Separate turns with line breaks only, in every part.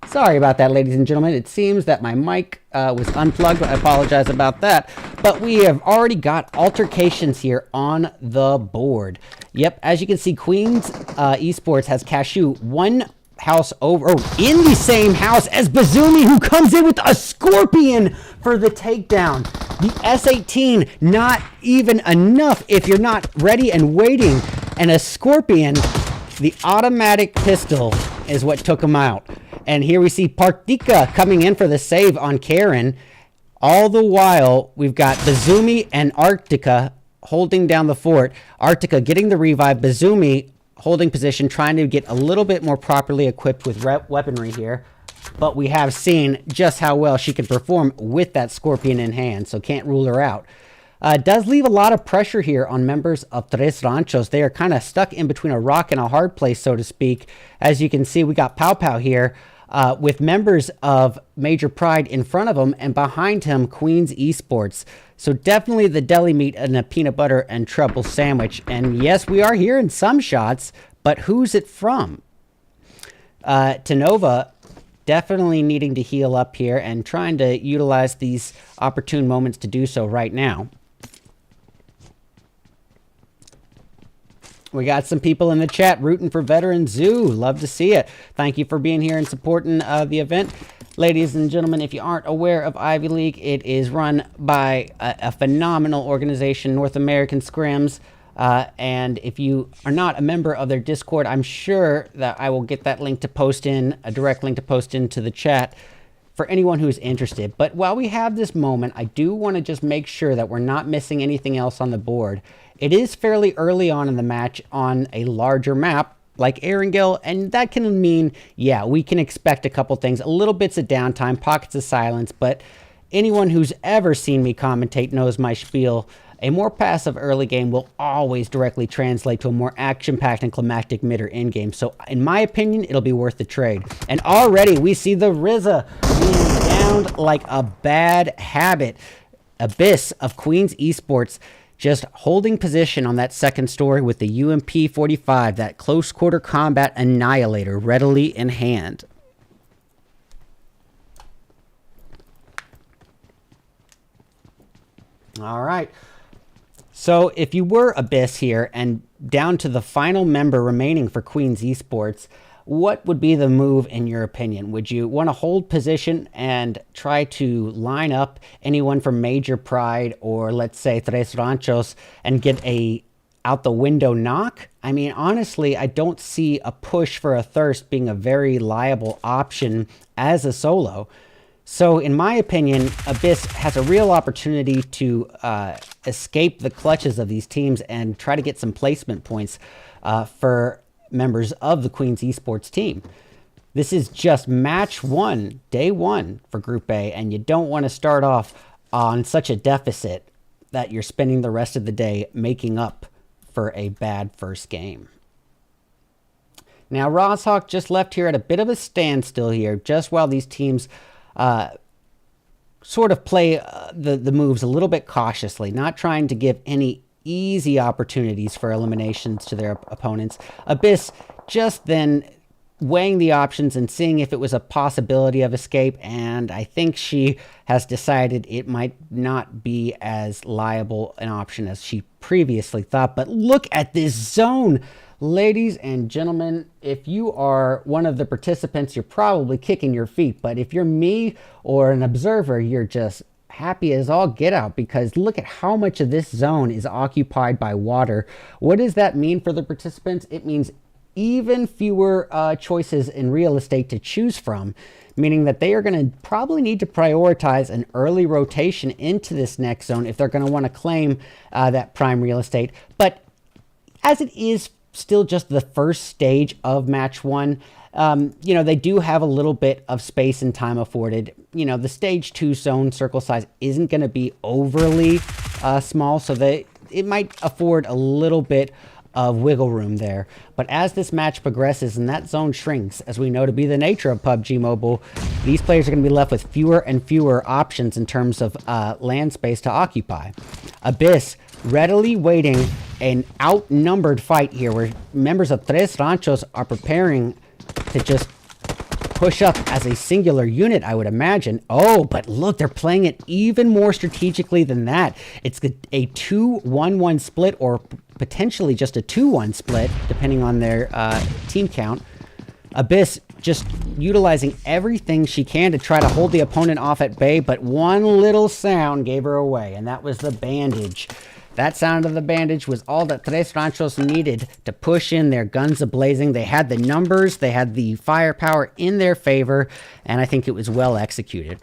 Sorry about that, ladies and gentlemen. It seems that my mic was unplugged. I apologize about that. But we have already got altercations here on the board. Yep, as you can see, Queens Esports has Cashew one house over, in the same house as Bazoomi, who comes in with a Scorpion for the takedown. The S18, not even enough if you're not ready and waiting. And a Scorpion, the automatic pistol, is what took him out. And here we see Partika coming in for the save on Karen. All the while, we've got Bazoomi and Arctica holding down the fort. Arctica getting the revive. Bazoomi holding position, trying to get a little bit more properly equipped with weaponry here. But we have seen just how well she can perform with that Scorpion in hand, so can't rule her out. Does leave a lot of pressure here on members of Tres Ranchos. They are kind of stuck in between a rock and a hard place, so to speak. As you can see, we got Pow Pow here. with members of Major Pride in front of him, and behind him, Queens Esports. So definitely the deli meat and a peanut butter and truffle sandwich. And yes, we are hearing some shots, but who's it from? Tenova definitely needing to heal up here and trying to utilize these opportune moments to do so right now. We got some people in the chat rooting for Veteran Zoo. Love to see it. Thank you for being here and supporting the event. Ladies and gentlemen, if you aren't aware of Ivy League, it is run by a phenomenal organization, North American Scrims. And if you are not a member of their Discord, I'm sure that I will get that link to post in, a direct link to post into the chat for anyone who is interested. But while we have this moment, I do want to just make sure that we're not missing anything else on the board. It is fairly early on in the match on a larger map like Erangel, and that can mean, yeah, we can expect a couple things, a little bits of downtime, pockets of silence, but anyone who's ever seen me commentate knows my spiel. A more passive early game will always directly translate to a more action-packed and climactic mid or end game. So in my opinion, it'll be worth the trade. And already we see the RZA being downed like a bad habit. Abyss of Queens Esports just holding position on that second story with the UMP-45, that close quarter combat annihilator readily in hand. All right. So if you were Abyss here and down to the final member remaining for Queens Esports, what would be the move in your opinion? Would you want to hold position and try to line up anyone from Major Pride or let's say Tres Ranchos and get a out the window knock? I mean, honestly, I don't see a push for a Thirst being a very liable option as a solo. So in my opinion, Abyss has a real opportunity to escape the clutches of these teams and try to get some placement points for members of the Queens Esports team. This is just match one, day one for Group A, and you don't want to start off on such a deficit that you're spending the rest of the day making up for a bad first game. Now, Sanhok just left here at a bit of a standstill here, just while these teams sort of play the moves a little bit cautiously, not trying to give any easy opportunities for eliminations to their opponents. Abyss just then weighing the options and seeing if it was a possibility of escape, and I think she has decided it might not be as liable an option as she previously thought. But look at this zone. Ladies and gentlemen, if you are one of the participants, you're probably kicking your feet. But if you're me or an observer, you're just happy as all get out, because look at how much of this zone is occupied by water. What does that mean for the participants? It means even fewer choices in real estate to choose from, meaning that they are going to probably need to prioritize an early rotation into this next zone if they're going to want to claim that prime real estate. But as it is still just the first stage of match one, you know, they do have a little bit of space and time afforded. You know, the stage 2 zone circle size isn't going to be overly small, so it might afford a little bit of wiggle room there. But as this match progresses and that zone shrinks, as we know to be the nature of PUBG Mobile, these players are going to be left with fewer and fewer options in terms of land space to occupy. Abyss readily waiting an outnumbered fight here where members of Tres Ranchos are preparing to just push up as a singular unit, I would imagine. Oh, but look, they're playing it even more strategically than that. It's a 2-1-1 split, or potentially just a 2-1 split, depending on their team count. Abyss just utilizing everything she can to try to hold the opponent off at bay, but one little sound gave her away, and that was the bandage. That sound of the bandage was all that Tres Ranchos needed to push in their guns a-blazing. They had the numbers, they had the firepower in their favor, and I think it was well executed.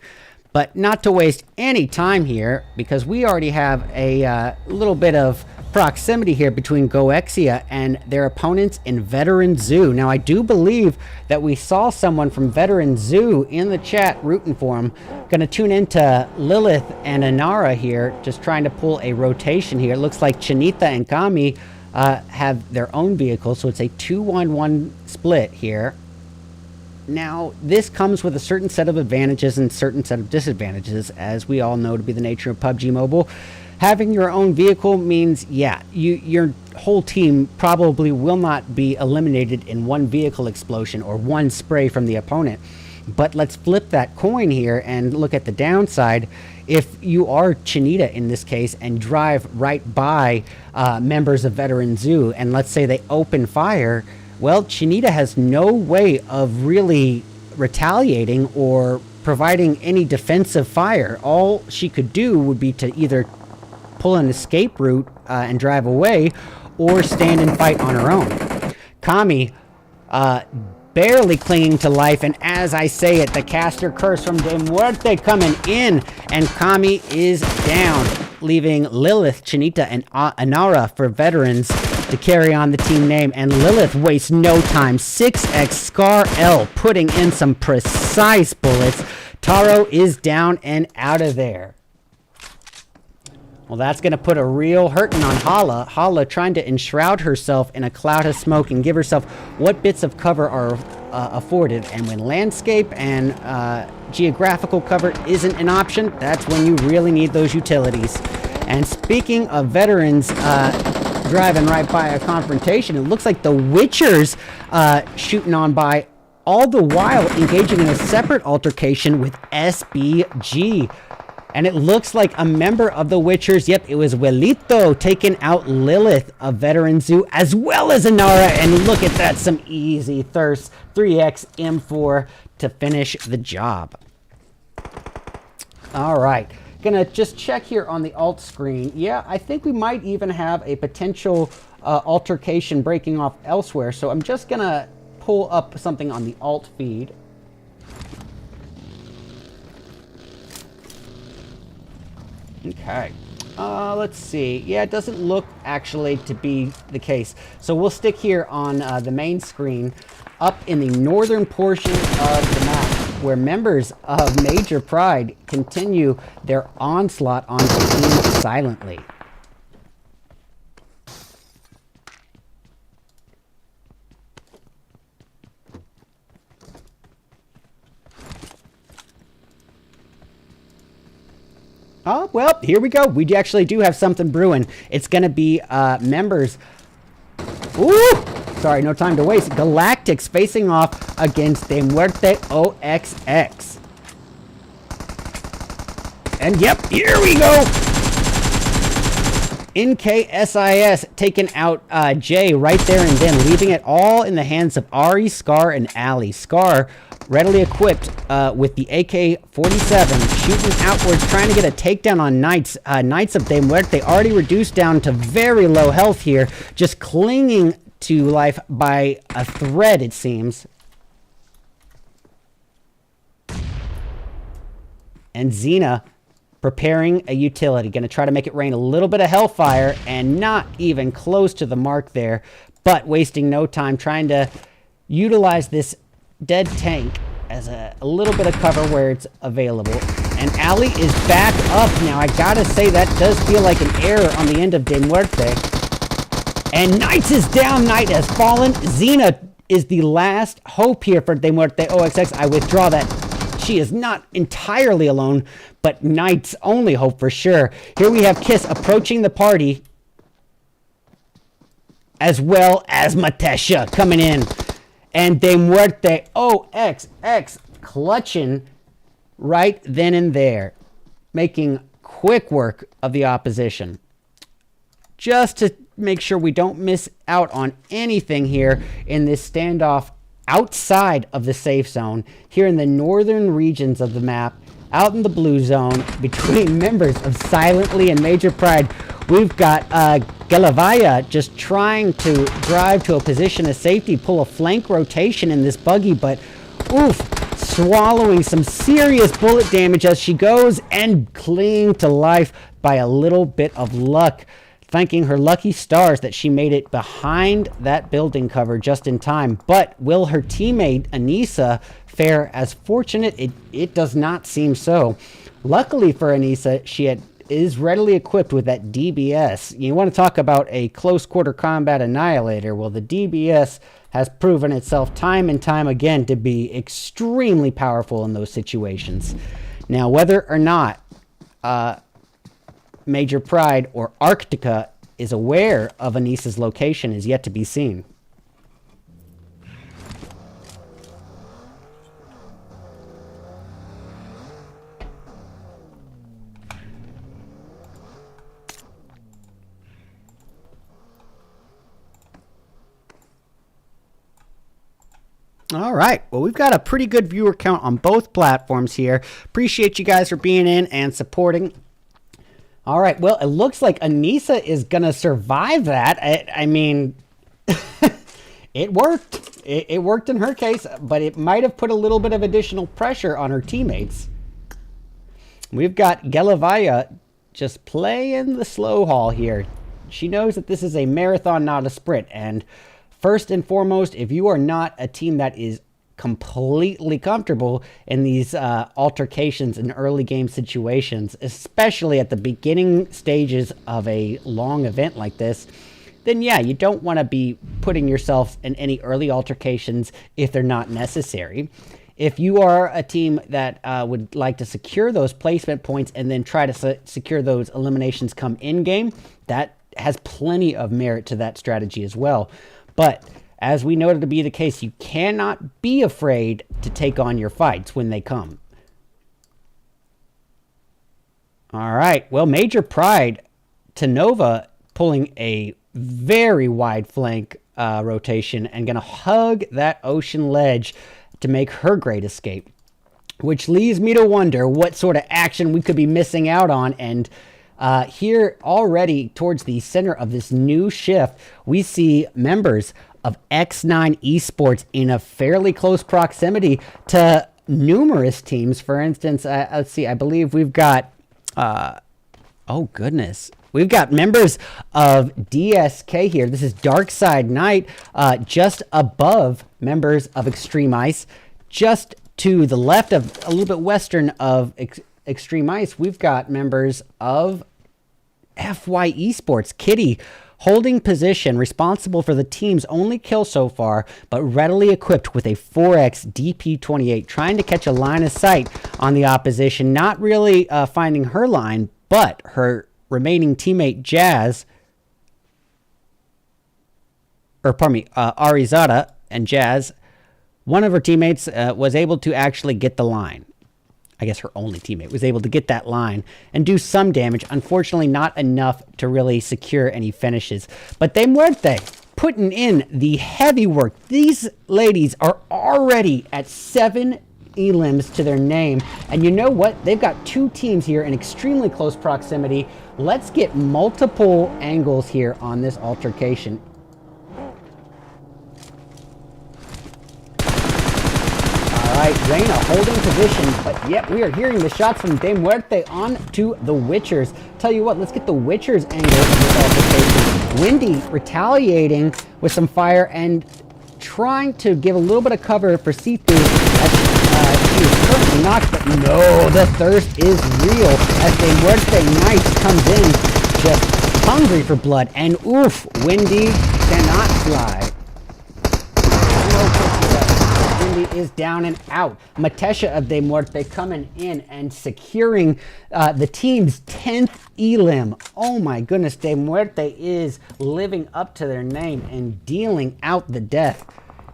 But not to waste any time here, because we already have a little bit of proximity here between GOEXIA and their opponents in Veteran Zoo. Now, I do believe that we saw someone from Veteran Zoo in the chat rooting for him. Going to tune into Lilith and Inara here, just trying to pull a rotation here. It looks like Chinita and Kami have their own vehicles, so it's a 2-1-1 split here. Now, this comes with a certain set of advantages and certain set of disadvantages, as we all know to be the nature of PUBG Mobile. Having your own vehicle means, yeah, your whole team probably will not be eliminated in one vehicle explosion or one spray from the opponent. But let's flip that coin here and look at the downside. If you are Chinita in this case and drive right by members of Veteran Zoo, and let's say they open fire, well, Chinita has no way of really retaliating or providing any defensive fire. All she could do would be to either pull an escape route and drive away, or stand and fight on her own. Kami, barely clinging to life, and as I say it, the caster curse from De Muerte coming in, and Kami is down, leaving Lilith, Chinita, and Anara for Veterans to carry on the team name. And Lilith wastes no time. 6x Scar L putting in some precise bullets. Taro is down and out of there. Well, that's going to put a real hurting on Hala. Hala trying to enshroud herself in a cloud of smoke and give herself what bits of cover are afforded. And when landscape and geographical cover isn't an option, that's when you really need those utilities. And speaking of Veterans driving right by a confrontation, it looks like the Witchers shooting on by, all the while engaging in a separate altercation with SBG. And it looks like a member of the Witchers, yep, it was Welito, taking out Lilith of Veteran Zoo, as well as Anara. And look at that, some easy thirst. 3x M4 to finish the job. All right, gonna just check here on the alt screen. Yeah, I think we might even have a potential altercation breaking off elsewhere. So I'm just gonna pull up something on the alt feed. Okay, let's see. Yeah, it doesn't look actually to be the case. So we'll stick here on the main screen up in the northern portion of the map, where members of Major Pride continue their onslaught on the team silently. Oh, well, here we go. We actually do have something brewing. It's going to be members. Ooh! Sorry, no time to waste. Galactics facing off against De Muerte OXX. And yep, here we go! NKSIS taking out Jay right there and then, leaving it all in the hands of Ari, Scar, and Ali. Scar readily equipped with the AK-47, shooting outwards, trying to get a takedown on Knights. Knights of De Muerte already reduced down to very low health here, just clinging to life by a thread, it seems. And Xena preparing a utility, going to try to make it rain a little bit of hellfire, and not even close to the mark there, but wasting no time trying to utilize this dead tank as a little bit of cover where it's available. And Ali is back up now. I gotta say, that does feel like an error on the end of De Muerte. And Knights is down. Knight has fallen. Xena is the last hope here for De Muerte OXX. I withdraw that. She is not entirely alone, but Knight's only hope for sure. Here we have Kiss approaching the party, as well as Matesha coming in. And De Muerte OXX clutching right then and there, making quick work of the opposition. Just to make sure we don't miss out on anything here in this standoff outside of the safe zone, here in the northern regions of the map, out in the blue zone, between members of Silently and Major Pride, we've got Galavaya just trying to drive to a position of safety, pull a flank rotation in this buggy, but oof, swallowing some serious bullet damage as she goes, and clinging to life by a little bit of luck. Thanking her lucky stars that she made it behind that building cover just in time. But will her teammate Anissa fare as fortunate? It does not seem so. Luckily for Anissa, she had is readily equipped with that DBS. You want to talk about a close quarter combat annihilator. Well, the DBS has proven itself time and time again to be extremely powerful in those situations. Now, whether or not Major Pride or Arctica is aware of Anissa's location is yet to be seen. All right. Well, we've got a pretty good viewer count on both platforms here. Appreciate you guys for being in and supporting. All right. Well, it looks like Anissa is going to survive that. I mean, it worked. It worked in her case, but it might have put a little bit of additional pressure on her teammates. We've got Gelavaya just playing the slow haul here. She knows that this is a marathon, not a sprint. And first and foremost, if you are not a team that is completely comfortable in these altercations in early game situations, especially at the beginning stages of a long event like this, then yeah, you don't want to be putting yourself in any early altercations if they're not necessary. If you are a team that would like to secure those placement points and then try to secure those eliminations come in game, that has plenty of merit to that strategy as well. But as we noted to be the case, you cannot be afraid to take on your fights when they come. All right. Well, Major Pride to Nova pulling a very wide flank rotation and going to hug that ocean ledge to make her great escape, which leads me to wonder what sort of action we could be missing out on. And here already towards the center of this new shift, we see members of XNINE Esports in a fairly close proximity to numerous teams. For instance, let's see, I believe we've got, oh goodness, we've got members of DSK here. This is Darkside Knight, just above members of Extreme Ice. Just to the left of, a little bit western of Extreme Ice, we've got members of FY Esports. Kitty holding position, responsible for the team's only kill so far, but readily equipped with a 4x DP28, trying to catch a line of sight on the opposition, not really finding her line, but her remaining teammate Jazz, or pardon me, Arizada and Jazz, one of her teammates was able to actually get the line. I guess her only teammate was able to get that line and do some damage. Unfortunately, not enough to really secure any finishes. But De Muerte putting in the heavy work. These ladies are already at 7 elims to their name. And you know what? They've got 2 teams here in extremely close proximity. Let's get multiple angles here on this altercation. Right, Reyna holding position, but yet we are hearing the shots from De Muerte on to the Witchers. Tell you what, let's get the Witchers angle of this altercation. Windy retaliating with some fire and trying to give a little bit of cover for Sifu as she is currently knocked, but no, the thirst is real as De Muerte Knight comes in just hungry for blood, and oof, Windy cannot fly. Is down and out. Matesha of De Muerte coming in and securing the team's 10th elim. Oh my goodness, De Muerte is living up to their name and dealing out the death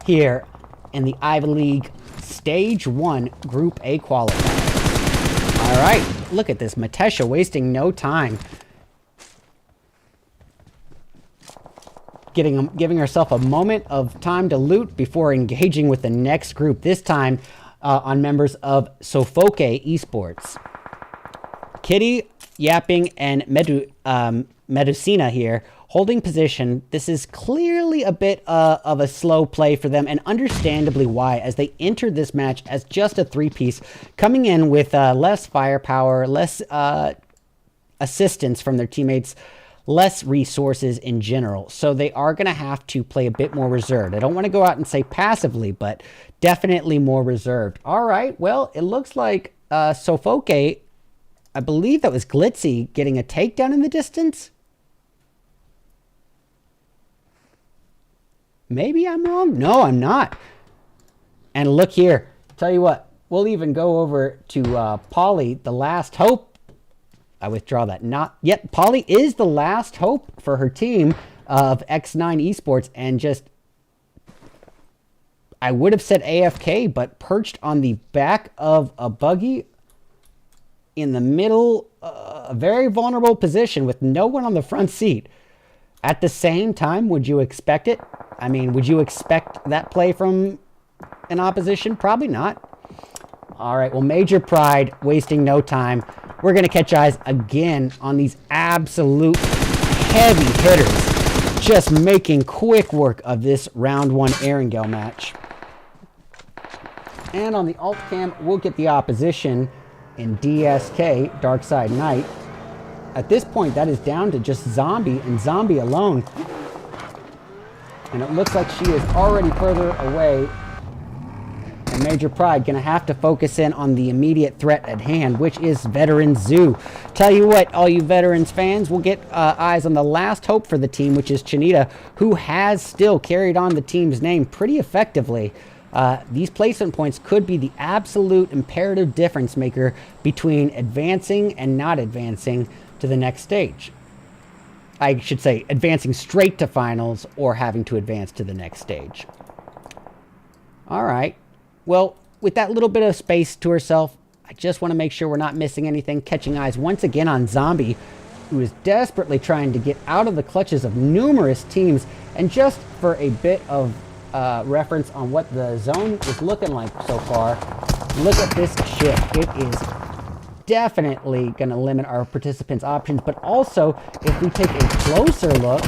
here in the Ivy League Stage 1 Group A qualifier. All right, look at this. Matesha wasting no time. Giving herself a moment of time to loot before engaging with the next group, this time on members of SOFOKE Esports. Kitty, Yapping, and Medicina here holding position. This is clearly a bit of a slow play for them, and understandably why, as they entered this match as just a 3-piece, coming in with less firepower, less assistance from their teammates, less resources in general. So they are going to have to play a bit more reserved. I don't want to go out and say passively, but definitely more reserved. All right, well, it looks like SOFOKE I believe that was Glitzy getting a takedown in the distance. Maybe I'm wrong. No, I'm not. And look here. Tell you what, we'll even go over to Polly, the last hope. I withdraw that. Not yet. Polly is the last hope for her team of X9 Esports, and just, I would have said AFK, but perched on the back of a buggy in the middle, a very vulnerable position with no one on the front seat. At the same time, would you expect it? I mean, would you expect that play from an opposition? Probably not. All right, well, Major Pride wasting no time. We're going to catch eyes again on these absolute heavy hitters, just making quick work of this round one Erangel match. And on the alt cam, we'll get the opposition in DSK, Darkside Knight. At this point, that is down to just Zombie and Zombie alone. And it looks like she is already further away. And Major Pride going to have to focus in on the immediate threat at hand, which is Veteran Zoo. Tell you what, all you Veterans fans, we'll get eyes on the last hope for the team, which is Chinita, who has still carried on the team's name pretty effectively. These placement points could be the absolute imperative difference maker between advancing and not advancing to the next stage. I should say advancing straight to finals or having to advance to the next stage. All right. Well, with that little bit of space to herself, I just want to make sure we're not missing anything. Catching eyes once again on Zombie, who is desperately trying to get out of the clutches of numerous teams. And just for a bit of reference on what the zone is looking like so far, look at this shift. It is definitely going to limit our participants' options, but also if we take a closer look,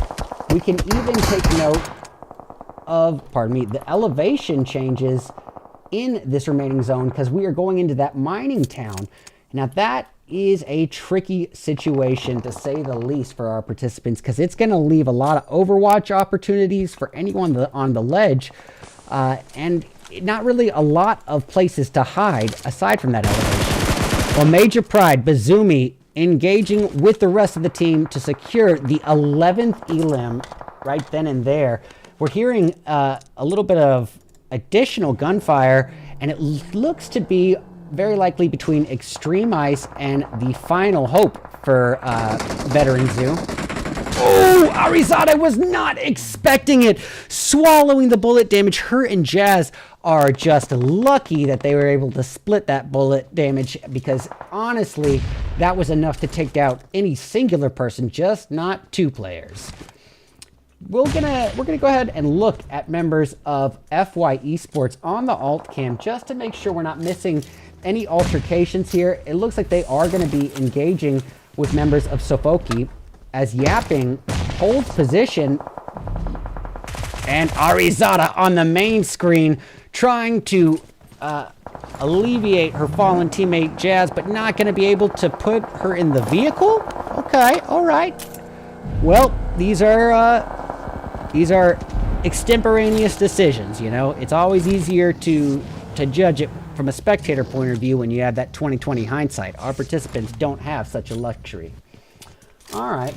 we can even take note of, pardon me, the elevation changes in this remaining zone, because we are going into that mining town. Now that is a tricky situation, to say the least, for our participants, because it's going to leave a lot of overwatch opportunities for anyone on the ledge, and not really a lot of places to hide aside from that elevation. Well, Major Pride, Bazumi, engaging with the rest of the team to secure the 11th elim right then and there. We're hearing a little bit of additional gunfire, and it looks to be very likely between Extreme Ice and the final hope for Veteran Zoo. Oh, Arizada was not expecting it. Swallowing the bullet damage. Her and Jazz are just lucky that they were able to split that bullet damage, because honestly, that was enough to take out any singular person, just not two players. We're gonna go ahead and look at members of FY Esports on the alt cam, just to make sure we're not missing any altercations here. It looks like they are going to be engaging with members of SOFOKE, as Yapping holds position, and Arizada on the main screen trying to alleviate her fallen teammate Jazz, but not going to be able to put her in the vehicle. Okay, all right. Well, these are extemporaneous decisions, you know. It's always easier to judge it from a spectator point of view when you have that 20/20 hindsight. Our participants don't have such a luxury. All right.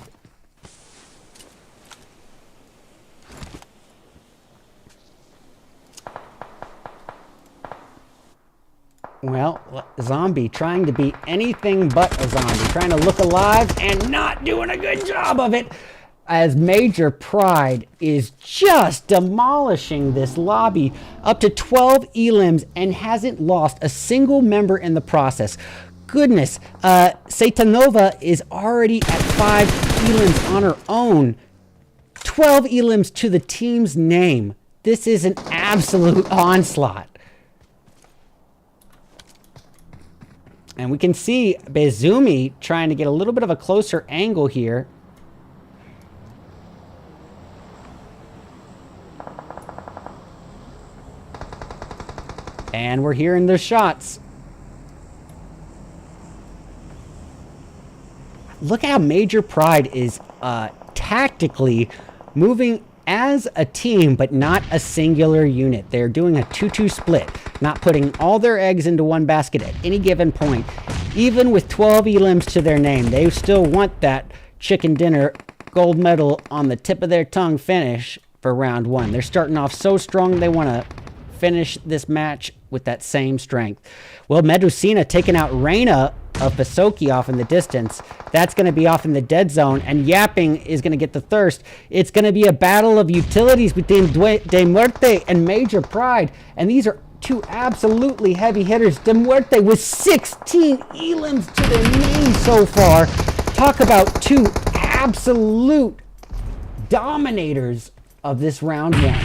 Well, Zombie trying to be anything but a zombie, trying to look alive and not doing a good job of it, as Major Pride is just demolishing this lobby, up to 12 elims, and hasn't lost a single member in the process. Goodness, Satanova is already at 5 elims on her own. 12 elims to the team's name. This is an absolute onslaught. And we can see Bezumi trying to get a little bit of a closer angle here. And we're hearing the shots. Look how Major Pride is tactically moving as a team, but not a singular unit. They're doing a 2-2 split, not putting all their eggs into one basket at any given point. Even with 12 elims to their name, they still want that chicken dinner gold medal on the tip of their tongue finish for round 1. They're starting off so strong, they want to finish this match with that same strength. Well, Medusina taking out Reina of SOFOKE off in the distance. That's going to be off in the dead zone, and Yapping is going to get the thirst. It's going to be a battle of utilities between De Muerte and Major Pride, and these are two absolutely heavy hitters. De Muerte with 16 elims to their name so far. Talk about two absolute dominators of this round 1.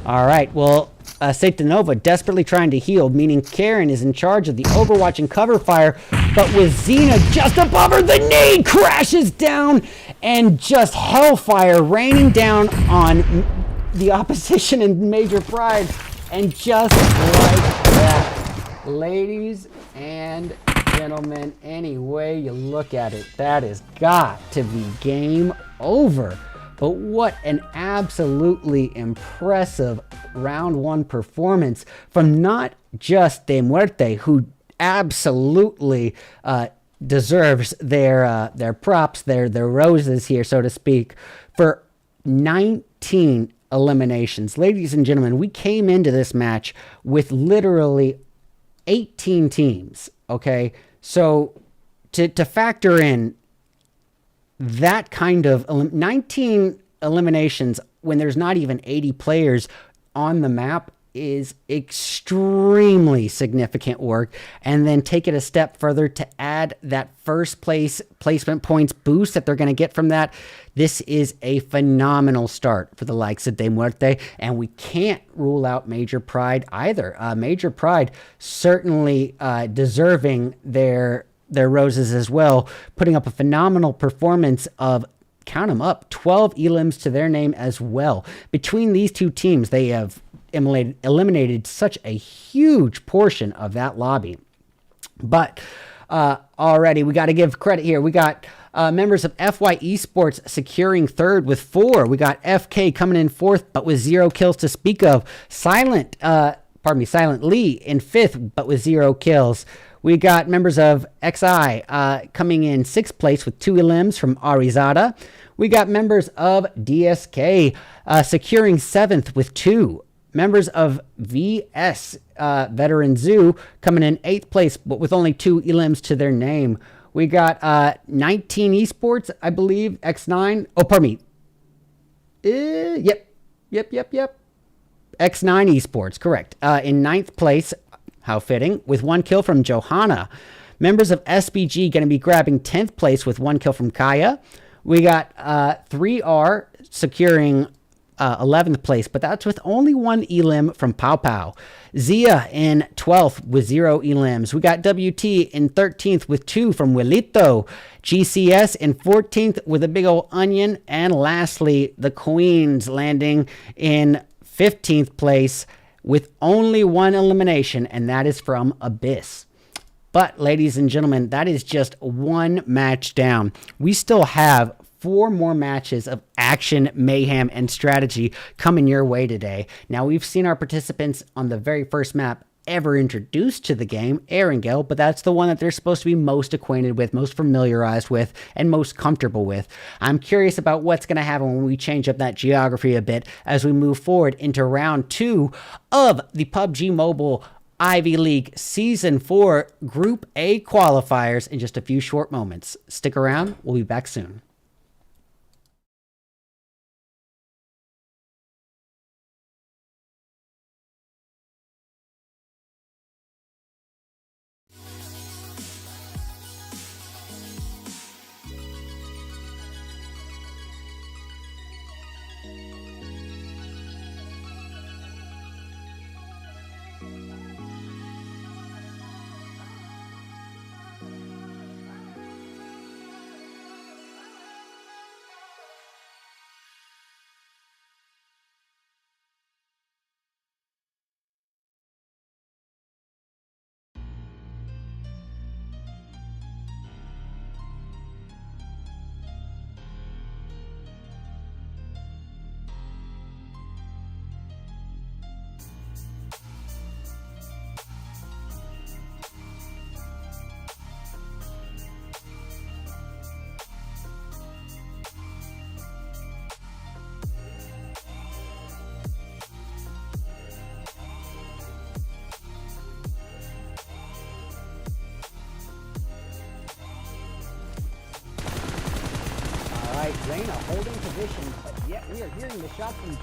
All right, well, Satanova desperately trying to heal, meaning Karen is in charge of the overwatch and cover fire, but with Xena just above her, the nade crashes down, and just hellfire raining down on the opposition in Major Pride, and just like that, ladies and gentlemen, any way you look at it, that has got to be game over. But what an absolutely impressive round 1 performance from not just De Muerte, who absolutely deserves their props, their roses here, so to speak, for 19 eliminations. Ladies and gentlemen, we came into this match with literally 18 teams, okay? So to factor in that kind of 19 eliminations when there's not even 80 players on the map is extremely significant work. And then take it a step further to add that first place placement points boost that they're going to get from that. This is a phenomenal start for the likes of De Muerte, and we can't rule out Major Pride either. Major Pride certainly deserving their roses as well, putting up a phenomenal performance of, count them up, 12 elims to their name as well. Between these two teams, they have eliminated such a huge portion of that lobby. But already, we got to give credit here. We got members of FY Esports securing 3rd with 4. We got FK coming in 4th, but with 0 kills to speak of. Silent Lee in 5th, but with 0 kills. We got members of XI coming in 6th place with 2 elims from Arizada. We got members of DSK securing 7th with 2. Members of VS Veteran Zoo coming in 8th place, but with only 2 elims to their name. We got 19 Esports, I believe, XNINE. Oh, pardon me. Yep. XNINE Esports, correct. In 9th place, how fitting, with 1 kill from Johanna. Members of SBG going to be grabbing 10th place with 1 kill from Kaya. We got 3R securing 11th place, but that's with only 1 elim from Pow Pow. Zia in 12th with 0 elims. We got WT in 13th with 2 from Wilito. GCS in 14th with a big old onion. And lastly, the Queens landing in 15th place with only 1 elimination, and that is from Abyss. But, ladies and gentlemen, that is just 1 match down. We still have 4 more matches of action, mayhem, and strategy coming your way today. Now, we've seen our participants on the very first map ever introduced to the game, Erangel, but that's the one that they're supposed to be most acquainted with, most familiarized with, and most comfortable with. I'm curious about what's going to happen when we change up that geography a bit as we move forward into round 2 of the PUBG Mobile Ivy League Season 4 Group A qualifiers in just a few short moments. Stick around, we'll be back soon. Reyna holding position, but yet we are hearing the shots from...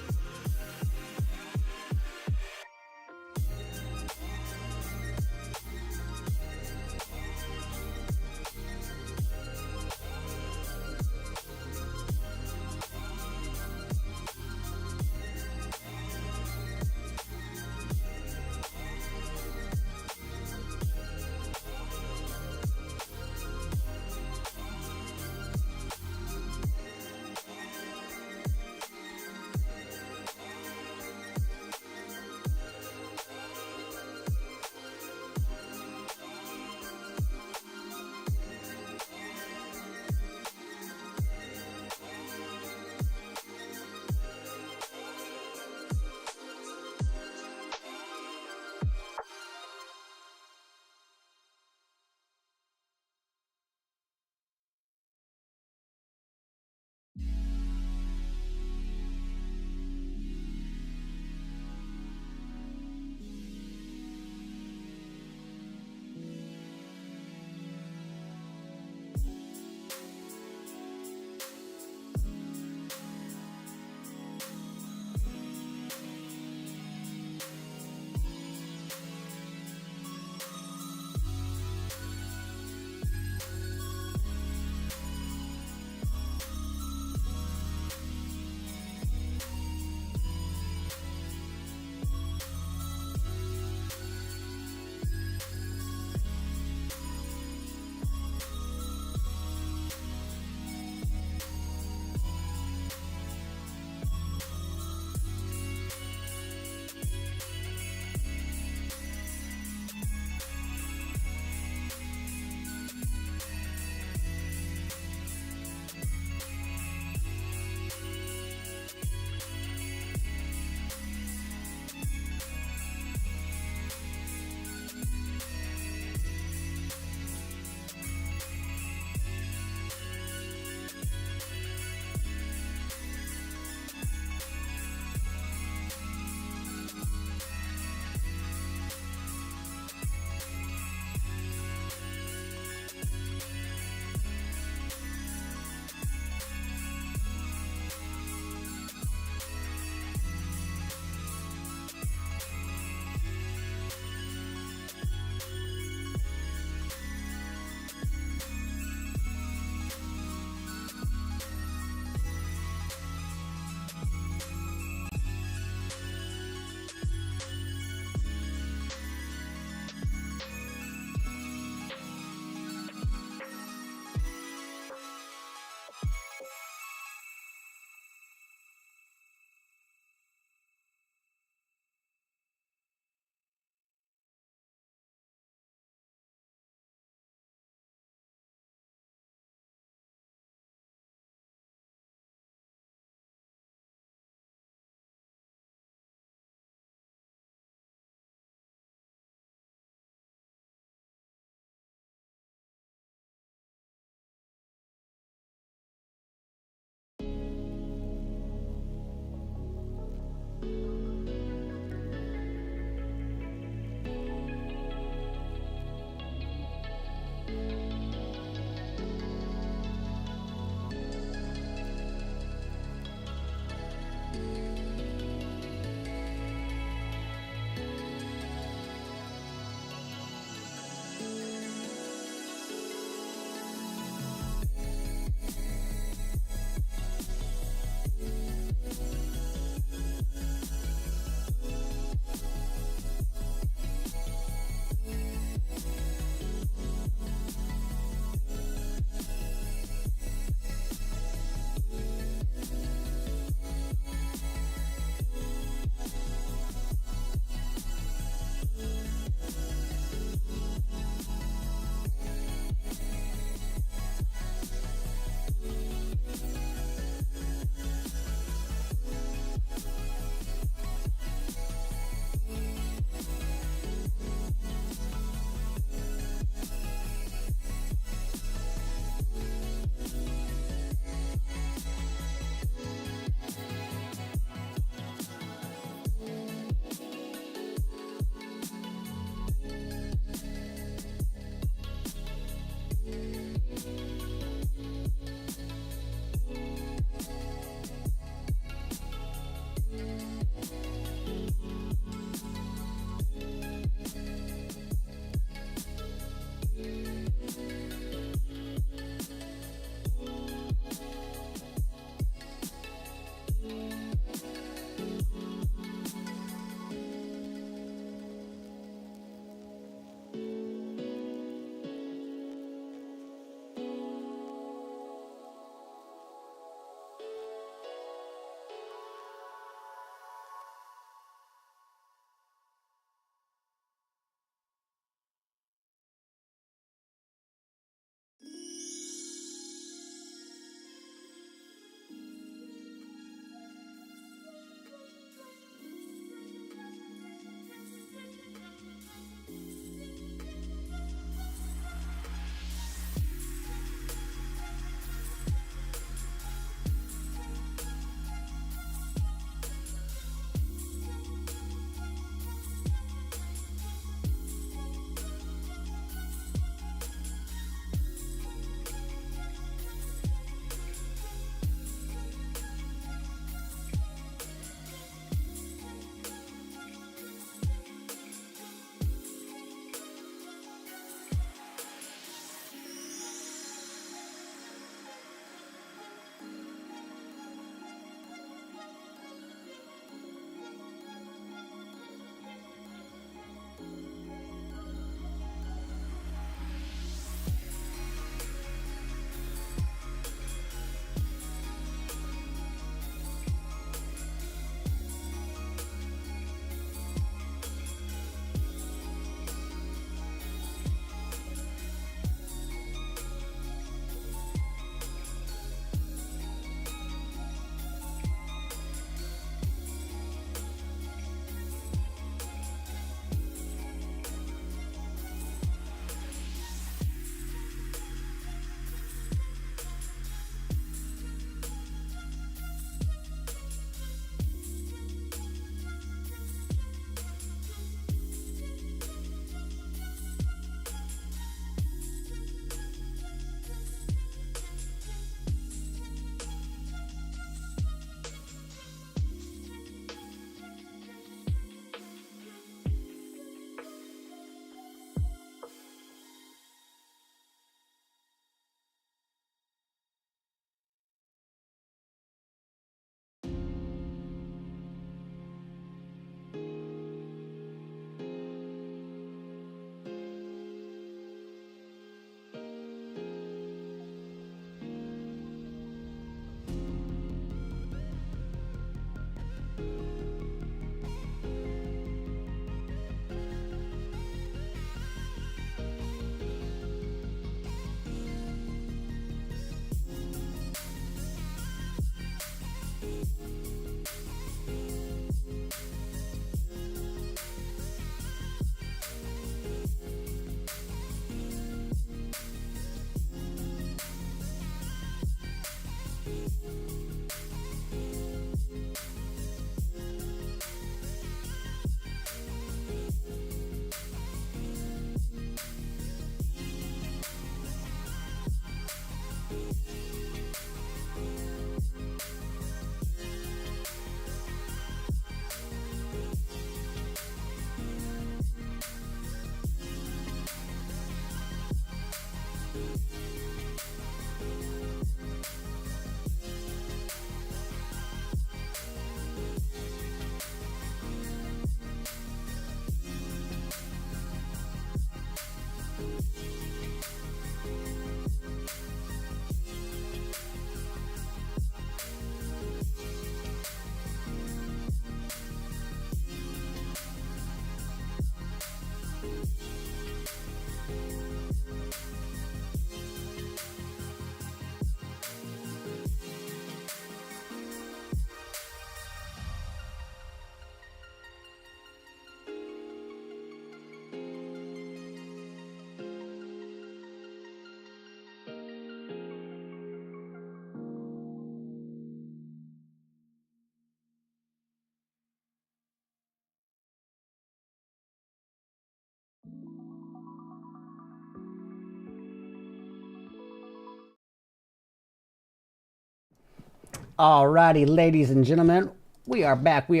Alrighty, ladies and gentlemen, we are back with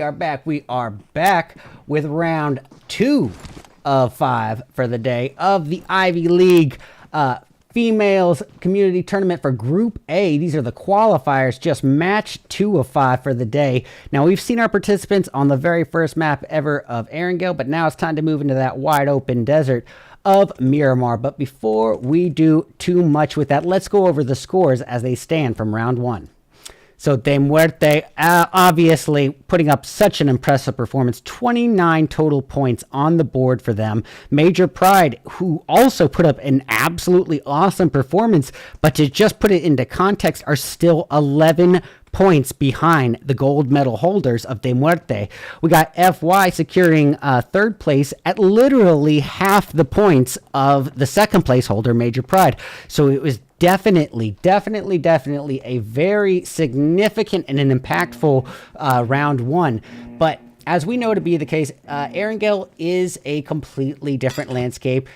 round 2 of 5 for the day of the Ivy League Females Community Tournament for Group A. These are the qualifiers, just match 2 of 5 for the day. Now, we've seen our participants on the very first map ever of Erangel, but now it's time to move into that wide open desert of Miramar. But before we do too much with that, let's go over the scores as they stand from round 1. So De Muerte obviously putting up such an impressive performance, 29 total points on the board for them. Major Pride, who also put up an absolutely awesome performance, but to just put it into context, are still 11 points behind the gold medal holders of De Muerte. We got FY securing third place at literally half the points of the second place holder, Major Pride. So it was definitely a very significant and an impactful round 1. But as we know to be the case, Erangel is a completely different landscape.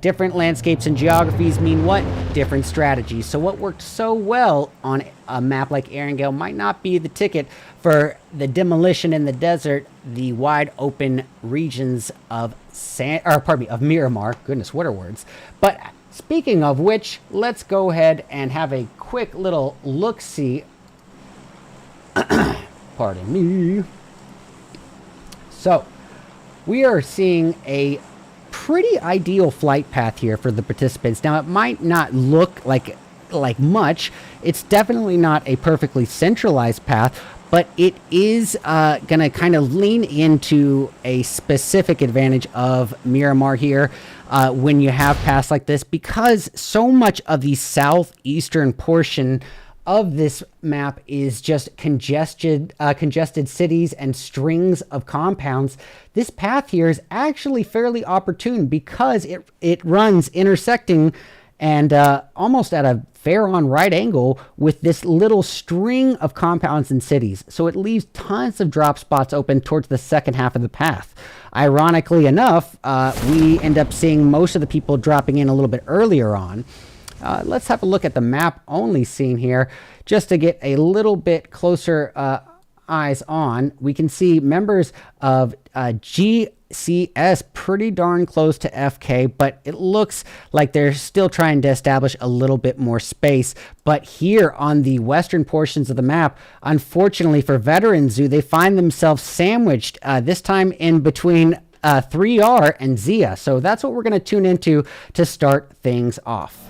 Different landscapes and geographies mean what? Different strategies. So what worked so well on a map like Erangel might not be the ticket for the demolition in the desert, the wide open regions of Miramar. Goodness, what are words? But speaking of which, let's go ahead and have a quick little look-see. Pardon me. So, we are seeing a pretty ideal flight path here for the participants. Now, it might not look like much. It's definitely not a perfectly centralized path, but it is going to kind of lean into a specific advantage of Miramar here when you have paths like this, because so much of the southeastern portion of this map is just congested cities and strings of compounds. This path here is actually fairly opportune because it runs intersecting and almost at a fair-on right angle with this little string of compounds and cities. So it leaves tons of drop spots open towards the second half of the path. Ironically enough, we end up seeing most of the people dropping in a little bit earlier on. Let's have a look at the map only scene here just to get a little bit closer eyes on. We can see members of GCS pretty darn close to FK, but it looks like they're still trying to establish a little bit more space. But here on the western portions of the map, unfortunately for Veteran Zoo, they find themselves sandwiched, this time in between 3R and Zia. So that's what we're going to tune into to start things off.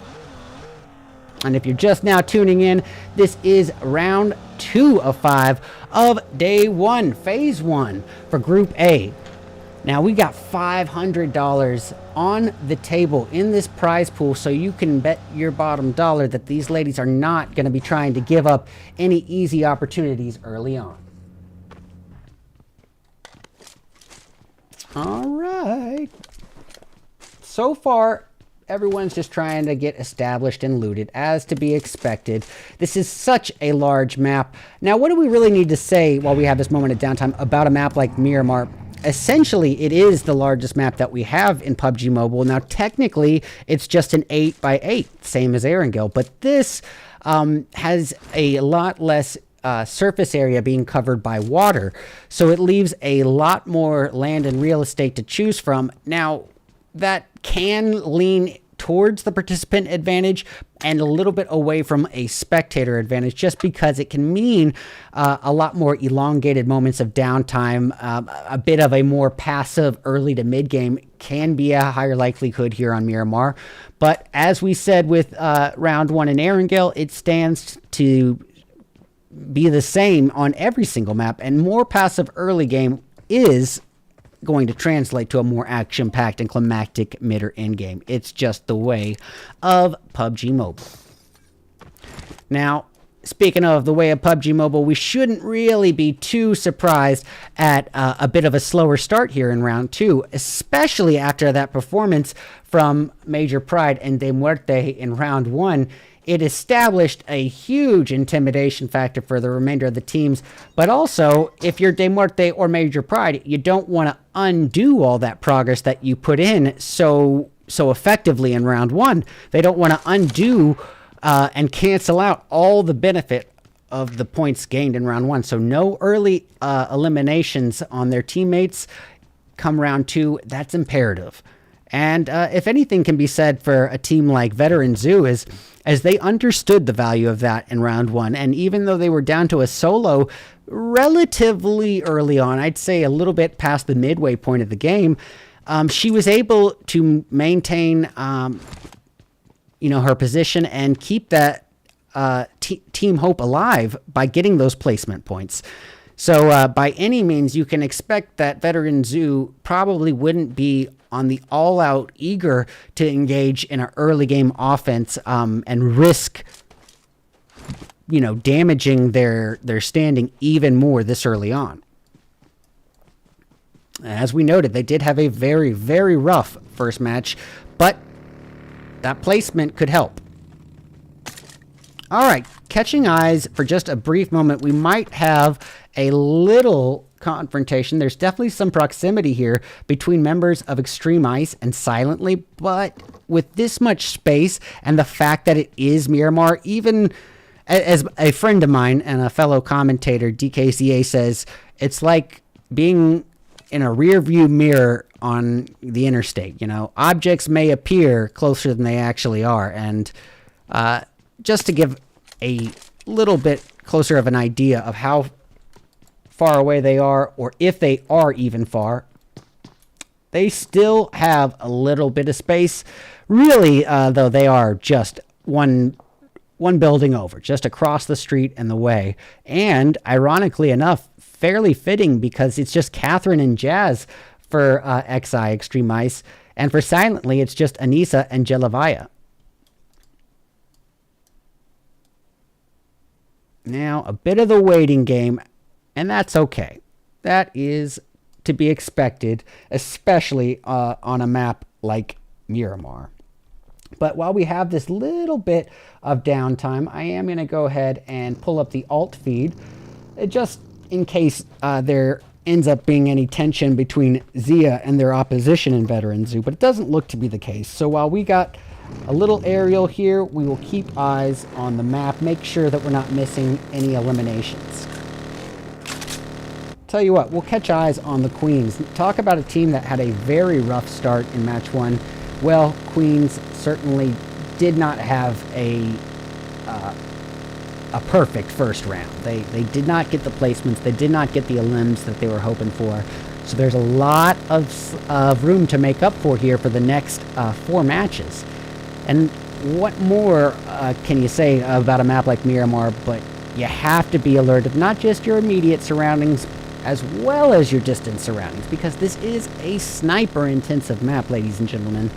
And if you're just now tuning in, this is round 2 of 5 of day 1, phase 1 for Group A. Now we got $500 on the table in this prize pool, so you can bet your bottom dollar that these ladies are not going to be trying to give up any easy opportunities early on. All right. So far, everyone's just trying to get established and looted, as to be expected. This is such a large map. Now, what do we really need to say while we have this moment of downtime about a map like Miramar? Essentially, it is the largest map that we have in PUBG Mobile. Now, technically, it's just an 8x8, same as Erangel, but this has a lot less surface area being covered by water, so it leaves a lot more land and real estate to choose from. Now, that can lean towards the participant advantage and a little bit away from a spectator advantage, just because it can mean a lot more elongated moments of downtime. A bit of a more passive early to mid game can be a higher likelihood here on Miramar. But as we said with round 1 in Erangel, it stands to be the same on every single map, and more passive early game is going to translate to a more action-packed and climactic mid or end game. It's just the way of PUBG Mobile. Now, speaking of the way of PUBG Mobile, we shouldn't really be too surprised at a bit of a slower start here in round 2, especially after that performance from Major Pride and De Muerte in round 1. It established a huge intimidation factor for the remainder of the teams, but also, if you're De Muerte or Major Pride, you don't want to undo all that progress that you put in so effectively in round 1. They don't want to undo and cancel out all the benefit of the points gained in round 1. So no early eliminations on their teammates come round 2. That's imperative. And if anything can be said for a team like Veteran Zoo, is as they understood the value of that in round 1. And even though they were down to a solo relatively early on, I'd say a little bit past the midway point of the game, she was able to maintain, her position and keep that team hope alive by getting those placement points. So by any means, you can expect that Veteran Zoo probably wouldn't be on the all-out eager to engage in an early game offense and risk, damaging their standing even more this early on. As we noted, they did have a very, very rough first match, but that placement could help. All right, catching eyes for just a brief moment. We might have a little confrontation. There's definitely some proximity here between members of Extreme Ice and Silently, but with this much space and the fact that it is Miramar, even as a friend of mine and a fellow commentator, DKCA, says, it's like being in a rear view mirror on the interstate. Objects may appear closer than they actually are. And just to give a little bit closer of an idea of how far away they are, or if they are even far, they still have a little bit of space. Really, though, they are just one building over, just across the street and the way. And ironically enough, fairly fitting, because it's just Catherine and Jazz for Extreme Ice, and for Silently, it's just Anissa and Jelavaya. Now, a bit of the waiting game, and that's okay. That is to be expected, especially on a map like Miramar. But while we have this little bit of downtime, I am going to go ahead and pull up the alt feed, just in case there ends up being any tension between Zia and their opposition in Veteran Zoo, but it doesn't look to be the case. So while we got a little aerial here, we will keep eyes on the map, make sure that we're not missing any eliminations. Tell you what, we'll catch eyes on the Queens. Talk about a team that had a very rough start in match 1. Well, Queens certainly did not have a perfect first round. They did not get the placements. They did not get the elims that they were hoping for. So there's a lot of room to make up for here for the next 4 matches. And what more can you say about a map like Miramar? But you have to be alert of not just your immediate surroundings, as well as your distant surroundings, because this is a sniper-intensive map, ladies and gentlemen.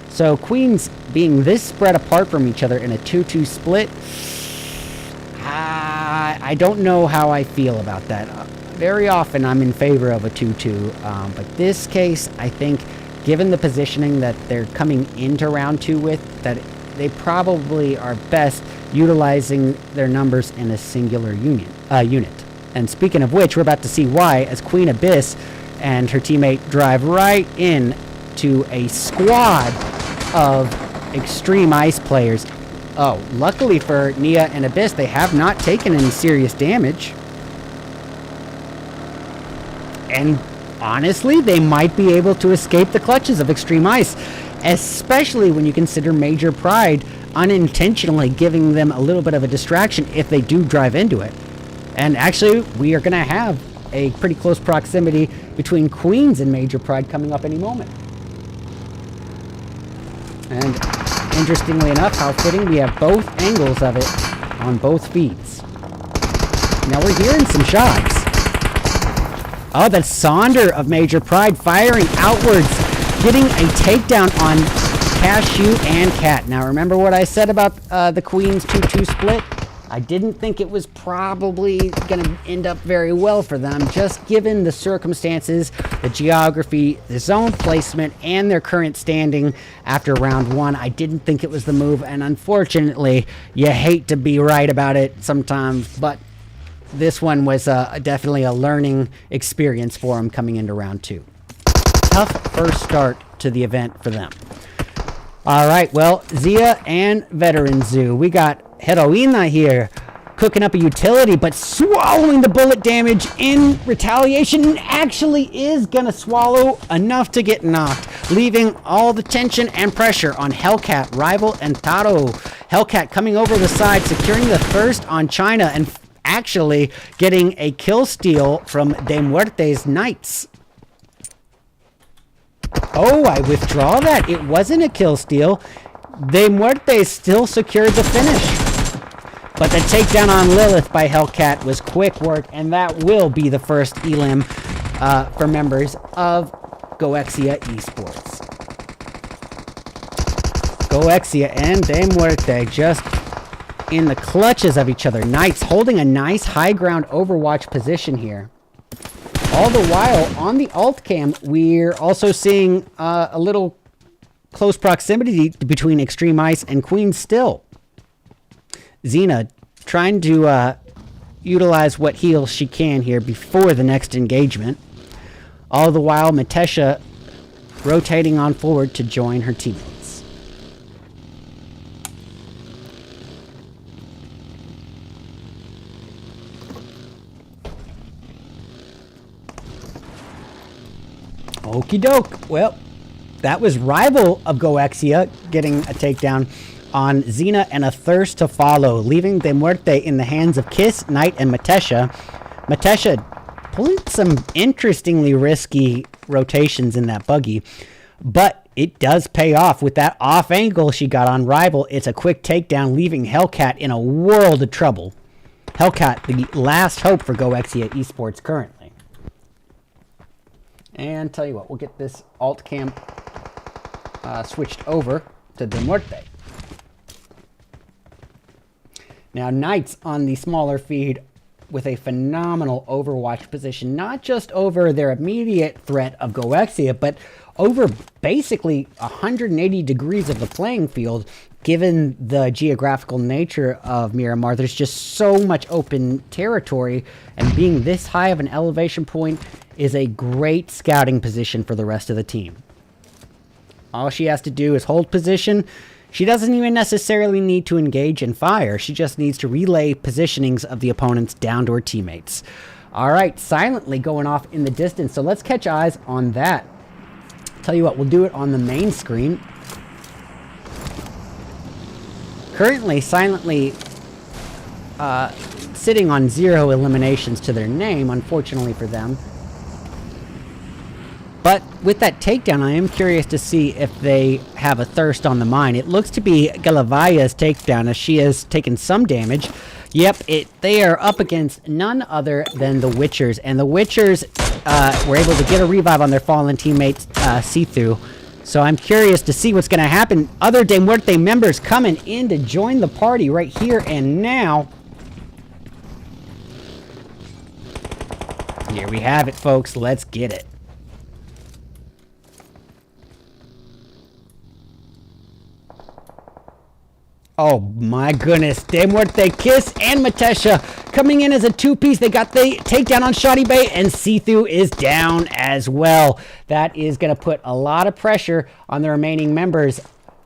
So queens being this spread apart from each other in a 2-2 split, I don't know how I feel about that. Very often I'm in favor of a 2-2, but this case, I think, given the positioning that they're coming into round 2 with, that they probably are best utilizing their numbers in a singular unit. And speaking of which, we're about to see why, as Queen Abyss and her teammate drive right in to a squad of Extreme Ice players. Oh, luckily for Nia and Abyss, they have not taken any serious damage. And honestly, they might be able to escape the clutches of Extreme Ice, especially when you consider Major Pride unintentionally giving them a little bit of a distraction if they do drive into it. And actually, we are going to have a pretty close proximity between Queens and Major Pride coming up any moment. And interestingly enough, how fitting, we have both angles of it on both feeds. Now we're hearing some shots. Oh, that's Sonder of Major Pride firing outwards, getting a takedown on Cashew and Cat. Now remember what I said about the Queen's 2-2 split? I didn't think it was probably going to end up very well for them, just given the circumstances, the geography, the zone placement, and their current standing after round 1. I didn't think it was the move, and unfortunately, you hate to be right about it sometimes, but this one was definitely a learning experience for them coming into round 2. Tough first start to the event for them. All right, well, Zia and Veteran Zoo. We got Heroina here cooking up a utility, but swallowing the bullet damage in retaliation, and actually is going to swallow enough to get knocked, leaving all the tension and pressure on Hellcat, Rival, and Taro. Hellcat coming over the side, securing the first on China, and actually getting a kill steal from De Muerte's Knights. Oh, I withdraw that. It wasn't a kill steal. De Muerte still secured the finish. But the takedown on Lilith by Hellcat was quick work, and that will be the first elim for members of GOEXIA Esports. GOEXIA and De Muerte just in the clutches of each other. Knights holding a nice high ground Overwatch position here. All the while, on the alt cam, we're also seeing a little close proximity between Extreme Ice and Queen still. Xena trying to utilize what heals she can here before the next engagement. All the while, Matesha rotating on forward to join her teammates. Okie doke. Well, that was Rival of GOEXIA getting a takedown on Xena and a thirst to follow, leaving De Muerte in the hands of Kiss, Knight, and Matesha. Matesha pulling some interestingly risky rotations in that buggy, but it does pay off with that off angle she got on Rival. It's a quick takedown, leaving Hellcat in a world of trouble. Hellcat, the last hope for GOEXIA Esports currently. And tell you what, we'll get this alt cam switched over to De Muerte. Now, Knights on the smaller feed with a phenomenal Overwatch position, not just over their immediate threat of GOEXIA, but over basically 180 degrees of the playing field. Given the geographical nature of Miramar, there's just so much open territory, and being this high of an elevation point is a great scouting position for the rest of the team. All she has to do is hold position. She doesn't even necessarily need to engage and fire. She just needs to relay positionings of the opponents down to her teammates. All right, silently going off in the distance. So let's catch eyes on that. Tell you what, we'll do it on the main screen. Currently, silently sitting on 0 eliminations to their name, unfortunately for them. But with that takedown, I am curious to see if they have a thirst on the mine. It looks to be Galavaya's takedown, as she has taken some damage. Yep, they are up against none other than the Witchers. And the Witchers were able to get a revive on their fallen teammate, See-Through. So I'm curious to see what's going to happen. Other De Muerte members coming in to join the party right here and now. Here we have it, folks. Let's get it. Oh my goodness, De Muerte, Kiss, and Matesha coming in as a two-piece. They got the takedown on Shoddy Bay, and See-Through is down as well. That is going to put a lot of pressure on the remaining members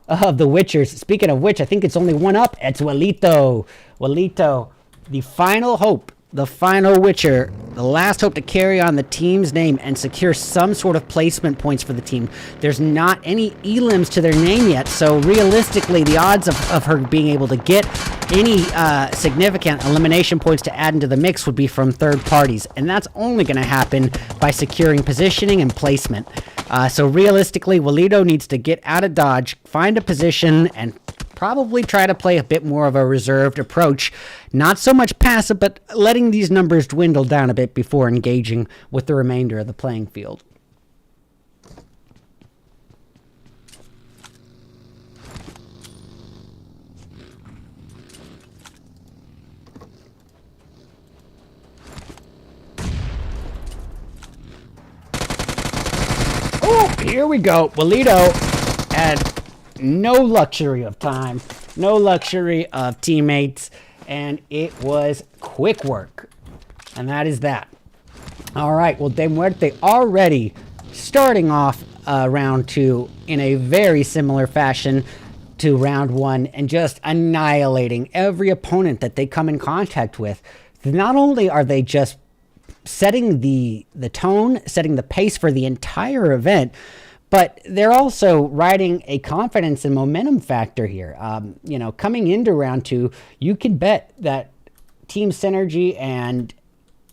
of the Witchers. Speaking of which, I think it's only one up. It's Walito. Walito, the final hope, the final Witcher, the last hope to carry on the team's name and secure some sort of placement points for the team. There's not any elims to their name yet, so realistically, the odds of her being able to get any significant elimination points to add into the mix would be from third parties, and that's only going to happen by securing positioning and placement. So realistically, Walito needs to get out of Dodge, find a position, and probably try to play a bit more of a reserved approach. Not so much passive, but letting these numbers dwindle down a bit before engaging with the remainder of the playing field. Oh, here we go. Walito had no luxury of time, no luxury of teammates, and it was quick work. And that is that. All right, well, De Muerte already starting off round 2 in a very similar fashion to round 1 and just annihilating every opponent that they come in contact with. Not only are they just setting the tone, setting the pace for the entire event, but they're also riding a confidence and momentum factor here. You know, coming into round 2, you can bet that team synergy and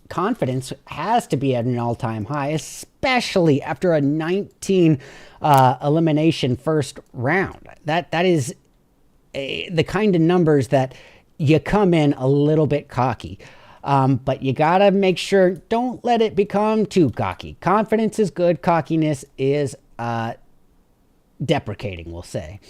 confidence has to be at an all-time high, especially after a 19 elimination first round. That is the kind of numbers that you come in a little bit cocky. But you gotta make sure, don't let it become too cocky. Confidence is good, cockiness is deprecating, we'll say.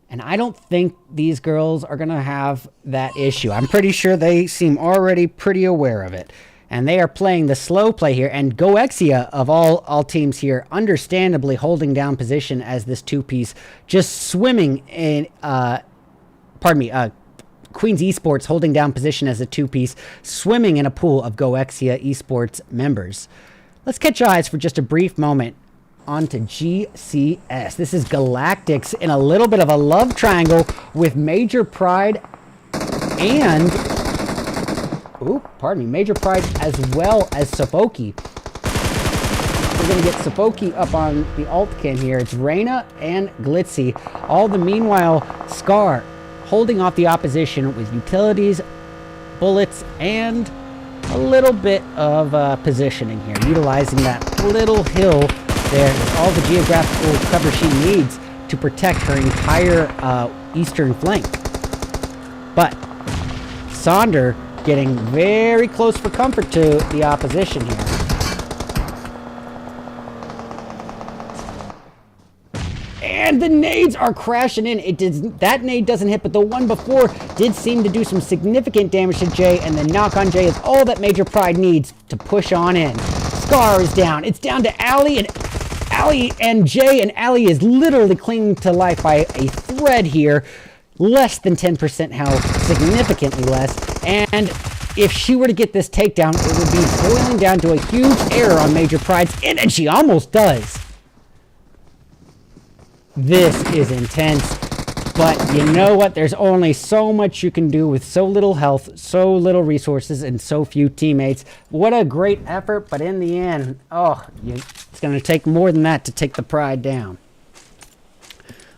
And I don't think these girls are going to have that issue. I'm pretty sure they seem already pretty aware of it. And they are playing the slow play here. And GOEXIA, of all teams here, understandably holding down position as this two-piece, just swimming in, Queen's Esports holding down position as a two-piece, swimming in a pool of GOEXIA Esports members. Let's catch eyes for just a brief moment onto GCS. This is Galactics in a little bit of a love triangle with Major Pride and Major Pride as well as SOFOKE. We're going to get SOFOKE up on the alt cam here. It's Reyna and Glitzy. All the meanwhile, Scar holding off the opposition with utilities, bullets, and a little bit of positioning here, utilizing that little hill there with all the geographical cover she needs to protect her entire eastern flank. But Sonder getting very close for comfort to the opposition here. And the nades are crashing in. That nade doesn't hit, but the one before did seem to do some significant damage to Jay, and the knock on Jay is all that Major Pride needs to push on in. Scar is down. It's down to Allie and Jay, and Allie is literally clinging to life by a thread here. Less than 10% health, significantly less. And if she were to get this takedown, it would be boiling down to a huge error on Major Pride's end, and she almost does. This is intense, but you know what? There's only so much you can do with so little health, so little resources, and so few teammates. What a great effort, but in the end, it's going to take more than that to take the Pride down.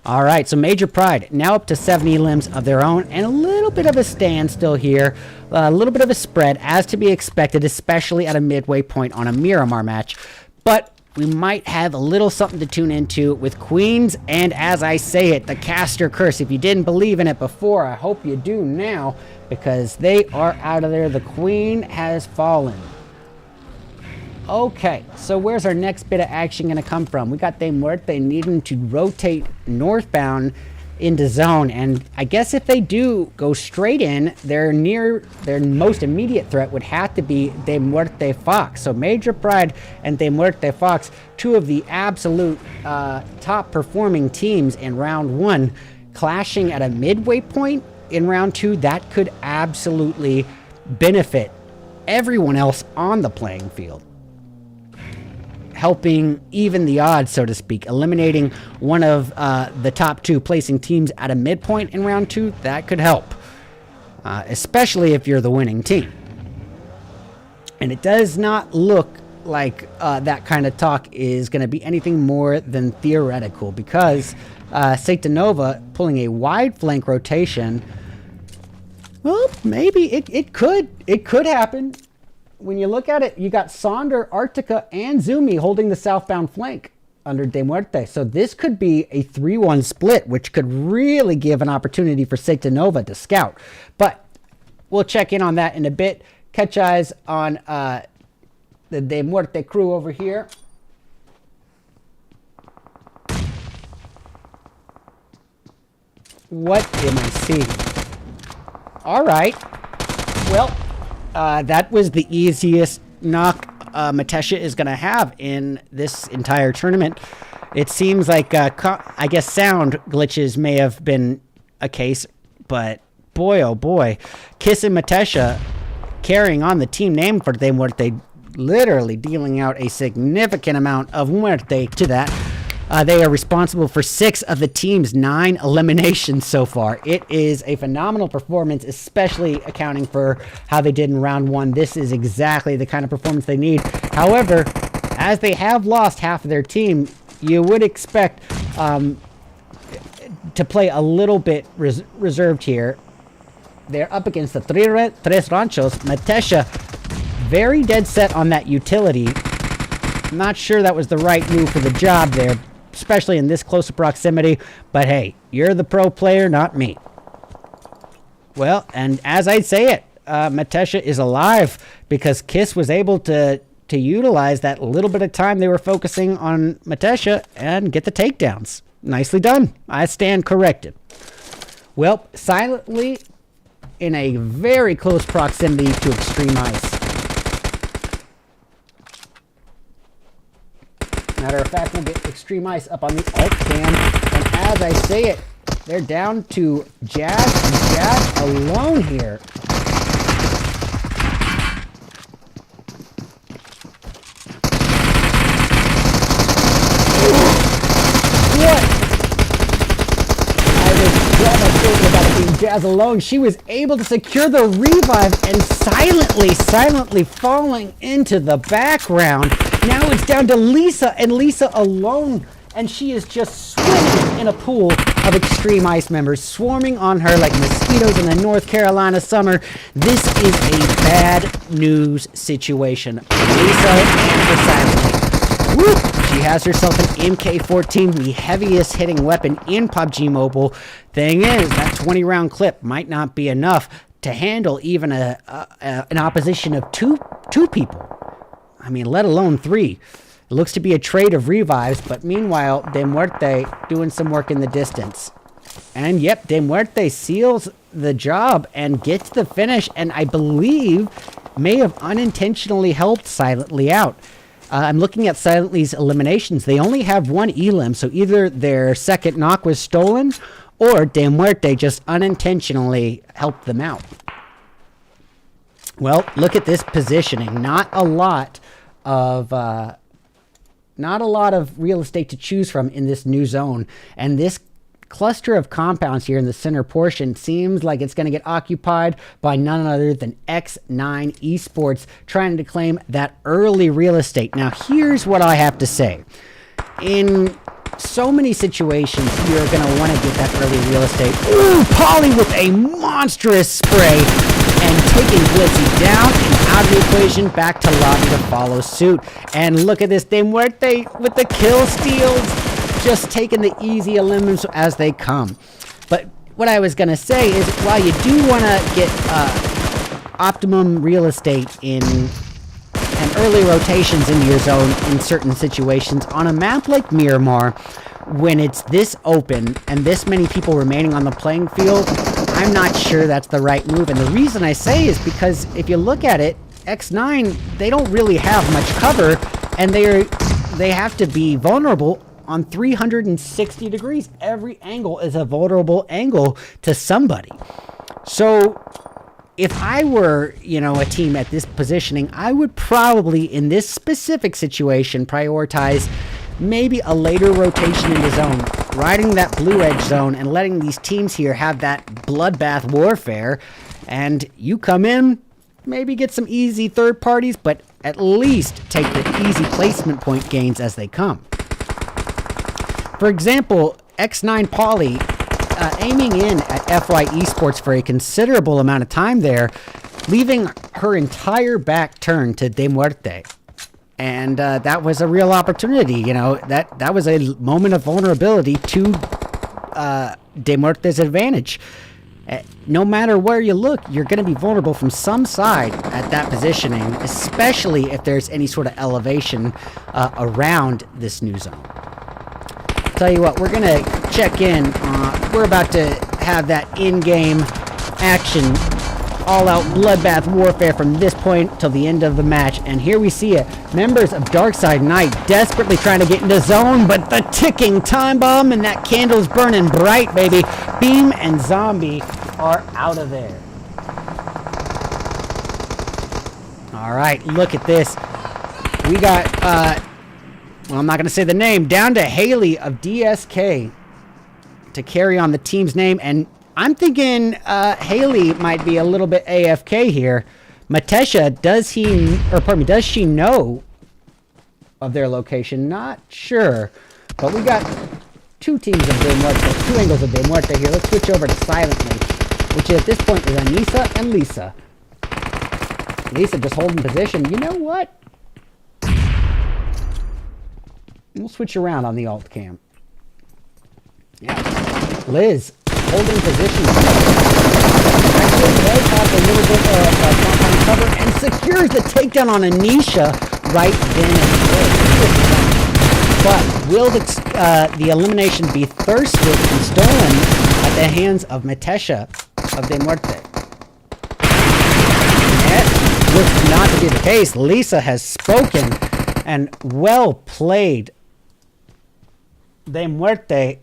All right, so Major Pride now up to 70 limbs of their own, and a little bit of a standstill here, a little bit of a spread, as to be expected, especially at a midway point on a Miramar match. But we might have a little something to tune into with Queens, and as I say it, the caster curse. If you didn't believe in it before, I hope you do now, because they are out of there. The Queen has fallen. Okay, so where's our next bit of action going to come from? We got De Muerte needing to rotate northbound into zone, and I guess if they do go straight in, their most immediate threat would have to be De Muerte Fox. So Major Pride and De Muerte Fox, two of the absolute top performing teams in round one, clashing at a midway point in round two, that could absolutely benefit everyone else on the playing field, helping even the odds, so to speak. Eliminating one of the top two placing teams at a midpoint in round two, that could help, especially if you're the winning team. And it does not look like that kind of talk is going to be anything more than theoretical, because Satanova pulling a wide flank rotation, well, maybe it could happen. When you look at it, you got Sonder, Arctica, and Zumi holding the southbound flank under De Muerte. So this could be a 3-1 split, which could really give an opportunity for Satanova to scout. But we'll check in on that in a bit. Catch eyes on the De Muerte crew over here. What am I seeing? All right. Well, that was the easiest knock Matesha is going to have in this entire tournament. It seems like, I guess, sound glitches may have been a case, but boy, oh boy, Kiss and Matesha carrying on the team name for De Muerte, literally dealing out a significant amount of muerte to that. They are responsible for 6 of the team's 9 eliminations so far. It is a phenomenal performance, especially accounting for how they did in round 1. This is exactly the kind of performance they need. However, as they have lost half of their team, you would expect to play a little bit reserved here. They're up against the Tres Ranchos. Matesha, very dead set on that utility. Not sure that was the right move for the job there, especially in this close proximity, but hey, you're the pro player, not me. Well, and as I say it, Matesha is alive because Kiss was able to utilize that little bit of time they were focusing on Matesha and get the takedowns. Nicely done. I stand corrected. Well, silently in a very close proximity to Extreme Ice. Matter of fact, we'll get Extreme Ice up on the alt cam, and as I say it, they're down to Jazz, and Jazz alone here. What? I was glad I told about it being Jazz alone. She was able to secure the revive and silently falling into the background. Now it's down to Lisa, and Lisa alone, and she is just swimming in a pool of Extreme Ice members, swarming on her like mosquitoes in the North Carolina summer. This is a bad news situation. Lisa and the silent. Woo! She has herself an MK14, the heaviest hitting weapon in PUBG Mobile. Thing is, that 20-round clip might not be enough to handle even an opposition of two people. I mean, let alone 3. It looks to be a trade of revives, but meanwhile, De Muerte doing some work in the distance. And yep, De Muerte seals the job and gets the finish, and I believe may have unintentionally helped Silently out. I'm looking at Silently's eliminations. They only have 1 elim, so either their second knock was stolen, or De Muerte just unintentionally helped them out. Well, look at this positioning. Not a lot of real estate to choose from in this new zone, and this cluster of compounds here in the center portion seems like it's going to get occupied by none other than XNINE Esports, trying to claim that early real estate. Now, here's what I have to say. In so many situations, you're going to want to get that early real estate. Ooh, Polly with a monstrous spray. and taking Glitzy down and out of the equation, back to lobby to follow suit. And look at this, De Muerte with the kill steals, just taking the easy eliminations as they come. But what I was going to say is, while you do want to get optimum real estate in and early rotations into your zone in certain situations, on a map like Miramar, when it's this open and this many people remaining on the playing field, I'm not sure that's the right move. And the reason I say is because if you look at it, XNINE, they don't really have much cover, and they have to be vulnerable on 360 degrees. Every angle is a vulnerable angle to somebody. So if I were, you know, a team at this positioning, I would probably, in this specific situation, prioritize maybe a later rotation into zone, riding that blue edge zone and letting these teams here have that bloodbath warfare. And you come in, maybe get some easy third parties, but at least take the easy placement point gains as they come. For example, XNINE Poly aiming in at FY Esports for a considerable amount of time there, leaving her entire back turn to De Muerte. And that was a real opportunity, you know, that was a moment of vulnerability to De Muerte's advantage. No matter where you look, you're going to be vulnerable from some side at that positioning, especially if there's any sort of elevation around this new zone. Tell you what, we're going to check in. We're about to have that in-game action, all-out bloodbath warfare from this point till the end of the match. And here we see it. Members of Darkside Knight desperately trying to get into zone, but the ticking time bomb and that candle's burning bright, baby. Beam and Zombie are out of there. All right, look at this. We got... well, I'm not going to say the name. Down to Haley of DSK to carry on the team's name. And I'm thinking Haley might be a little bit AFK here. Matesha, does she know of their location? Not sure. But we got two teams of De Muerte, two angles of De Muerte here. Let's switch over to Silently, which at this point is Anissa and Lisa. Lisa just holding position. You know what? We'll switch around on the alt cam. Yeah. Liz holding position. Actually does have a little bit of compound cover and secures the takedown on Anisha right then and there. But will the elimination be thirsted and stolen at the hands of Matesha of De Muerte? That looks not to be the case. Lisa has spoken, and well played. De Muerte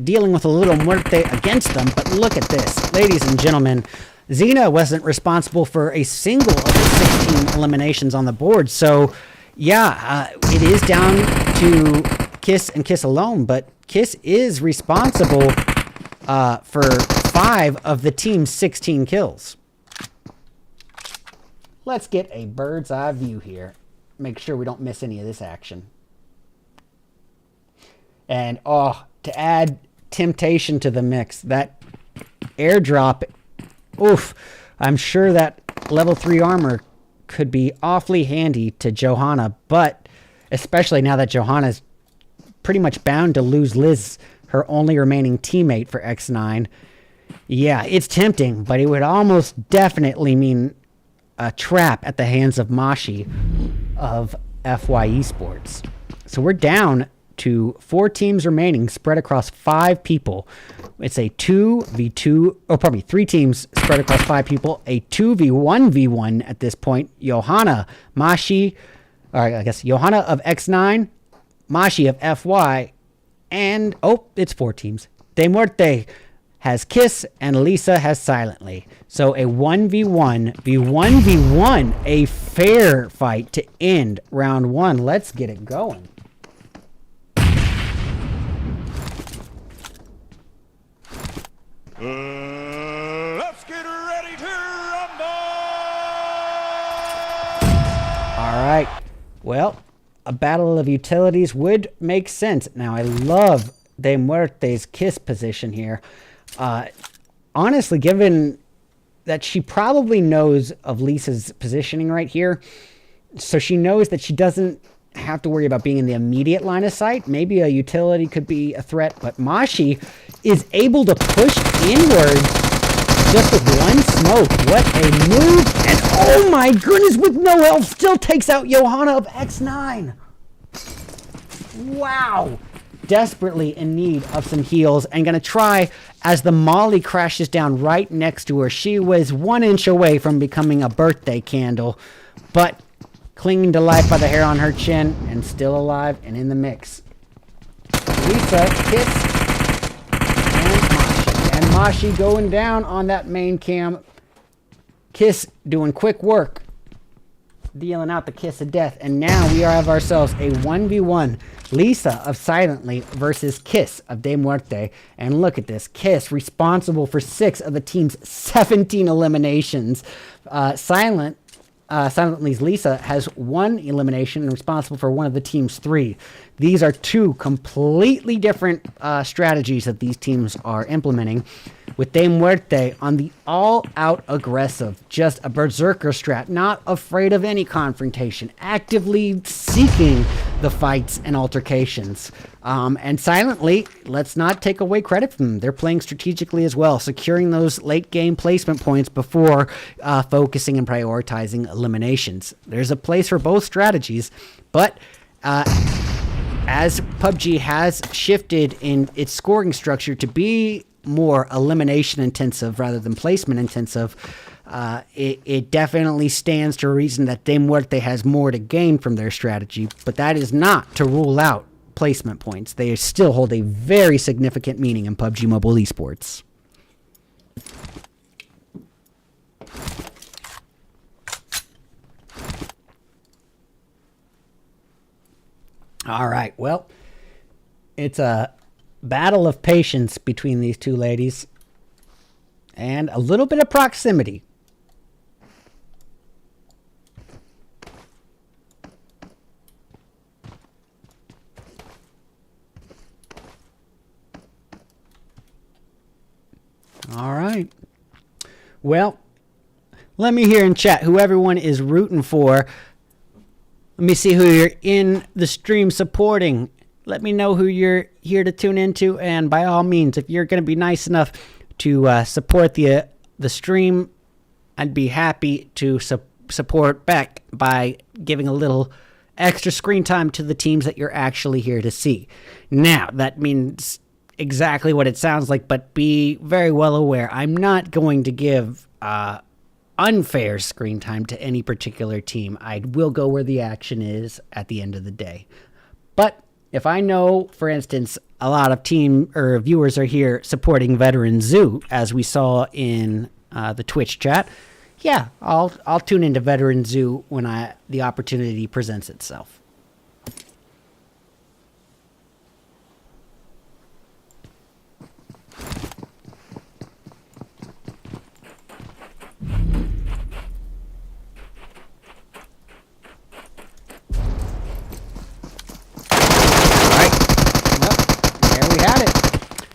dealing with a little Muerte against them, but look at this. Ladies and gentlemen, Xena wasn't responsible for a single of the 16 eliminations on the board, so yeah, it is down to Kiss and Kiss alone, but Kiss is responsible for 5 of the team's 16 kills. Let's get a bird's eye view here. Make sure we don't miss any of this action. And, oh, to add temptation to the mix, that airdrop, oof, I'm sure that level 3 armor could be awfully handy to Johanna, but especially now that Johanna's pretty much bound to lose Liz, her only remaining teammate for XNINE. Yeah, it's tempting, but it would almost definitely mean a trap at the hands of Mashi of FY Esports. So we're down to 4 teams remaining spread across 5 people. It's a 2v2, oh, pardon me, 3 teams spread across 5 people, a 2v1v1 at this point. Johanna, Mashi, or I guess Johanna of XNINE, Mashi of FY, and, oh, it's 4 teams. De Muerte has Kiss, and Lisa has Silently. So a 1v1, v1v1, a fair fight to end round 1. Let's get it going.
Let's get ready to rumble!
All right. Well, a battle of utilities would make sense. Now, I love De Muerte's Kiss position here. Honestly, given that she probably knows of Lisa's positioning right here. So she knows that she doesn't have to worry about being in the immediate line of sight. Maybe a utility could be a threat, but Mashi is able to push inward just with one smoke. What a move. And oh my goodness, with no health, still takes out Johanna of XNINE. Wow. Desperately in need of some heals and going to try as the molly crashes down right next to her. She was 1 inch away from becoming a birthday candle, but clinging to life by the hair on her chin and still alive and in the mix. Lisa, Kiss, and Mashi going down on that main cam. Kiss doing quick work, dealing out the kiss of death, and now we have ourselves a 1v1. Lisa of Silently versus Kiss of De Muerte. And look at this. Kiss responsible for 6 of the team's 17 eliminations. Silently's Lisa has 1 elimination and responsible for 1 of the team's 3. These are 2 completely different strategies that these teams are implementing, with De Muerte on the all-out aggressive, just a berserker strat, not afraid of any confrontation, actively seeking the fights and altercations. And Silently, let's not take away credit from them. They're playing strategically as well, securing those late-game placement points before focusing and prioritizing eliminations. There's a place for both strategies, but as PUBG has shifted in its scoring structure to be more elimination intensive rather than placement intensive, it definitely stands to reason that De Muerte has more to gain from their strategy, but that is not to rule out placement points. They still hold a very significant meaning in PUBG Mobile Esports. All right, well, it's a battle of patience between these two ladies and a little bit of proximity. All right. Well, let me hear in chat who everyone is rooting for. Let me see who you're in the stream supporting. Let me know who you're here to tune into. And by all means, if you're going to be nice enough to support the stream, I'd be happy to support back by giving a little extra screen time to the teams that you're actually here to see. Now, that means exactly what it sounds like, but be very well aware I'm not going to give unfair screen time to any particular team. I will go where the action is at the end of the day. But if I know, for instance, a lot of team or viewers are here supporting Veteran Zoo, as we saw in the Twitch chat, yeah, I'll tune into Veteran Zoo when the opportunity presents itself.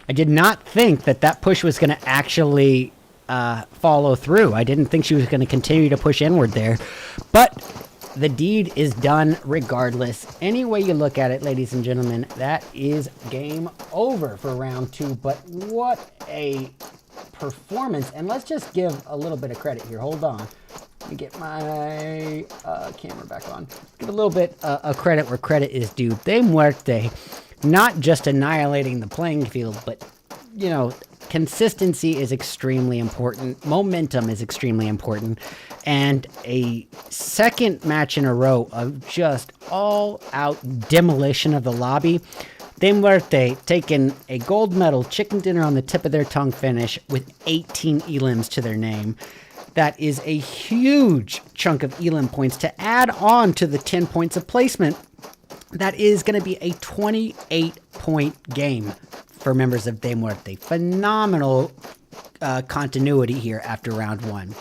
I did not think that push was going to actually follow through. I didn't think she was going to continue to push inward there. But the deed is done regardless. Any way you look at it, ladies and gentlemen, that is game over for round 2. But what a performance. And let's just give a little bit of credit here. Hold on. Let me get my camera back on. Give a little bit of credit where credit is due. De Muerte, not just annihilating the playing field, but, you know, consistency is extremely important. Momentum is extremely important. And a second match in a row of just all-out demolition of the lobby. De Muerte taking a gold medal chicken dinner on the tip of their tongue finish with 18 elims to their name. That is a huge chunk of elim points to add on to the 10 points of placement. That is going to be a 28-point game for members of De Muerte. Phenomenal continuity here after round 1.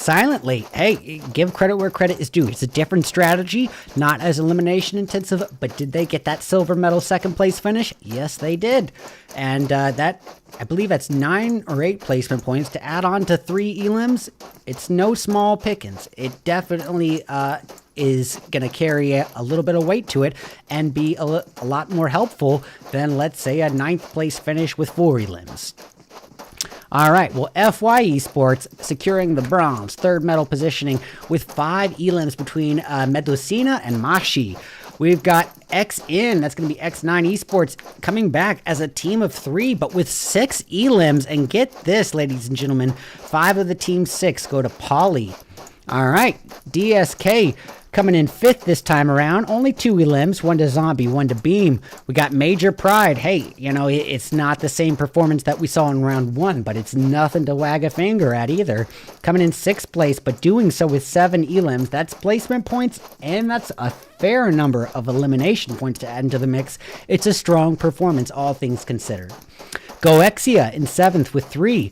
silently. Hey, give credit where credit is due. It's a different strategy, not as elimination intensive, but did they get that silver medal second place finish? Yes, they did. And I believe that's 9 or 8 placement points to add on to 3 elims. It's no small pickings. It definitely is going to carry a little bit of weight to it and be a lot more helpful than, let's say, a 9th place finish with 4 elims. All right, well, FY Esports securing the bronze, 3rd medal positioning with 5 elims between Medicina and Mashi. We've got XN, that's going to be XNINE Esports, coming back as a team of 3, but with 6 elims. And get this, ladies and gentlemen, 5 of the team 6 go to Poly. All right, DSK coming in 5th this time around. Only 2 elims, 1 to Zombie, 1 to Beam. We got Major Pride. Hey, you know, it's not the same performance that we saw in round 1, but it's nothing to wag a finger at either. Coming in 6th place, but doing so with 7 elims. That's placement points, and that's a fair number of elimination points to add into the mix. It's a strong performance, all things considered. GOEXIA in 7th with 3.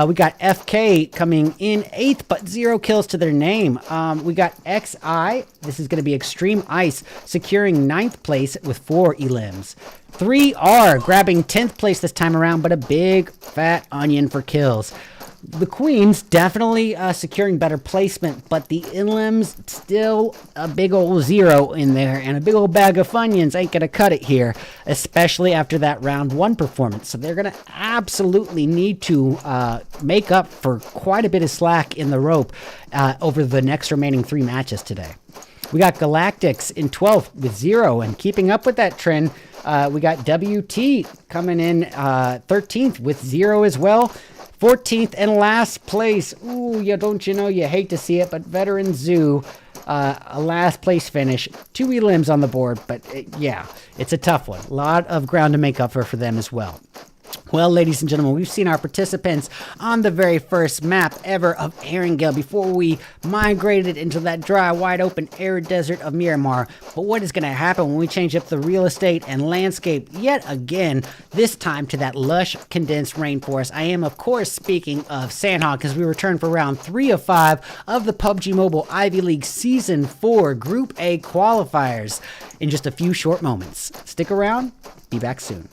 We got FK coming in 8th, but 0 kills to their name. We got XI, this is going to be Extreme Ice, securing 9th place with 4 elims. 3R grabbing 10th place this time around, but a big fat onion for kills. The Queens definitely securing better placement, but the elims still a big old 0 in there, and a big old bag of Funyuns ain't gonna cut it here, especially after that round 1 performance. So they're gonna absolutely need to make up for quite a bit of slack in the rope over the next remaining 3 matches today. We got Galactics in 12th with 0, and keeping up with that trend, we got WT coming in 13th with 0 as well. 14th and last place. Ooh, don't you know you hate to see it, but Veteran Zoo, a last place finish. 2 elims on the board, but yeah, it's a tough one. A lot of ground to make up for them as well. Well, ladies and gentlemen, we've seen our participants on the very first map ever of Erangel before we migrated into that dry, wide open arid desert of Miramar. But what is going to happen when we change up the real estate and landscape yet again, this time to that lush, condensed rainforest? I am, of course, speaking of Sanhok as we return for round 3 of 5 of the PUBG Mobile Ivy League Season 4 Group A qualifiers in just a few short moments. Stick around. Be back soon.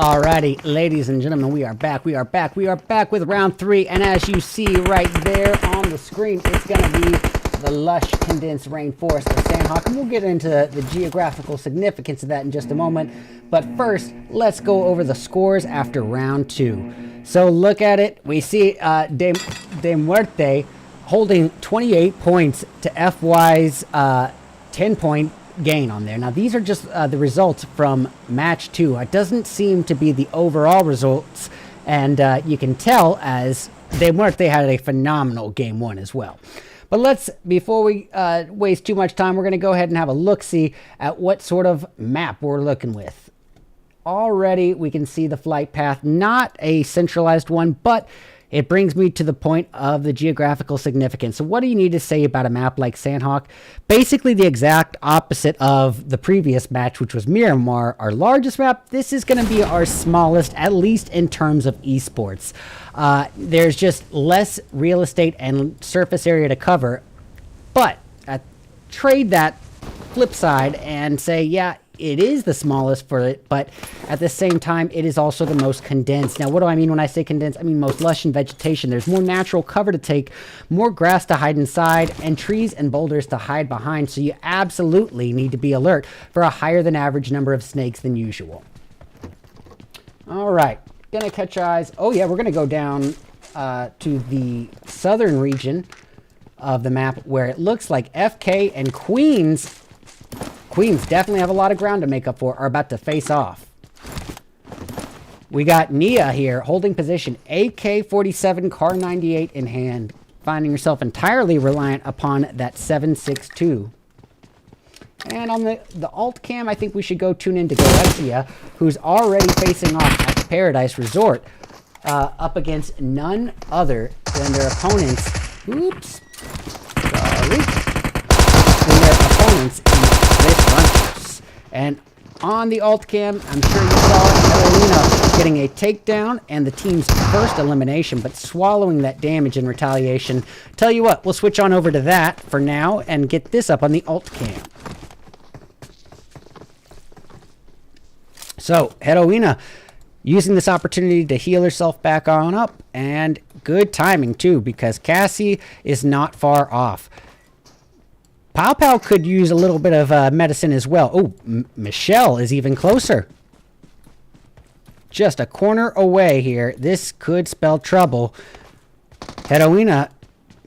Alrighty, ladies and gentlemen, we are back. We are back with round 3. And as you see right there on the screen, it's going to be the lush condensed rainforest of Sanhok. And we'll get into the geographical significance of that in just a moment. But first, let's go over the scores after round 2. So look at it. We see De Muerte holding 28 points to FY's 10-point gain on there. Now these are just the results from match 2. It doesn't seem to be the overall results, and you can tell as De Muerte had a phenomenal game 1 as well. But let's, before we waste too much time, we're going to go ahead and have a look-see at what sort of map we're looking with. Already we can see the flight path, not a centralized one, but it brings me to the point of the geographical significance. So what do you need to say about a map like Sanhok? Basically the exact opposite of the previous match, which was Miramar, our largest map. This is going to be our smallest, at least in terms of esports. There's just less real estate and surface area to cover. But trade that flip side and say, yeah, it is the smallest for it, but at the same time, it is also the most condensed. Now, what do I mean when I say condensed? I mean most lush in vegetation. There's more natural cover to take, more grass to hide inside, and trees and boulders to hide behind. So you absolutely need to be alert for a higher than average number of snakes than usual. All right, gonna catch your eyes. Oh yeah, we're gonna go down to the southern region of the map where it looks like FK and Queens definitely have a lot of ground to make up for, are about to face off. We got Nia here holding position, AK-47, Car 98 in hand, finding herself entirely reliant upon that 7.62. And on the alt cam, I think we should go tune into GOEXIA, who's already facing off at the Paradise Resort, up against none other than their opponents. Oops. Sorry. Than their opponents in this RANCHOS. And on the alt cam, I'm sure you saw Carolina getting a takedown and the team's first elimination, but swallowing that damage in retaliation. Tell you what, we'll switch on over to that for now and get this up on the alt cam. So, Heroina using this opportunity to heal herself back on up, and good timing too, because Cassie is not far off. Pow Pow could use a little bit of medicine as well. Oh, Michelle is even closer. Just a corner away here. This could spell trouble. Heroina,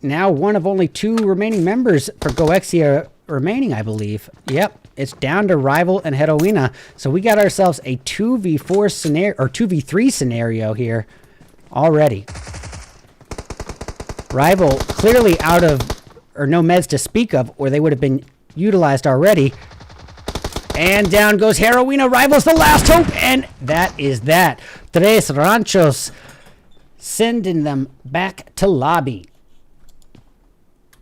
now one of only 2 remaining members for GOEXIA remaining, I believe. Yep, it's down to Rival and Heroina. So we got ourselves a 2v4 scenario, or 2v3 scenario here already. Rival clearly out of, or no meds to speak of, or they would have been utilized already. And down goes Heroina. Rival's the last hope, and that is that. Tres Ranchos sending them back to lobby.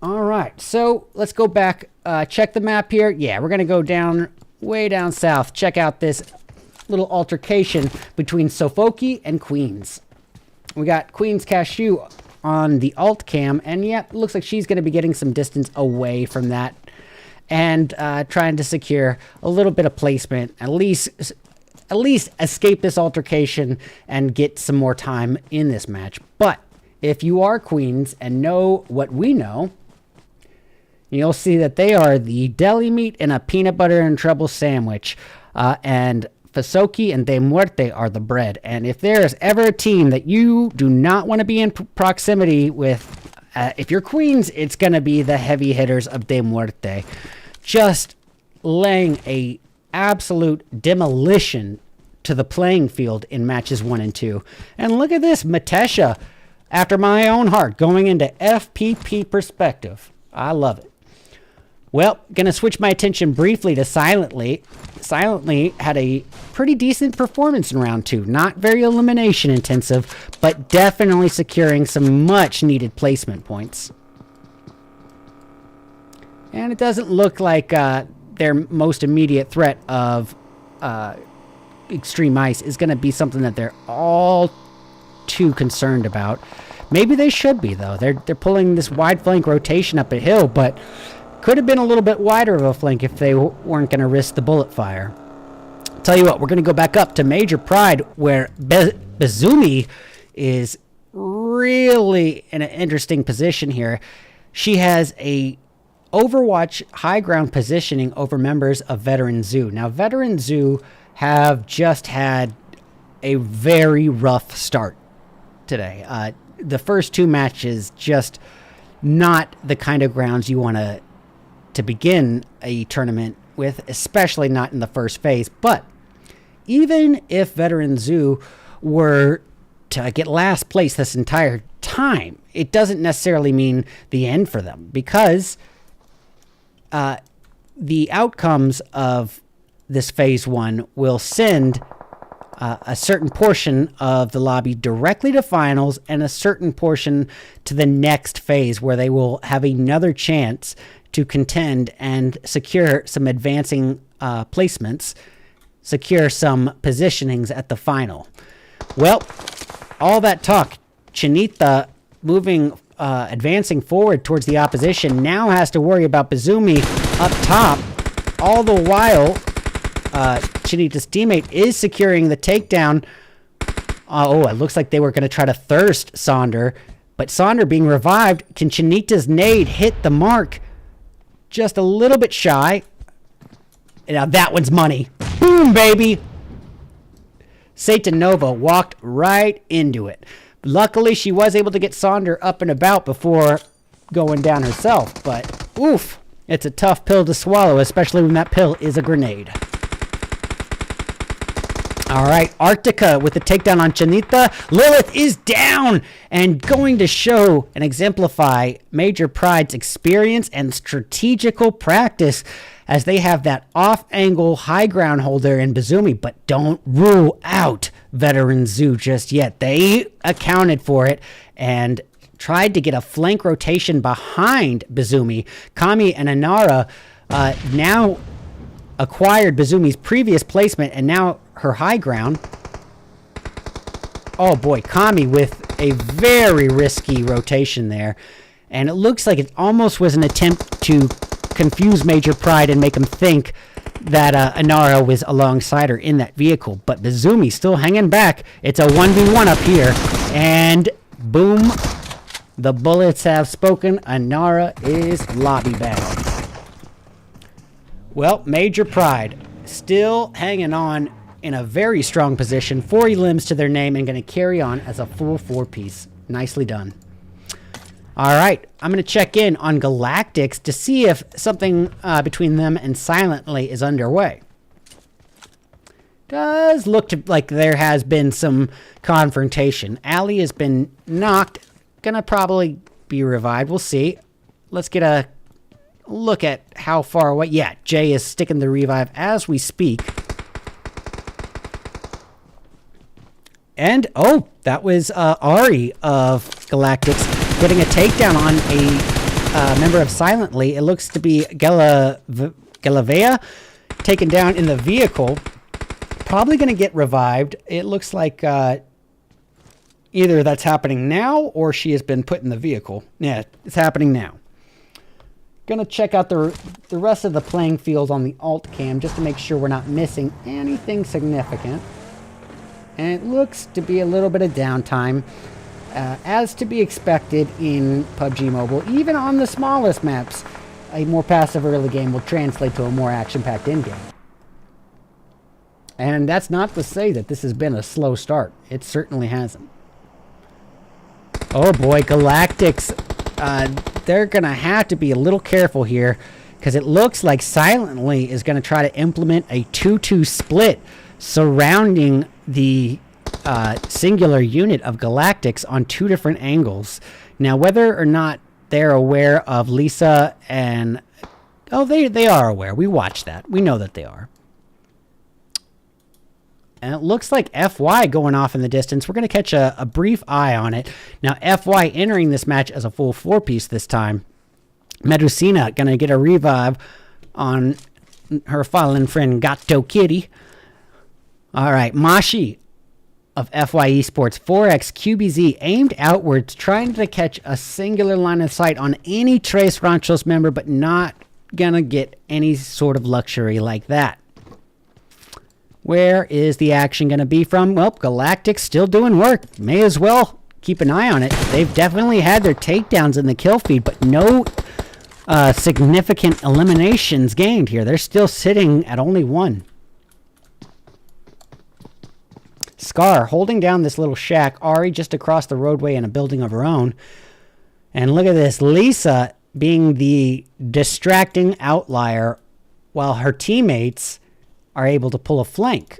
All right, so let's go back, check the map here. Yeah, we're going to go down, way down south. Check out this little altercation between SOFOKE and Queens. We got Queens Cashew on the alt cam, and yeah, it looks like she's going to be getting some distance away from that and trying to secure a little bit of placement, at least escape this altercation and get some more time in this match. But if you are Queens and know what we know, you'll see that they are the deli meat in a peanut butter and trouble sandwich, and Fasoki and De Muerte are the bread. And if there is ever a team that you do not want to be in proximity with, if you're Queens, it's going to be the heavy hitters of De Muerte. Just laying a absolute demolition to the playing field in matches 1 and 2. And look at this, Matesha, after my own heart, going into FPP perspective. I love it. Well, gonna switch my attention briefly to Silently. Silently had a pretty decent performance in round 2. Not very elimination intensive, but definitely securing some much needed placement points. And it doesn't look like their most immediate threat of extreme ice is gonna be something that they're all too concerned about. Maybe they should be, though. They're pulling this wide flank rotation up a hill, but could have been a little bit wider of a flank if they weren't going to risk the bullet fire. Tell you what, we're going to go back up to Major Pride, where Bizumi is really in an interesting position here. She has a Overwatch high ground positioning over members of Veteran Zoo. Now, Veteran Zoo have just had a very rough start today. The first two matches, just not the kind of grounds you want to begin a tournament with, especially not in the first phase. But even if Veteran Zoo were to get last place this entire time, it doesn't necessarily mean the end for them, because the outcomes of this phase one will send a certain portion of the lobby directly to finals and a certain portion to the next phase, where they will have another chance to contend and secure some advancing placements, secure some positionings at the final. Well, all that talk, Chinita moving, advancing forward towards the opposition, now has to worry about Bizumi up top. All the while, Chinita's teammate is securing the takedown. Oh, it looks like they were going to try to thirst Sonder, but Sonder being revived. Can Chinita's nade hit the mark? Just a little bit shy. Now that one's money. Boom, baby. Satan Nova walked right into it. Luckily, she was able to get Sonder up and about before going down herself. But, oof, it's a tough pill to swallow, especially when that pill is a grenade. All right, Arctica with the takedown on Chinita. Lilith is down and going to show and exemplify Major Pride's experience and strategical practice, as they have that off-angle high ground holder in Bizumi, but don't rule out Veteran Zoo just yet. They accounted for it and tried to get a flank rotation behind Bizumi. Kami and Inara now acquired Bizumi's previous placement and now her high ground. Oh boy, Kami with a very risky rotation there. And it looks like it almost was an attempt to confuse Major Pride and make him think that Inara was alongside her in that vehicle. But Bizumi still hanging back. It's a 1v1 up here. And boom, the bullets have spoken. Inara is lobby bound. Well, Major Pride still hanging on in a very strong position. 40 limbs to their name and going to carry on as a full four-piece. Nicely done. All right, I'm going to check in on Galactics to see if something between them and Silently is underway. Does look like there has been some confrontation. Ali has been knocked. Going to probably be revived. We'll see. Let's get a look at how far away. Yeah, Jay is sticking the revive as we speak. And, oh, that was Ari of Galactics getting a takedown on a member of Silently. It looks to be Galavea taken down in the vehicle. Probably going to get revived. It looks like either that's happening now or she has been put in the vehicle. Yeah, it's happening now. Going to check out the rest of the playing field on the alt cam just to make sure we're not missing anything significant. And it looks to be a little bit of downtime, as to be expected in PUBG Mobile. Even on the smallest maps, a more passive early game will translate to a more action-packed in-game. And that's not to say that this has been a slow start. It certainly hasn't. Oh boy, Galactics. They're going to have to be a little careful here, because it looks like Silently is going to try to implement a 2-2 split surrounding the singular unit of Galactics on two different angles. Now, whether or not they're aware of Lisa and... Oh, they are aware. We watched that. We know that they are. And it looks like FY going off in the distance. We're going to catch a brief eye on it. Now, FY entering this match as a full four-piece this time. Medusina going to get a revive on her fallen friend Gato Kitty. All right, Mashi of FY Esports, 4X QBZ aimed outwards, trying to catch a singular line of sight on any Trace Ranchos member, but not going to get any sort of luxury like that. Where is the action going to be from? Well, Galactics still doing work. May as well keep an eye on it. They've definitely had their takedowns in the kill feed, but no significant eliminations gained here. They're still sitting at only 1. Scar holding down this little shack. Ari just across the roadway in a building of her own. And look at this. Lisa being the distracting outlier while her teammates are able to pull a flank.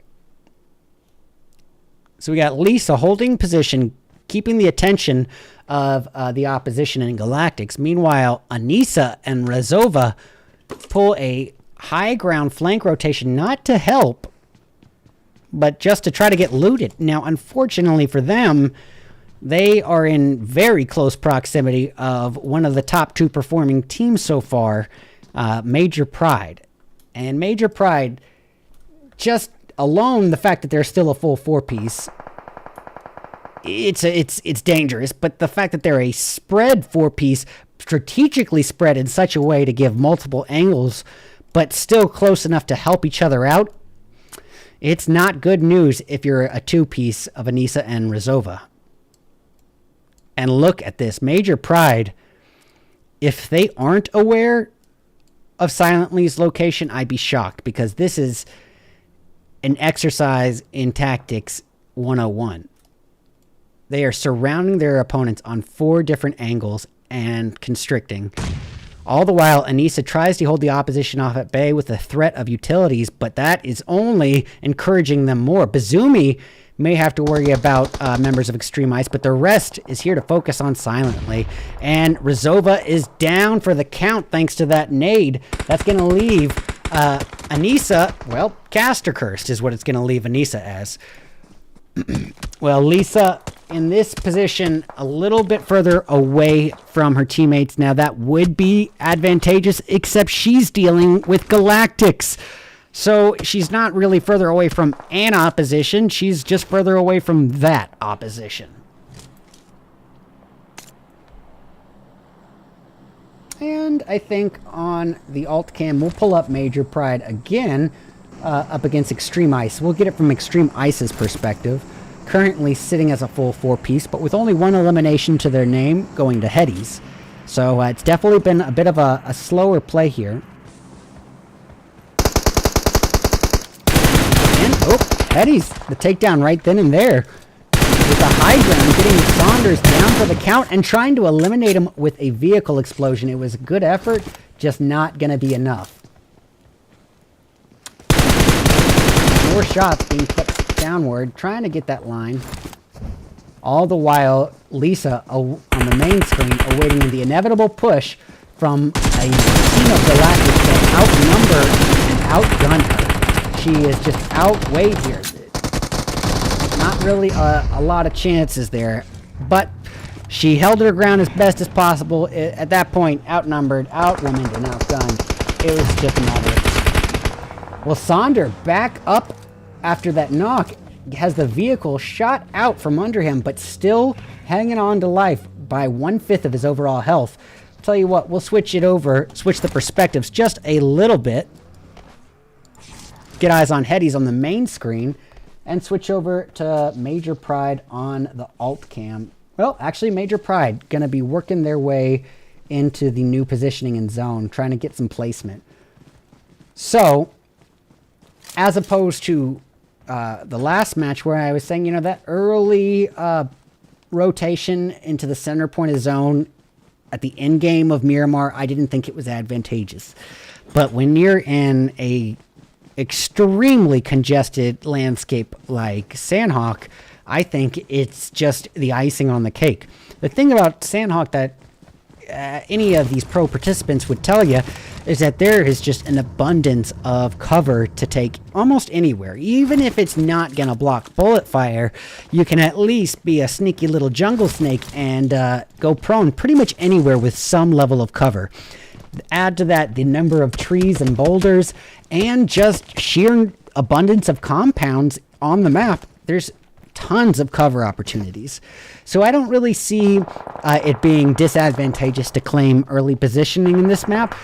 So we got Lisa holding position, keeping the attention of the opposition in Galactics. Meanwhile, Anissa and Razova pull a high ground flank rotation, not to help, but just to try to get looted. Now, unfortunately for them, they are in very close proximity of one of the top 2 performing teams so far, Major Pride. And Major Pride, just alone the fact that they're still a full 4-piece, it's dangerous. But the fact that they're a spread 4-piece, strategically spread in such a way to give multiple angles, but still close enough to help each other out, it's not good news if you're a 2-piece of Anissa and Razova. And look at this. Major Pride, if they aren't aware of Silently's location, I'd be shocked, because this is an exercise in tactics 101. They are surrounding their opponents on 4 different angles and constricting. All the while, Anissa tries to hold the opposition off at bay with the threat of utilities, but that is only encouraging them more. Bazoomi may have to worry about members of Extreme Ice, but the rest is here to focus on Silently. And Razova is down for the count thanks to that nade. That's going to leave Anissa, well, caster cursed is what it's going to leave Anissa as. Well, Lisa in this position a little bit further away from her teammates. Now that would be advantageous, except she's dealing with Galactics. So she's not really further away from an opposition. She's just further away from that opposition. And I think on the alt cam, we'll pull up Major Pride again up against Extreme Ice. We'll get it from Extreme Ice's perspective. Currently sitting as a full 4-piece, but with only 1 elimination to their name, going to RedEyes. So it's definitely been a bit of a slower play here. And, RedEyes, the takedown right then and there. With the high ground, getting Saunders down for the count and trying to eliminate him with a vehicle explosion. It was a good effort, just not going to be enough. More shots being put downward, trying to get that line. All the while, Lisa on the main screen awaiting the inevitable push from a team of Galactics that outnumber and outgun her. She is just outweighed here. Not really a lot of chances there, but she held her ground as best as possible. At that point, outnumbered, outwomaned, and outgunned. It was just another. Well, Sonder back up after that knock, has the vehicle shot out from under him, but still hanging on to life by 1/5 of his overall health. I'll tell you what, we'll switch the perspectives just a little bit. Get eyes on RedEyes on the main screen, and switch over to Major Pride on the alt cam. Well, actually, Major Pride going to be working their way into the new positioning and zone, trying to get some placement. So, as opposed to the last match where I was saying, you know, that early rotation into the center point of zone at the end game of Miramar, I didn't think it was advantageous. But when you're in a extremely congested landscape like Sanhok, I think it's just the icing on the cake. The thing about Sanhok that any of these pro participants would tell you is that there is just an abundance of cover to take almost anywhere. Even if it's not going to block bullet fire, you can at least be a sneaky little jungle snake and go prone pretty much anywhere with some level of cover. Add to that the number of trees and boulders and just sheer abundance of compounds on the map. There's tons of cover opportunities. So I don't really see it being disadvantageous to claim early positioning in this map.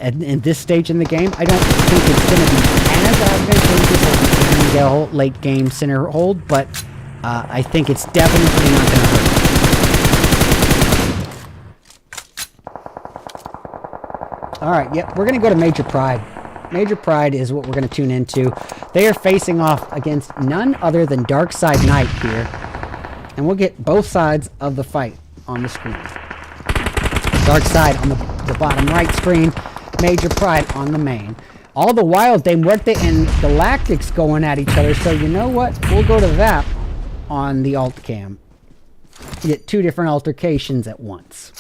in this stage in the game. I don't think it's going to be as advantageous as the Erangel late game center hold, but I think it's definitely not going to hurt. All right, yep, we're going to go to Major Pride. Major Pride is what we're going to tune into. They are facing off against none other than Darkside Knight here. And we'll get both sides of the fight on the screen. Darkside on the bottom right screen. Major Pride on the main. All the while, MUERTE and Galactics going at each other. So you know what? We'll go to that on the alt cam. You get two different altercations at once.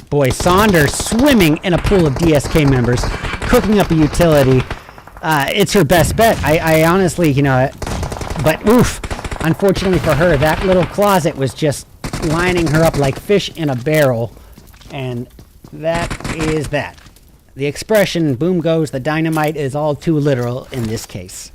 Boy, Saunders swimming in a pool of DSK members, cooking up a utility. It's her best bet. I honestly, you know, but oof. Unfortunately for her, that little closet was just lining her up like fish in a barrel. And that is that. The expression, boom goes the dynamite, is all too literal in this case.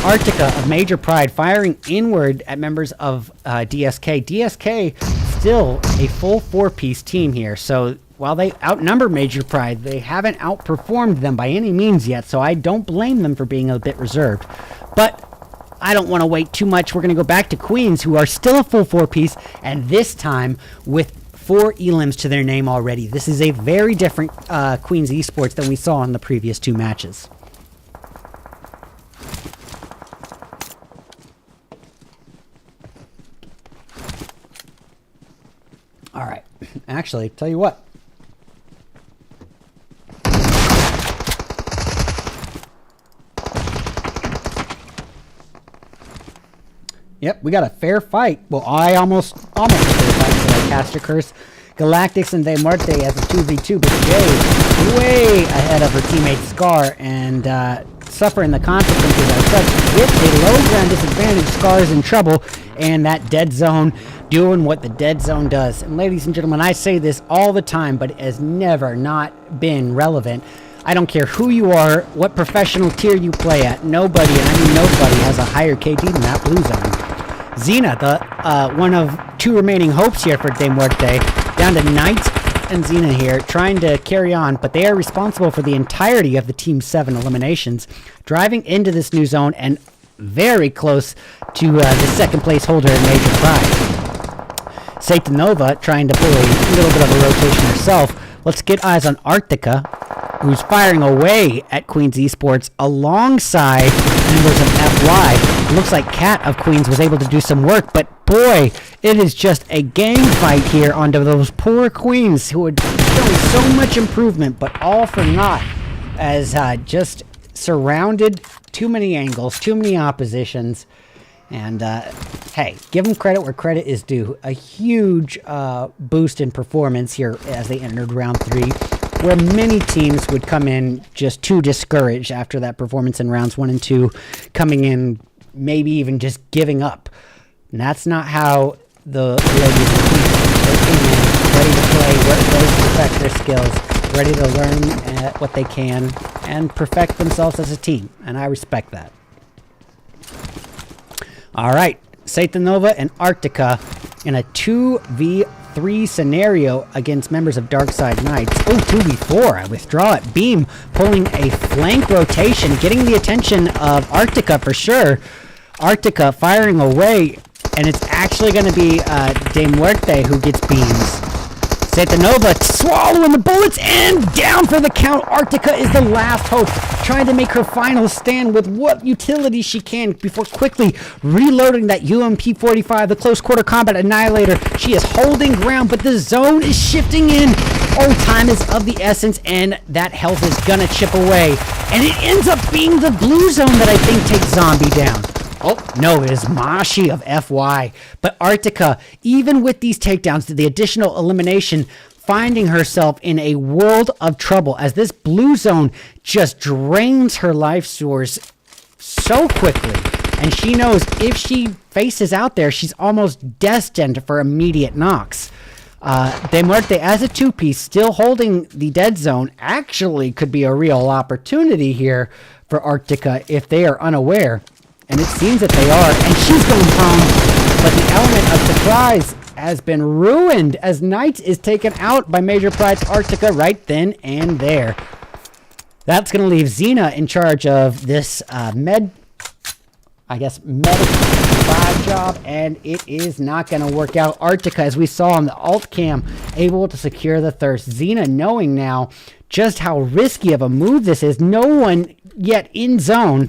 Arctica of Major Pride firing inward at members of DSK. DSK still a full four-piece team here, so while they outnumber Major Pride, they haven't outperformed them by any means yet, so I don't blame them for being a bit reserved. But I don't want to wait too much. We're going to go back to Queens, who are still a full four-piece, and this time with 4 elims to their name already. This is a very different Queens esports than we saw in the previous 2 matches. All right. Actually, tell you what. Yep, we got a fair fight. Well, I almost a fair fight until I cast a curse. Galactics and MUERTE as a 2v2, but Jay way ahead of her teammate Scar and suffering the consequences as such. With a low ground disadvantage, Scar is in trouble, and that dead zone doing what the dead zone does. And ladies and gentlemen, I say this all the time, but it has never not been relevant. I don't care who you are, what professional tier you play at. Nobody, and I mean nobody, has a higher KD than that blue zone. Xena, the one of 2 remaining hopes here for MUERTE, down to Knight and Xena here, trying to carry on, but they are responsible for the entirety of the Team 7 eliminations, driving into this new zone and very close to the second place holder in Major Pride. Satanova trying to pull a little bit of a rotation herself. Let's get eyes on Arctica, who's firing away at Queens Esports alongside members of FY. Looks like Cat of Queens was able to do some work, but boy, it is just a gang fight here onto those poor Queens who had shown so much improvement, but all for naught, as just surrounded, too many angles, too many oppositions. And hey, give them credit where credit is due. A huge boost in performance here as they entered round 3, where many teams would come in just too discouraged after that performance in rounds 1 and 2, coming in maybe even just giving up. And that's not how the ladies and they came in ready to play, ready to perfect their skills, ready to learn what they can and perfect themselves as a team. And I respect that. All right, Satanova and Arctica in a 2v3 scenario against members of Darkside Knights. Oh, 2v4, I withdraw it. Beam pulling a flank rotation, getting the attention of Arctica for sure. Arctica firing away, and it's actually going to be MUERTE who gets beams. Satanova swallowing the bullets and down for the count. Arctica is the last hope, trying to make her final stand with what utility she can before quickly reloading that UMP-45, the close quarter combat annihilator. She is holding ground, but the zone is shifting in. Oh, time is of the essence, and that health is gonna chip away. And it ends up being the blue zone that I think takes Zombie down. Oh, no, it is Mashi of FY. But Arctica, even with these takedowns, the additional elimination, finding herself in a world of trouble as this blue zone just drains her life source so quickly. And she knows if she faces out there, she's almost destined for immediate knocks. MUERTE, as a 2-piece, still holding the dead zone, actually could be a real opportunity here for Arctica if they are unaware. And it seems that they are, and she's going prone, but the element of surprise has been ruined as Knights is taken out by Major Pride's Arctica right then and there. That's going to leave Xena in charge of this medic 5 job, and it is not going to work out. Arctica, as we saw on the alt cam, able to secure the thirst. Xena knowing now just how risky of a move this is. No one yet in zone.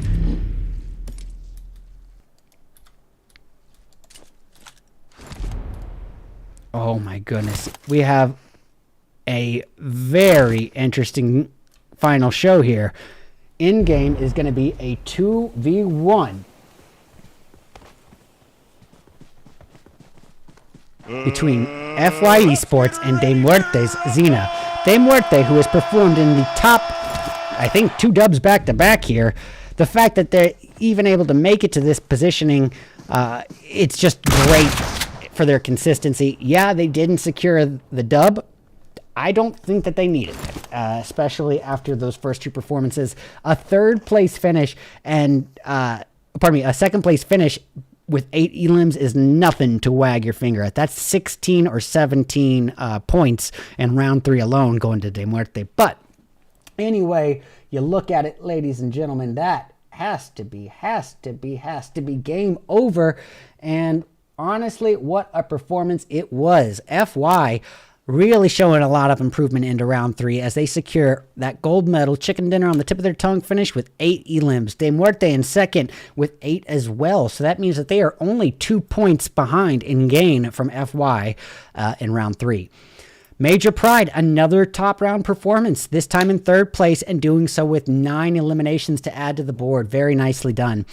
Oh my goodness. We have a very interesting final show here. In-game is going to be a 2v1 between FY Esports and De Muerte's Xena. De Muerte, who has performed in the top, I think, 2 dubs back-to-back here. The fact that they're even able to make it to this positioning, it's just great for their consistency. Yeah, they didn't secure the dub. I don't think that they needed it, especially after those first 2 performances. A 3rd place finish and, a 2nd place finish with 8 elims is nothing to wag your finger at. That's 16 or 17 points in round 3 alone going to De Muerte. But anyway, you look at it, ladies and gentlemen, that has to be game over. And honestly, what a performance it was. FY really showing a lot of improvement into round 3 as they secure that gold medal, chicken dinner on the tip of their tongue finish with 8 elims. De Muerte in second with 8 as well. So that means that they are only 2 points behind in gain from FY in round 3. Major Pride, another top round performance, this time in 3rd place and doing so with 9 eliminations to add to the board. Very nicely done.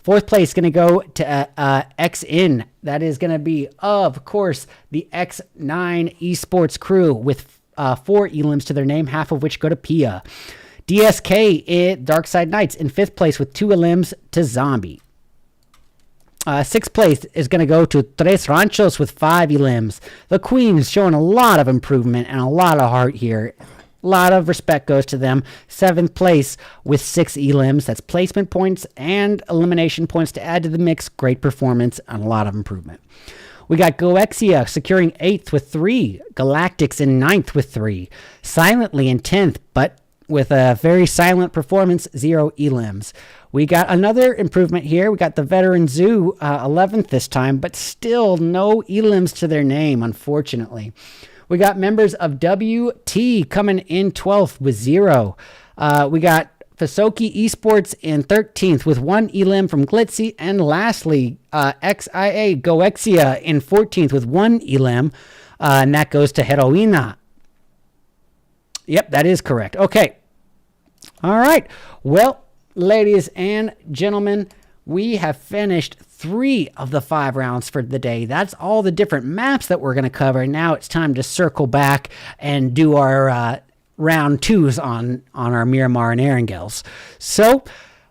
4th place going to go to XNINE. That is going to be, of course, the XNINE esports crew with 4 elims to their name, half of which go to Pia. DSK, Darkside Knights, in 5th place with 2 elims to Zombie. 6th place is going to go to Tres Ranchos with 5 elims. The Queens showing a lot of improvement and a lot of heart here. A lot of respect goes to them. 7th place with 6 elims. That's placement points and elimination points to add to the mix. Great performance and a lot of improvement. We got GOEXIA securing 8th with 3. Galactics in 9th with 3. Silently in 10th, but with a very silent performance, 0 elims. We got another improvement here. We got the Veteran Zoo 11th this time, but still no elims to their name, unfortunately. We got members of WT coming in 12th with 0. We got SOFOKE Esports in 13th with 1 elim from Glitzy. And lastly, XIA GOEXIA in 14th with 1 elim. And that goes to Heroina. Yep, that is correct. Okay. All right. Well, ladies and gentlemen, we have finished 3 of the 5 rounds for the day. That's all the different maps that we're going to cover. Now it's time to circle back and do our round 2s on our Miramar and Erangels. So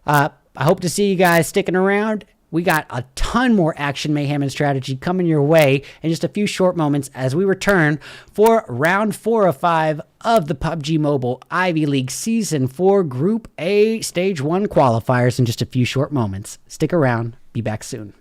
I hope to see you guys sticking around. We got a ton more action, mayhem, and strategy coming your way in just a few short moments as we return for round 4 of 5 of the PUBG Mobile Ivy League Season 4 Group A Stage 1 qualifiers in just a few short moments. Stick around. Be back soon.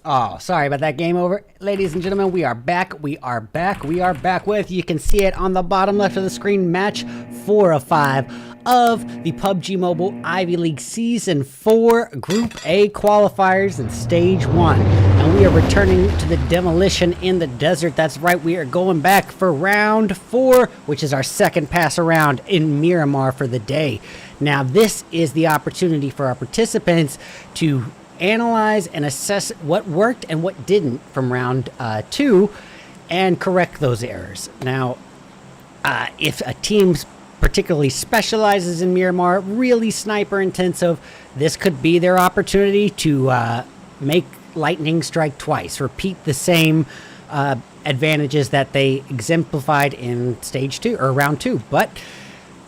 Oh, sorry about that. Game over. Ladies and gentlemen, we are back. We are back. We are back with, you can see it on the bottom left of the screen, match 4 of 5 of the PUBG Mobile Ivy League Season 4 Group A qualifiers in Stage 1. And we are returning to the demolition in the desert. That's right, we are going back for round 4, which is our second pass around in Miramar for the day. Now, this is the opportunity for our participants to analyze and assess what worked and what didn't from round 2 and correct those errors. Now, if a team particularly specializes in Miramar, really sniper intensive, this could be their opportunity to make lightning strike twice, repeat the same advantages that they exemplified in stage 2 or round 2, but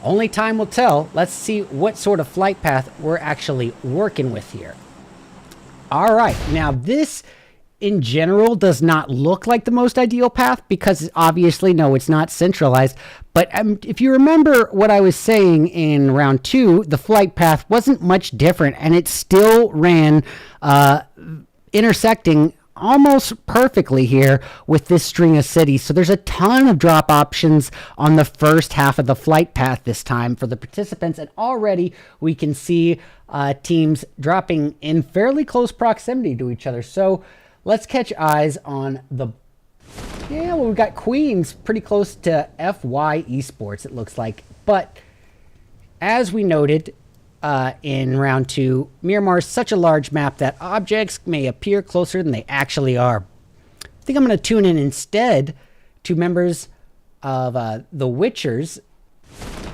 only time will tell. Let's see what sort of flight path we're actually working with here. All right, now this in general does not look like the most ideal path because obviously, no, it's not centralized. But if you remember what I was saying in round 2, the flight path wasn't much different and it still ran intersecting almost perfectly here with this string of cities. So there's a ton of drop options on the first half of the flight path this time for the participants, and already we can see teams dropping in fairly close proximity to each other. So let's catch eyes on the, yeah, well, we've got Queens pretty close to FY Esports, it looks like. But as we noted in round 2, Miramar is such a large map that objects may appear closer than they actually are. I think I'm going to tune in instead to members of the Witchers.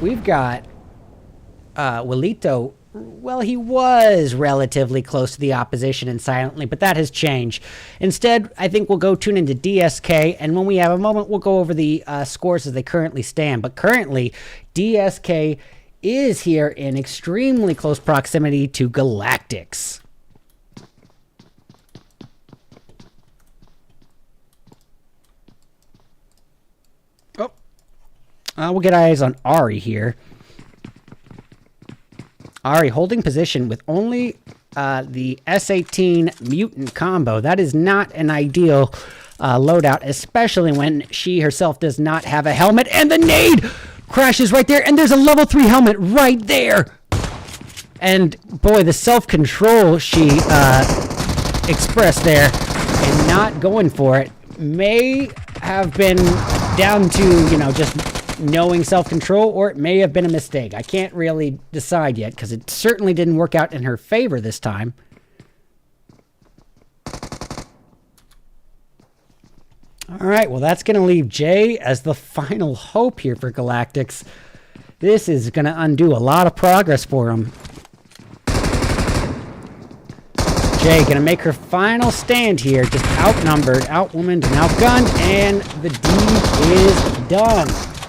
We've got Willito. Well, he was relatively close to the opposition and silently, but that has changed. Instead, I think we'll go tune into DSK, and when we have a moment, we'll go over the scores as they currently stand. But currently, DSK is here in extremely close proximity to Galactics. Oh, we'll get eyes on Ari here. Ari holding position with only the S18 mutant combo. That is not an ideal loadout, especially when she herself does not have a helmet, and the nade crashes right there, and there's a level 3 helmet right there. And boy, the self-control she expressed there and not going for it may have been down to, you know, just knowing self-control, or it may have been a mistake. I can't really decide yet because it certainly didn't work out in her favor this time. All right, well, that's going to leave Jay as the final hope here for Galactics. This is going to undo a lot of progress for him. Jay going to make her final stand here, just outnumbered, outwomaned, and outgunned, and the deed is done.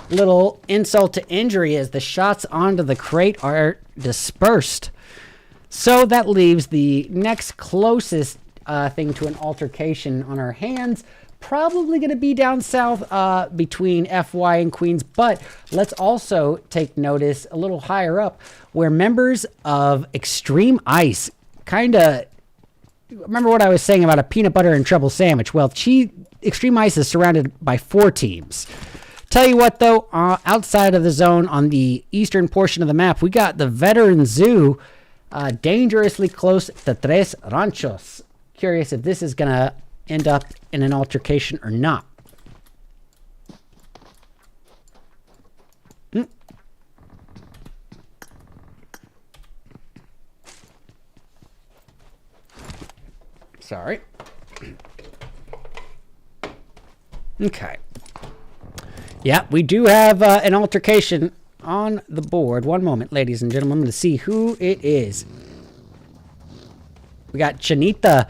Little insult to injury as the shots onto the crate are dispersed. So that leaves the next closest thing to an altercation on our hands. Probably going to be down south between FY and Queens, but let's also take notice a little higher up where members of Extreme Ice kind of, remember what I was saying about a peanut butter and trouble sandwich? Well, Extreme Ice is surrounded by 4 teams. Tell you what, though, outside of the zone on the eastern portion of the map, we got the Veteran Zoo dangerously close to Tres Ranchos. Curious if this is going to end up in an altercation or not. Sorry. Okay. Yeah, we do have an altercation on the board. One moment, ladies and gentlemen. I'm going to see who it is. We got Chanita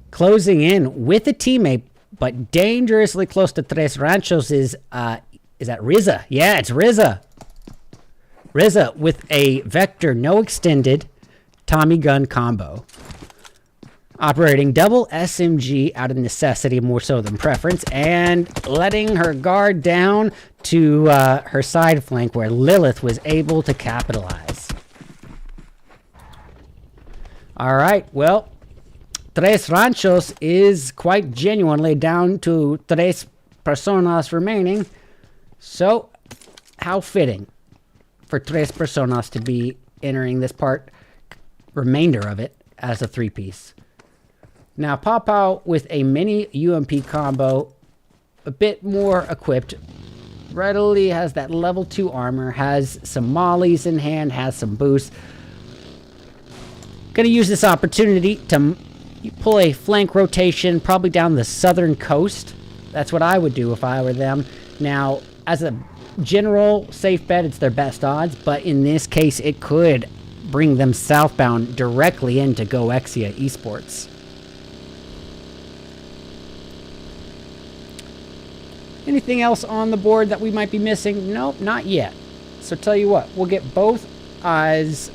closing in with a teammate, but dangerously close to Tres Ranchos is that Riza? Yeah, it's Riza. Riza with a Vector, no extended, Tommy gun combo. Operating double SMG out of necessity more so than preference, and letting her guard down to her side flank where Lilith was able to capitalize. Alright, well, Tres Ranchos is quite genuinely down to tres personas remaining. So, how fitting for tres personas to be entering this remainder of it, as a 3-piece. Now, Paw with a mini UMP combo, a bit more equipped, readily has that level 2 armor, has some mollies in hand, has some boosts. Gonna use this opportunity to pull a flank rotation, probably down the southern coast. That's what I would do if I were them. Now, as a general safe bet, it's their best odds, but in this case, it could bring them southbound directly into GOEXIA Esports. Anything else on the board that we might be missing? Nope, not yet. So tell you what, we'll get both eyes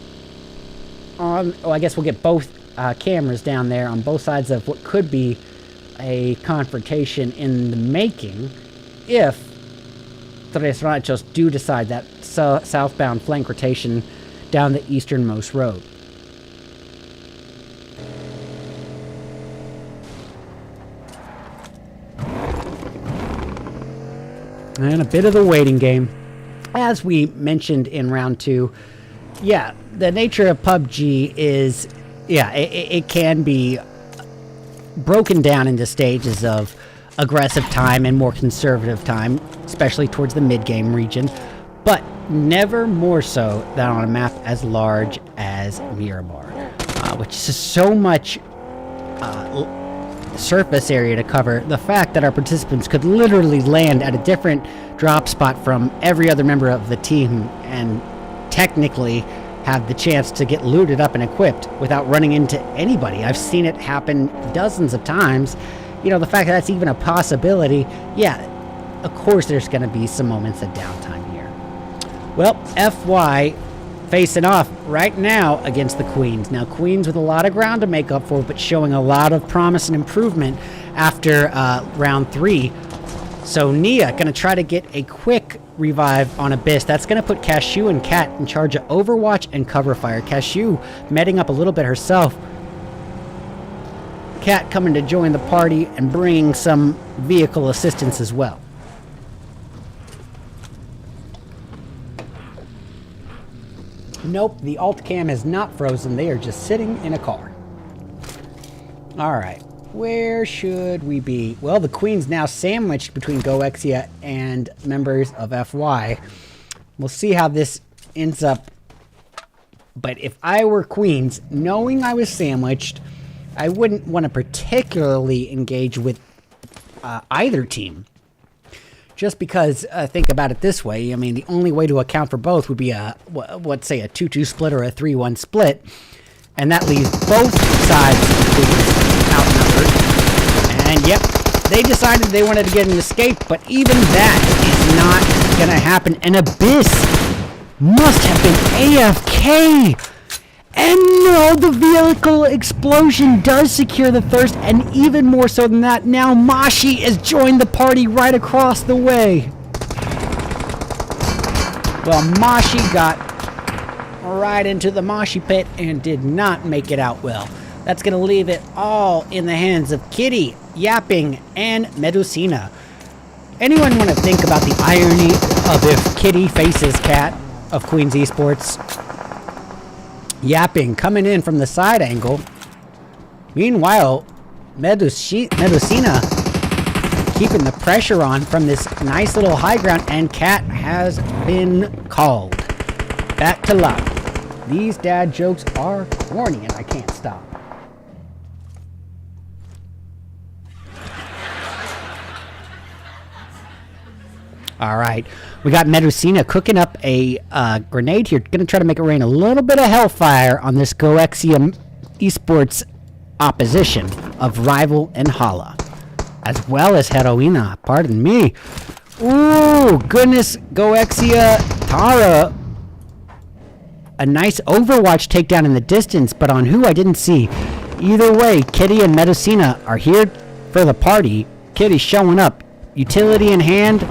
on, I guess we'll get both cameras down there on both sides of what could be a confrontation in the making if Tres Ranchos do decide that southbound flank rotation down the easternmost road. And a bit of the waiting game. As we mentioned in round 2, yeah, the nature of PUBG is, yeah, it can be broken down into stages of aggressive time and more conservative time, especially towards the mid-game region, but never more so than on a map as large as Miramar, which is so much surface area to cover. The fact that our participants could literally land at a different drop spot from every other member of the team and technically have the chance to get looted up and equipped without running into anybody. I've seen it happen dozens of times. You know, the fact that that's even a possibility, yeah, of course there's going to be some moments of downtime here. Well, FY facing off right now against the Queens. Now, Queens with a lot of ground to make up for, but showing a lot of promise and improvement after round 3. So Nia going to try to get a quick revive on Abyss. That's going to put Cashew and Cat in charge of Overwatch and cover fire. Cashew medding up a little bit herself. Cat coming to join the party and bringing some vehicle assistance as well. Nope, the alt cam is not frozen. They are just sitting in a car. Alright, where should we be? Well, the Queen's now sandwiched between GOEXIA and members of FY. We'll see how this ends up. But if I were Queens, knowing I was sandwiched, I wouldn't want to particularly engage with either team. Just because, think about it this way, I mean, the only way to account for both would be let's say a 2-2 split or a 3-1 split, and that leaves both sides outnumbered. And yep, they decided they wanted to get an escape, but even that is not going to happen. And Abyss must have been AFK! And no, the vehicle explosion does secure the thirst, and even more so than that, now Mashi has joined the party right across the way. Well, Mashi got right into the Mashi pit and did not make it out well. That's going to leave it all in the hands of Kitty, Yapping, and Medusina. Anyone want to think about the irony of if Kitty faces Cat of Queens Esports? Yapping coming in from the side angle. Meanwhile, Medusina keeping the pressure on from this nice little high ground, and Cat has been called. Back to luck. These dad jokes are corny and I can't stop. All right, we got Medusina cooking up a grenade here. Going to try to make it rain a little bit of hellfire on this GOEXIA Esports opposition of Rival and Hala, as well as Heroina. Pardon me. Ooh, goodness, GOEXIA Tara. A nice Overwatch takedown in the distance, but on who I didn't see. Either way, Kitty and Medicina are here for the party. Kitty showing up, utility in hand,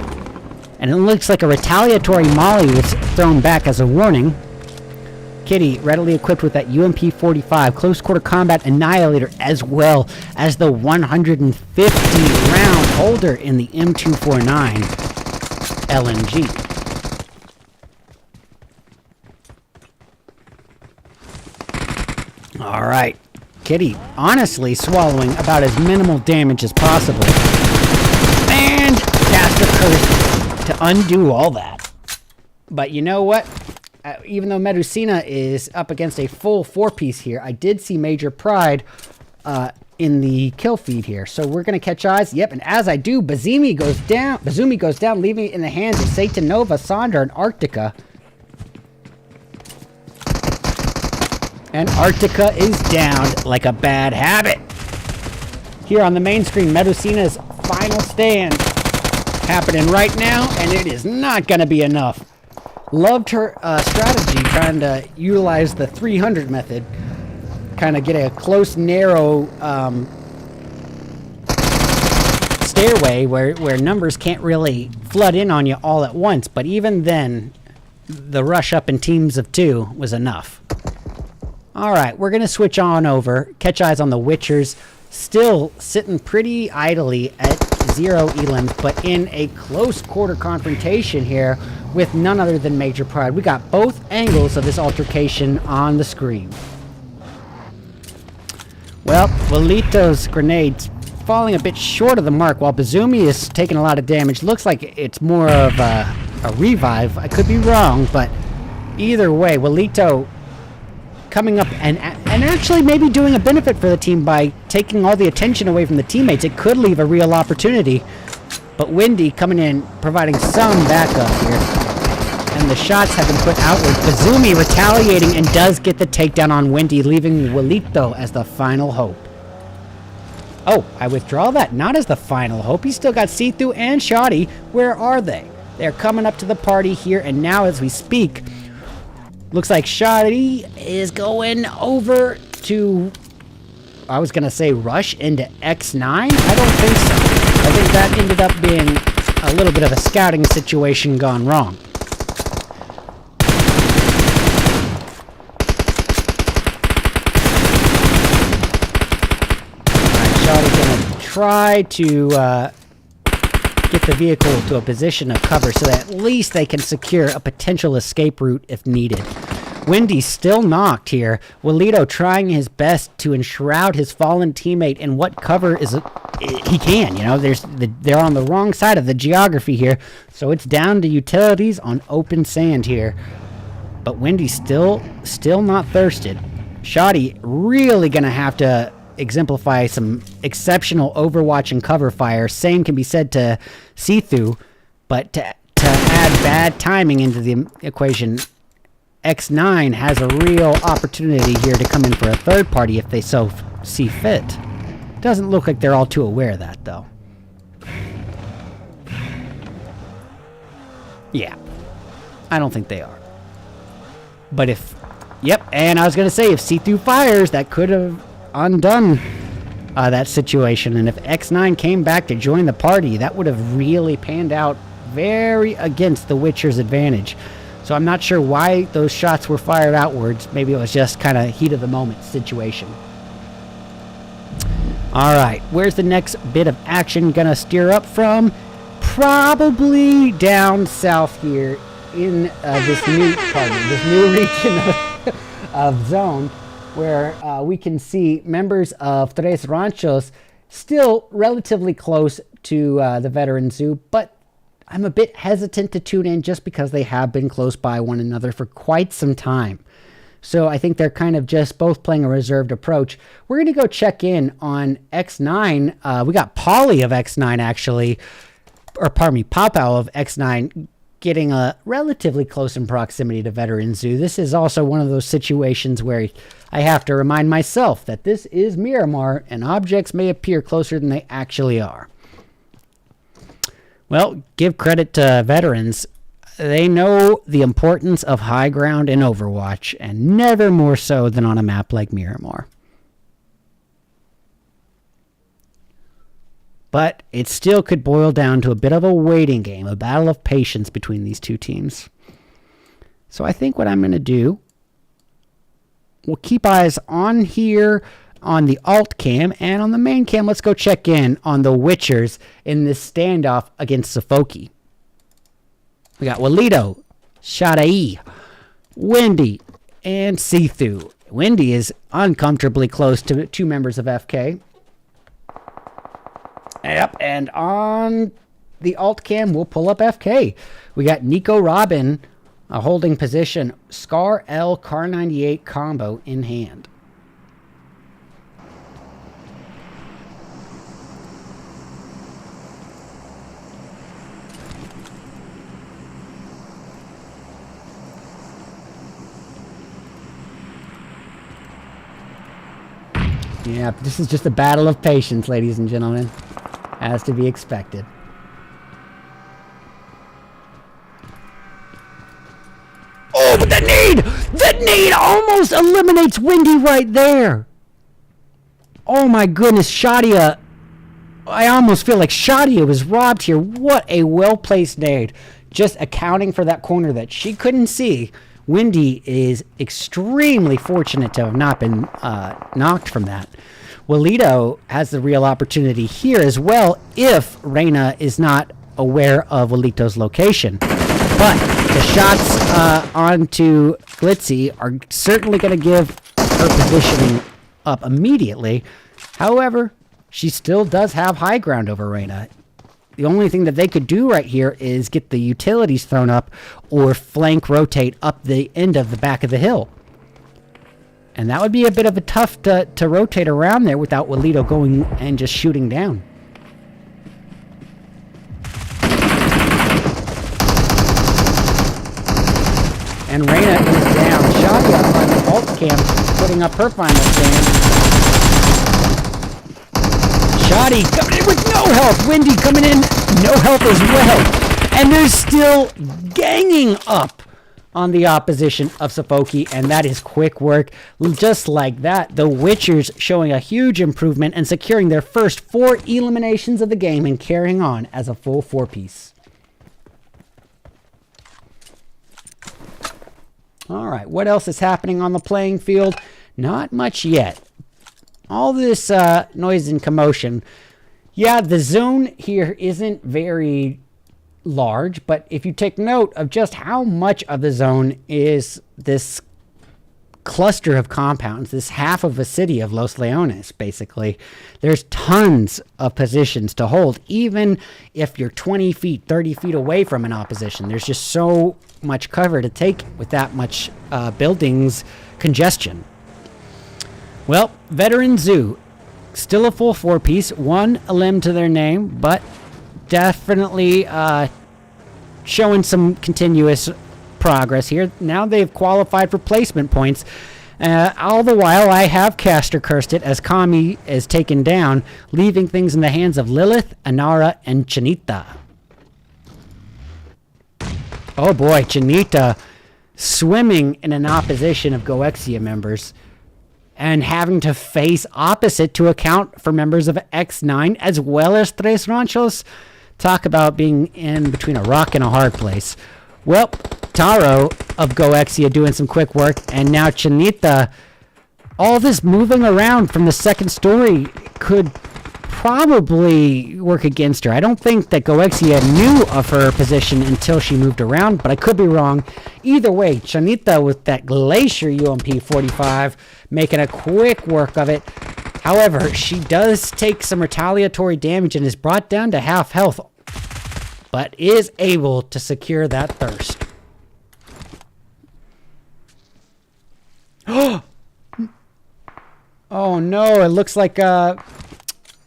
and it looks like a retaliatory molly was thrown back as a warning. Kitty readily equipped with that UMP-45 close quarter combat annihilator, as well as the 150 round holder in the M249 LMG. All right, Kitty honestly swallowing about as minimal damage as possible, and cast a curse to undo all that. But you know what? Even though Medicina is up against a full 4-piece here, I did see Major Pride in the kill feed here. So we're going to catch eyes. Yep, and as I do, Bazumi goes down, leaving it in the hands of Satan Nova, Sandra, and Arctica. And Arctica is down like a bad habit. Here on the main screen, Medicina's final stand happening right now, and it is not going to be enough. Loved her strategy, trying to utilize the 300 method. Kind of get a close, narrow stairway where numbers can't really flood in on you all at once. But even then, the rush up in teams of 2 was enough. All right, we're going to switch on over. Catch eyes on the Witchers. Still sitting pretty idly at 0 elims, but in a close quarter confrontation here with none other than Major Pride. We got both angles of this altercation on the screen. Well, Walito's grenades falling a bit short of the mark, while Bazumi is taking a lot of damage. Looks like it's more of a revive. I could be wrong, but either way, Walito coming up and actually maybe doing a benefit for the team by taking all the attention away from the teammates. It could leave a real opportunity. But Windy coming in, providing some backup here. And the shots have been put outward. Bazumi retaliating and does get the takedown on Windy, leaving Walito as the final hope. Oh, I withdraw that. Not as the final hope. He's still got Sithu and Shoddy. Where are they? They're coming up to the party here, and now as we speak, looks like Shoddy is going over to, I was going to say rush into X9. I don't think so. I think that ended up being a little bit of a scouting situation gone wrong. Alright, Shoddy's going to try to get the vehicle to a position of cover so that at least they can secure a potential escape route if needed. Windy's still knocked here. Walito trying his best to enshroud his fallen teammate in what cover he can. You know, they're on the wrong side of the geography here, so it's down to utilities on open sand here. But Windy's still not thirsted. Shoddy really gonna have to exemplify some exceptional overwatch and cover fire. Same can be said to Sithu, but to add bad timing into the equation, X9 has a real opportunity here to come in for a third party if they so see fit. Doesn't look like they're all too aware of that, though. Yeah, I don't think they are. But if, yep, and I was going to say, if Sithu fires, that could have undone that situation. And if X9 came back to join the party, that would have really panned out very against the Witcher's advantage. So I'm not sure why those shots were fired outwards. Maybe it was just kind of heat of the moment situation. All right, where's the next bit of action gonna steer up from? Probably down south here in this new region of zone, where we can see members of Tres Ranchos still relatively close to the veteran zoo, but I'm a bit hesitant to tune in just because they have been close by one another for quite some time. So I think they're kind of just both playing a reserved approach. We're going to go check in on X9. We got Polly of X9 actually, or pardon me, Pow of X9 getting relatively close in proximity to Veteran Zoo. This is also one of those situations where I have to remind myself that this is Miramar and objects may appear closer than they actually are. Well, give credit to veterans. They know the importance of high ground in Overwatch, and never more so than on a map like Miramar. But it still could boil down to a bit of a waiting game, a battle of patience between these two teams. So I think what I'm going to do, we'll keep eyes on here on the alt cam, and on the main cam, let's go check in on the Witchers in this standoff against SOFOKE. We got Walito, Shadai, Wendy, and Sethu. Wendy is uncomfortably close to two members of FK. Yep, and on the alt cam, we'll pull up FK. We got Nico Robin holding position, Scar L Car 98 combo in hand. Yeah, this is just a battle of patience, ladies and gentlemen. As to be expected. Oh, but the nade! The nade almost eliminates Wendy right there! Oh my goodness, Shadia. I almost feel like Shadia was robbed here. What a well-placed nade. Just accounting for that corner that she couldn't see. Wendy is extremely fortunate to have not been knocked from that. Walito has the real opportunity here as well if Reina is not aware of Walito's location. But the shots onto Glitzy are certainly going to give her positioning up immediately. However, she still does have high ground over Reina. The only thing that they could do right here is get the utilities thrown up or flank rotate up the end of the back of the hill. And that would be a bit of a tough to rotate around there without Walito going and just shooting down. And Reina is down. Shadia on the alt cam putting up her final stand. Shadi coming in with no health. Wendy coming in, no health as well. And they're still ganging up on the opposition of SOFOKE, and that is quick work. Just like that, the Witchers showing a huge improvement and securing their first 4 eliminations of the game and carrying on as a full 4-piece. All right, what else is happening on the playing field? Not much yet. All this noise and commotion. Yeah, the zone here isn't very large, but if you take note of just how much of the zone is this cluster of compounds, this half of a city of Los Leones, basically, there's tons of positions to hold, even if you're 20 feet, 30 feet away from an opposition. There's just so much cover to take with that much buildings congestion. Well, Veteran Zoo, still a full 4-piece, 1 limb to their name, but definitely showing some continuous progress here. Now they've qualified for placement points. All the while, I have caster cursed it as Kami is taken down, leaving things in the hands of Lilith, Anara, and Chinita. Oh boy, Chinita swimming in an opposition of GOEXIA members and having to face opposite to account for members of XNINE as well as Tres Ranchos. Talk about being in between a rock and a hard place. Well, Taro of GOEXIA doing some quick work, and now Chinita. All this moving around from the second story could probably work against her. I don't think that GOEXIA knew of her position until she moved around, but I could be wrong. Either way, Chinita with that Glacier UMP 45 making a quick work of it. However, she does take some retaliatory damage and is brought down to half health, but is able to secure that thirst. Oh no, it looks like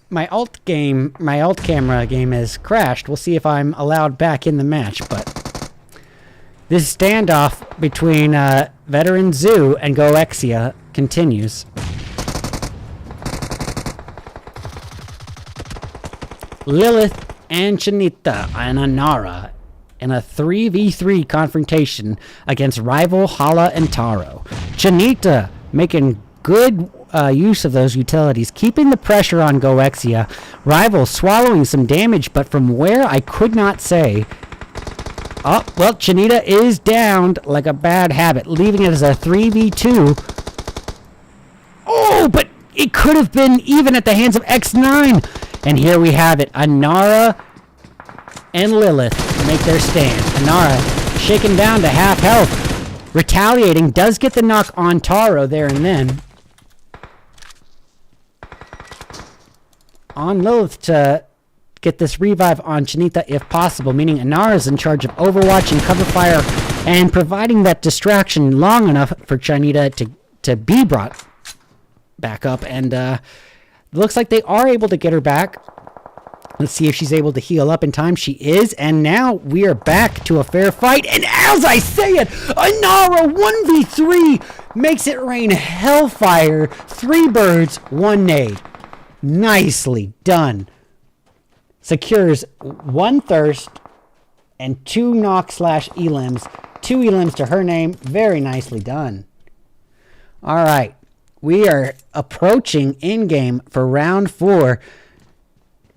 my alt camera game has crashed. We'll see if I'm allowed back in the match, but this standoff between Veteran Zoo and GOEXIA continues. Lilith and Chinita and Anara in a 3v3 confrontation against rival Hala and Taro. Chinita making good use of those utilities, keeping the pressure on GOEXIA. Rival swallowing some damage, but from where I could not say. Oh, well, Chanita is downed like a bad habit, leaving it as a 3v2. Oh, but it could have been even at the hands of XNINE. And here we have it. Anara and Lilith make their stand. Anara shaken down to half health. Retaliating does get the knock on Taro there and then. On Lilith to get this revive on Chanita if possible, meaning Anara's in charge of overwatch and cover fire and providing that distraction long enough for Chanita to be brought back up. And looks like they are able to get her back. Let's see if she's able to heal up in time. She is, and now we are back to a fair fight. And as I say it, Anara 1v3 makes it rain hellfire. 3 birds, 1 nade. Nicely done. Secures 1 thirst and 2 knock/elims. 2 elims to her name. Very nicely done. All right. We are approaching in-game for round 4.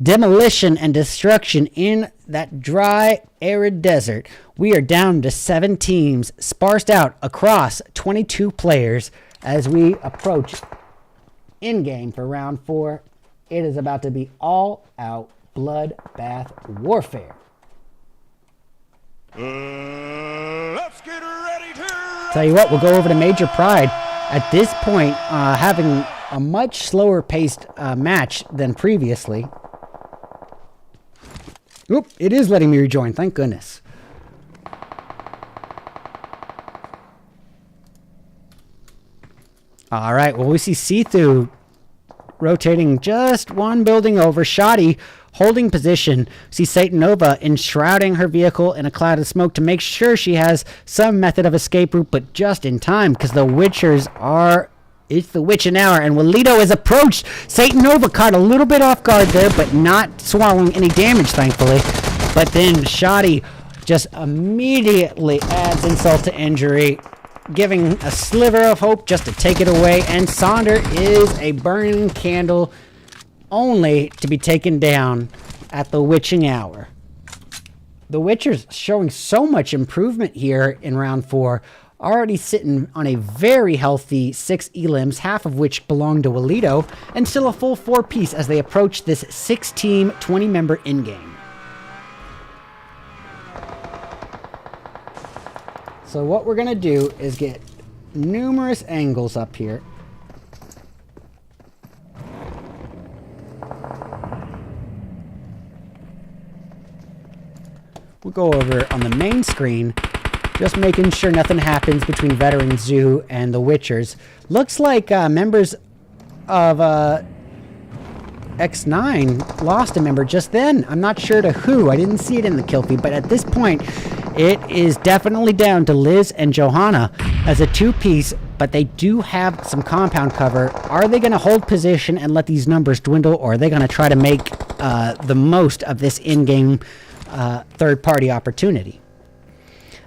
Demolition and destruction in that dry, arid desert. We are down to 7 teams, sparsed out across 22 players as we approach in-game for round 4. It is about to be all-out bloodbath warfare.
Let's get ready to...
Tell you what, we'll go over to Major Pride. At this point, having a much slower paced match than previously. Oop, it is letting me rejoin, thank goodness. All right, well, we see Sethu rotating just 1 building over. Shoddy holding position. See Satanova enshrouding her vehicle in a cloud of smoke to make sure she has some method of escape route, but just in time because the Witchers are... It's the witching hour, and Walito is approached. Satanova caught a little bit off guard there, but not swallowing any damage, thankfully. But then Shoddy just immediately adds insult to injury, giving a sliver of hope just to take it away. And Sonder is a burning candle, only to be taken down at the witching hour. The Witchers showing so much improvement here in round 4. Already sitting on a very healthy 6 elims, half of which belong to Walito, and still a full 4-piece as they approach this 6-team, 20-member in-game. So what we're going to do is get numerous angles up here. We'll go over on the main screen, just making sure nothing happens between Veteran Zoo and the Witchers. Looks like members of XNINE lost a member just then. I'm not sure to who. I didn't see it in the kill feed, but at this point, it is definitely down to Liz and Johanna as a 2-piece, but they do have some compound cover. Are they going to hold position and let these numbers dwindle, or are they going to try to make the most of this in-game third-party opportunity?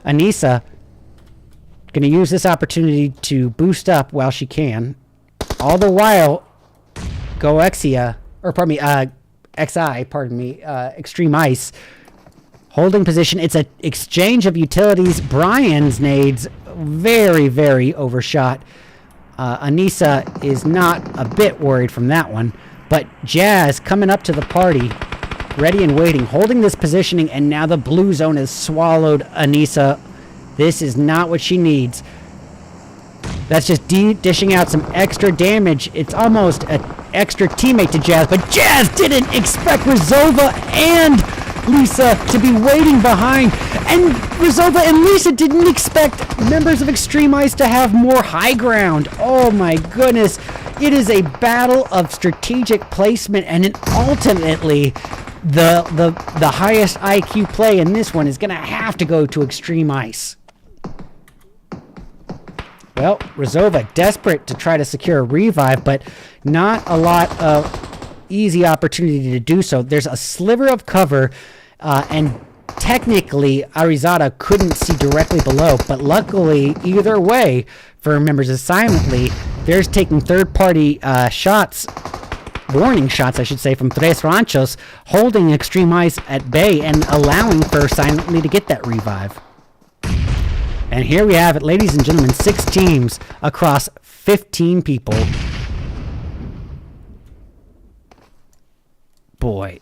Anissa going to use this opportunity to boost up while she can. All the while, GOEXIA, or pardon me, Extreme Ice, holding position. It's an exchange of utilities. Brian's nades very, very overshot. Anissa is not a bit worried from that one. But Jazz coming up to the party, ready and waiting, holding this positioning, and now the blue zone has swallowed Anissa. This is not what she needs. That's just dishing out some extra damage. It's almost an extra teammate to Jazz, but Jazz didn't expect Rizova and Lisa to be waiting behind. And Rizova and Lisa didn't expect members of Extreme Ice to have more high ground. Oh my goodness. It is a battle of strategic placement, and then ultimately the highest IQ play in this one is going to have to go to Extreme Ice. Well, Rizova desperate to try to secure a revive, but not a lot of easy opportunity to do so. There's a sliver of cover, and technically, Arizada couldn't see directly below, but luckily, either way, for members of Silently, there's taking third-party shots, warning shots, I should say, from Tres Ranchos, holding Extreme Ice at bay and allowing for Silently to get that revive. And here we have it, ladies and gentlemen, 6 teams across 15 people. Boy,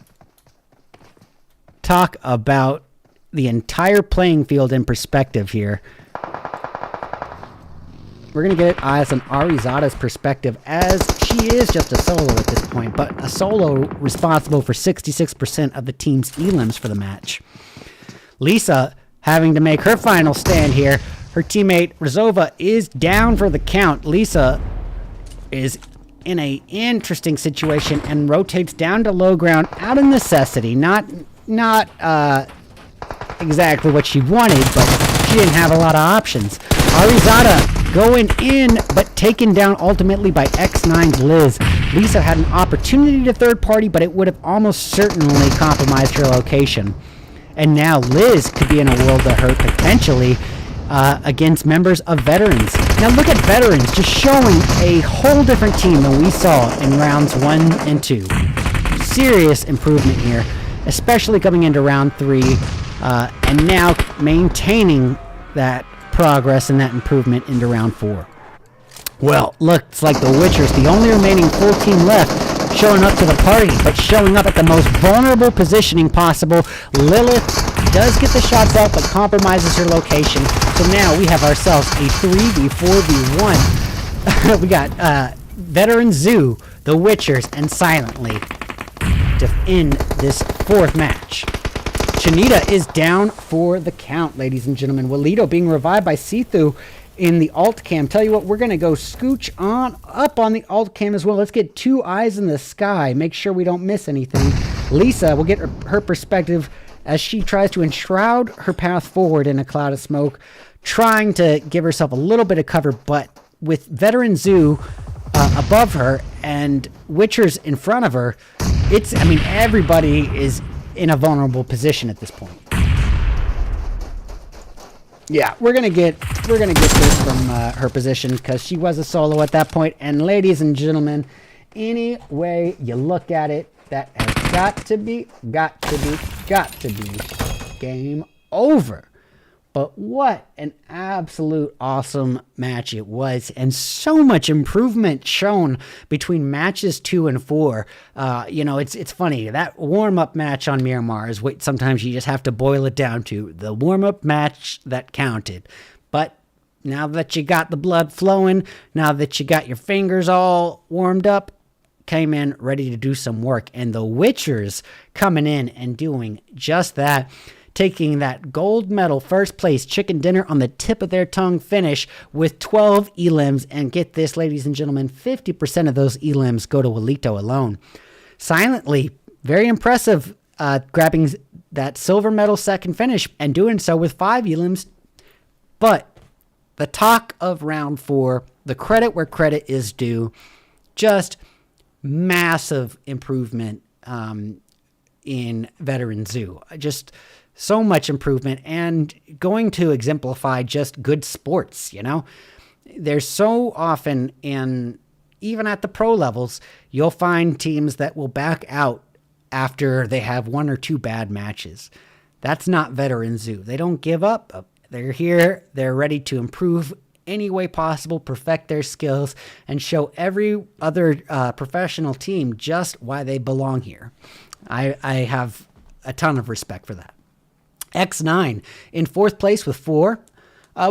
talk about the entire playing field in perspective here. We're going to get eyes on Arizada's perspective, as she is just a solo at this point, but a solo responsible for 66% of the team's elims for the match. Lisa having to make her final stand here. Her teammate Rizova is down for the count. Lisa is in a interesting situation and rotates down to low ground out of necessity. Not exactly what she wanted, but she didn't have a lot of options. Arizada going in, but taken down ultimately by XNINE's Liz. Lisa had an opportunity to third party, but it would have almost certainly compromised her location. And now Liz could be in a world of hurt potentially against members of Veterans. Now look at Veterans just showing a whole different team than we saw in rounds 1 and 2. Serious improvement here, especially coming into round 3, and now maintaining that progress and that improvement into round 4. Well, looks like the Witchers, the only remaining full team left, showing up to the party, but showing up at the most vulnerable positioning possible. Lilith does get the shots out, but compromises her location. So now we have ourselves a 3v4v1. We got Veteran Zoo, the Witchers, and Silently to end this 4th match. Chanita is down for the count, ladies and gentlemen. Walito being revived by Sithu in the alt cam. Tell you what, we're going to go scooch on up on the alt cam as well. Let's get 2 eyes in the sky. Make sure we don't miss anything. Lisa will get her perspective as she tries to enshroud her path forward in a cloud of smoke, trying to give herself a little bit of cover, but with Veteran Zoo above her and Witchers in front of her, everybody is in a vulnerable position at this point. Yeah, we're gonna get this from her position because she was a solo at that point. And ladies and gentlemen, any way you look at it, that has got to be game over. But what an absolute awesome match it was, and so much improvement shown between matches 2 and 4. It's funny, that warm-up match on Miramar is what sometimes you just have to boil it down to. The warm-up match that counted. But now that you got the blood flowing, now that you got your fingers all warmed up, came in ready to do some work. And the Witchers coming in and doing just that, taking that gold medal first place chicken dinner on the tip of their tongue finish with 12 elims. And get this, ladies and gentlemen, 50% of those elims go to Walito alone. Silently, very impressive, grabbing that silver medal second finish and doing so with 5 elims. But the talk of round 4, the credit where credit is due, just massive improvement in Veteran Zoo. Just so much improvement, and going to exemplify just good sports. There's so often, even at the pro levels, you'll find teams that will back out after they have 1 or 2 bad matches. That's not Veteran Zoo. They don't give up. They're here. They're ready to improve any way possible, perfect their skills, and show every other professional team just why they belong here. I have a ton of respect for that. XNINE in 4th place with 4.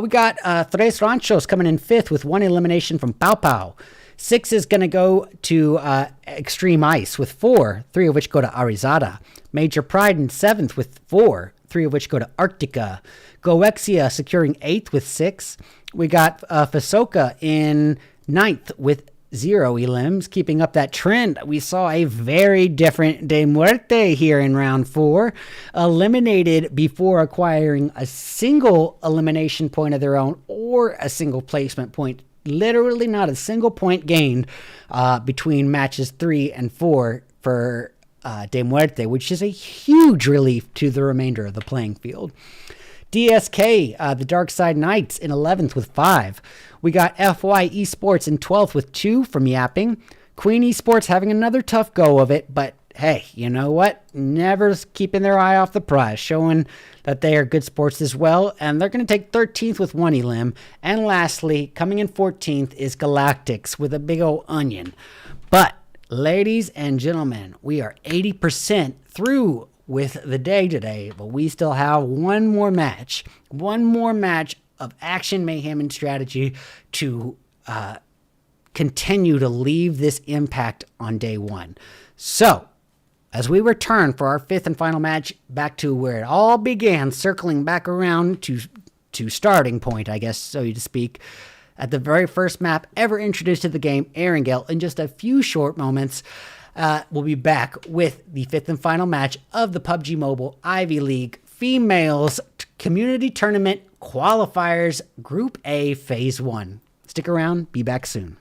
We got Tres Ranchos coming in 5th with 1 elimination from Pau Pau. 6 is going to go to Extreme Ice with 4, 3 of which go to Arizada. Major Pride in 7th with 4, 3 of which go to Arctica. GOEXIA securing 8th with 6. We got Fasoka in 9th with 0 elims, keeping up that trend. We saw a very different De Muerte here in round 4, eliminated before acquiring a single elimination point of their own or a single placement point. Literally not a single point gained between matches 3 and 4 for de Muerte, which is a huge relief to the remainder of the playing field. DSK, the Darkside Knights, in 11th with 5. We got FY Esports in 12th with 2 from Yapping. Queen Esports having another tough go of it, but hey, you know what? Never keeping their eye off the prize, showing that they are good sports as well, and they're going to take 13th with 1 elim. And lastly, coming in 14th is Galactics with a big old onion. But, ladies and gentlemen, we are 80% through with the day today, but we still have one more match of action, mayhem, and strategy to continue to leave this impact on day one. So, as we return for our 5th and final match back to where it all began, circling back around to starting point, I guess, so to speak, at the very first map ever introduced to the game, Erangel, in just a few short moments, we'll be back with the 5th and final match of the PUBG Mobile Ivy League Females Community Tournament Qualifiers Group A Phase 1. Stick around, be back soon.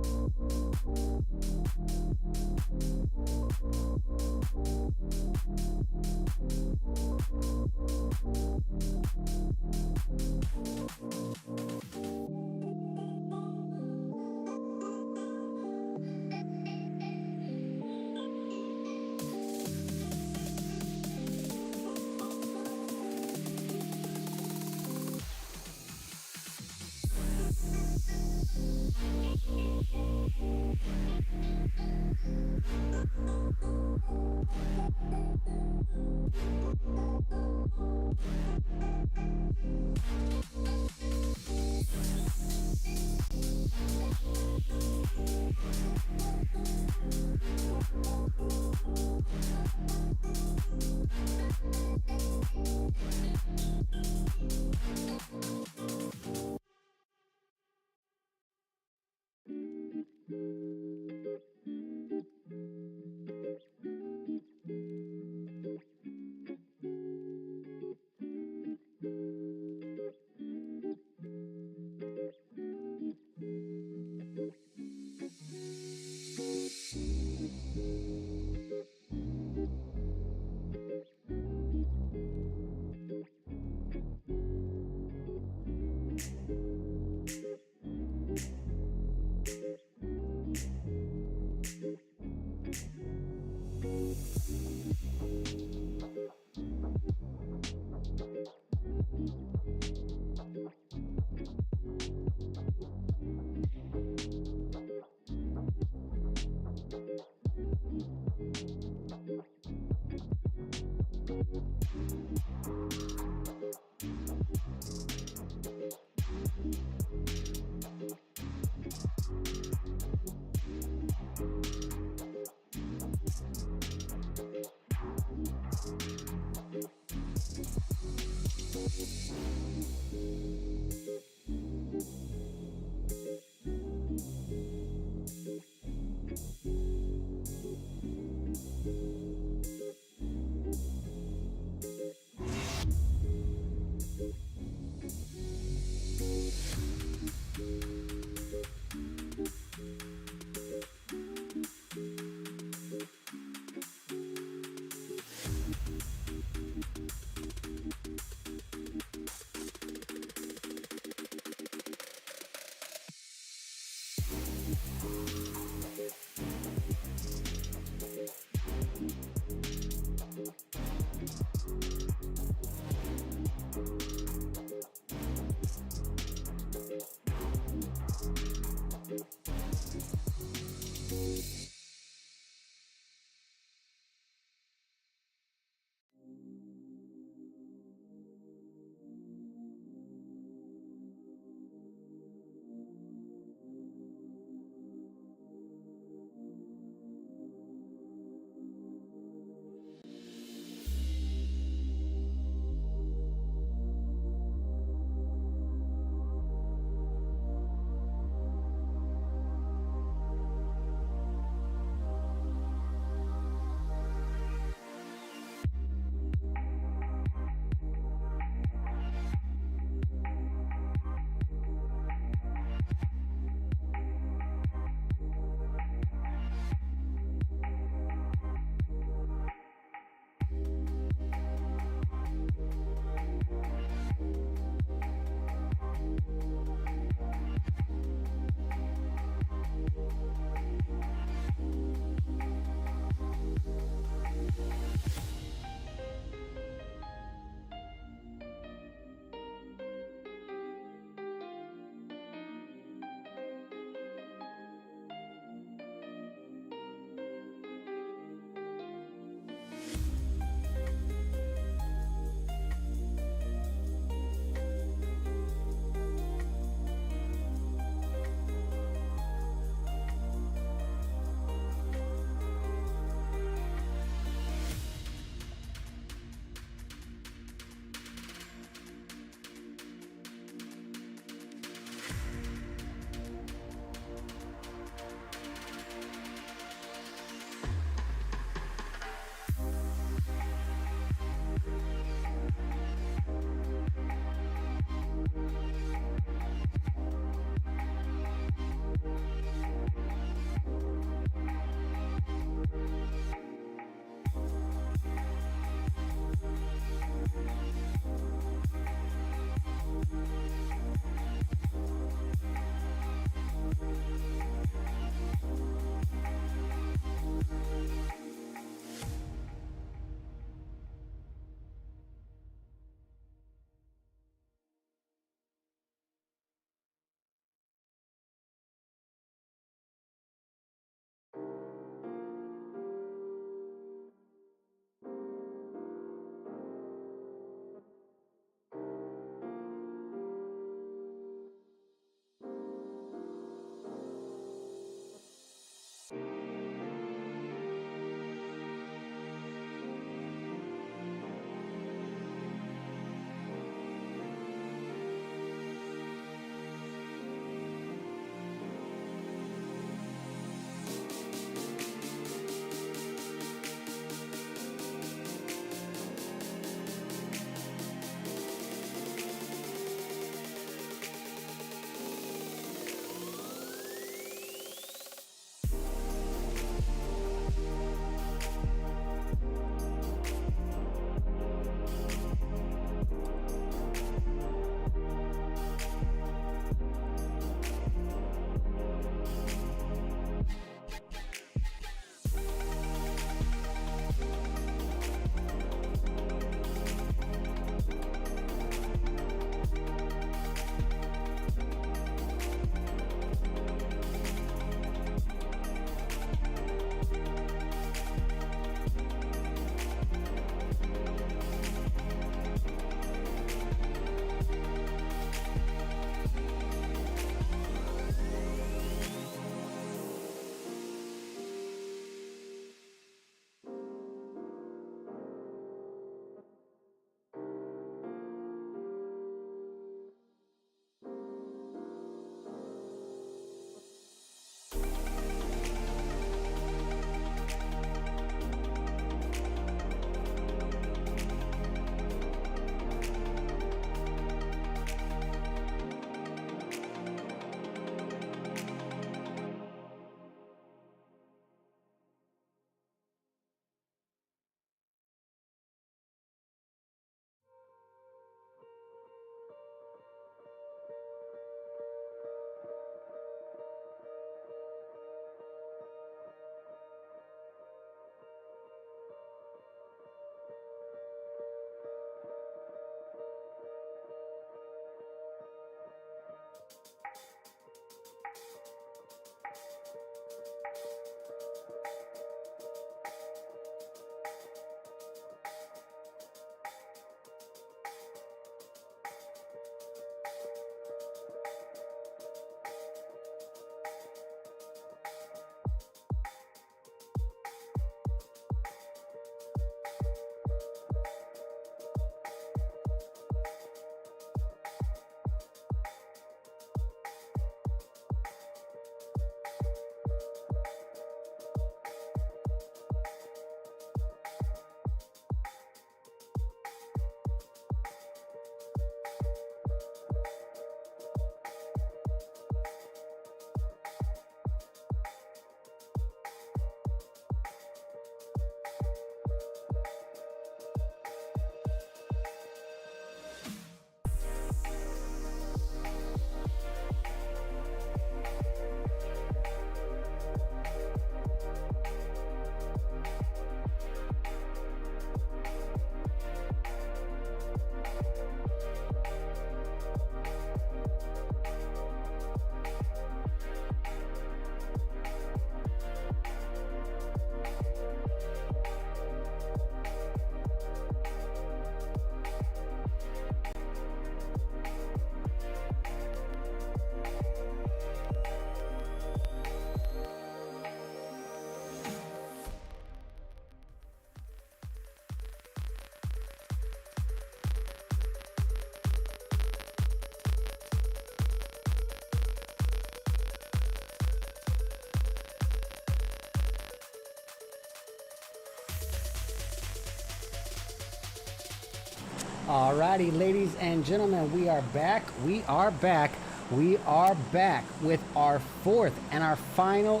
Alrighty, ladies and gentlemen, we are back. We are back. We are back with our fifth and our final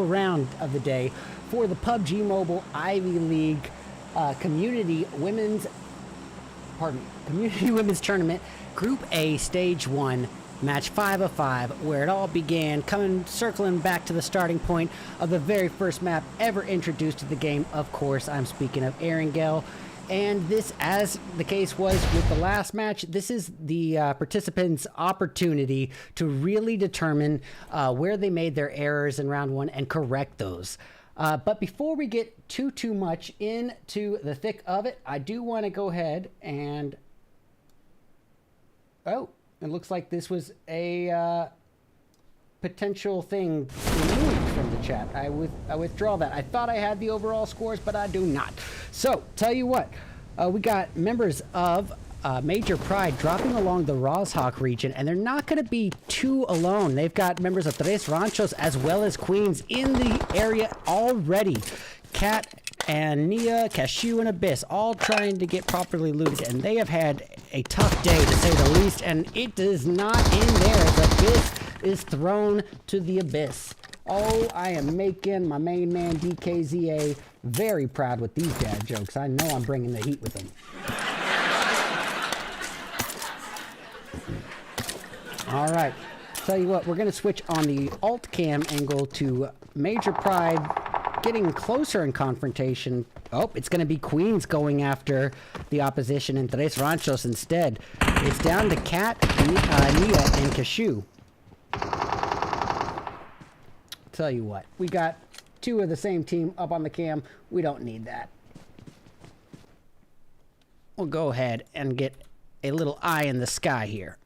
round of the day for the PUBG Mobile Ivy League Community Women's Tournament, Group A, Stage 1, Match 5 of 5, where it all began, circling back to the starting point of the very first map ever introduced to the game. Of course, I'm speaking of Erangel. And this, as the case was with the last match, this is the participants' opportunity to really determine where they made their errors in round 1 and correct those. But before we get too much into the thick of it, I do want to go ahead and... Oh, it looks like this was a potential thing removed from the chat. I withdraw that. I thought I had the overall scores, but I do not. So, tell you what, we got members of Major Pride dropping along the Sanhok region, and they're not going to be too alone. They've got members of RANCHOS as well as Queens in the area already. Cat and Nia, Cashew, and Abyss all trying to get properly looted, and they have had a tough day to say the least, and it is not end there as Abyss is thrown to the abyss. Oh, I am making my main man DKZA very proud with these dad jokes. I know I'm bringing the heat with them. All right, tell you what, we're going to switch on the alt cam angle to Major Pride getting closer in confrontation. Oh, it's going to be Queens going after the opposition and RANCHOS instead. It's down to Cat, Nia, and Cashew. Tell you what, we got two of the same team up on the cam. We don't need that. We'll go ahead and get a little eye in the sky here.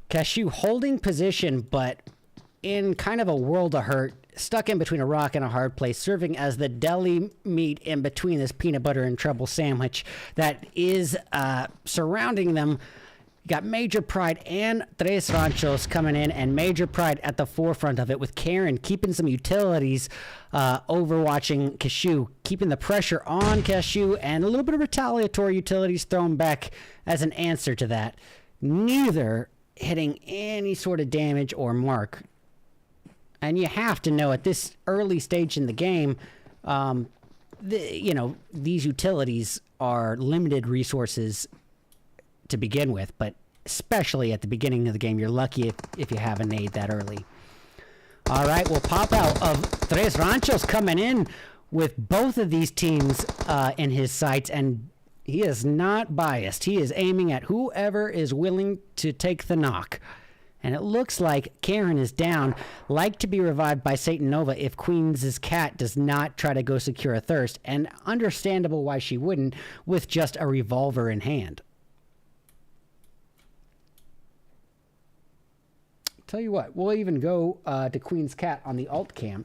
Cashew holding position, but in kind of a world of hurt, stuck in between a rock and a hard place, serving as the deli meat in between this peanut butter and trouble sandwich that is surrounding them. You got Major Pride and RANCHOS coming in, and Major Pride at the forefront of it, with Karen keeping some utilities overwatching Cashew, keeping the pressure on Cashew, and a little bit of retaliatory utilities thrown back as an answer to that. Neither hitting any sort of damage or mark. And you have to know at this early stage in the game, these utilities are limited resources to begin with, but especially at the beginning of the game, you're lucky if you have a nade that early. All right, we'll pop out of RANCHOS coming in with both of these teams in his sights, and he is not biased. He is aiming at whoever is willing to take the knock. And it looks like Karen is down, like to be revived by Satan Nova if Queens' Cat does not try to go secure a thirst, and understandable why she wouldn't with just a revolver in hand. Tell you what, we'll even go to Queen's Cat on the alt cam.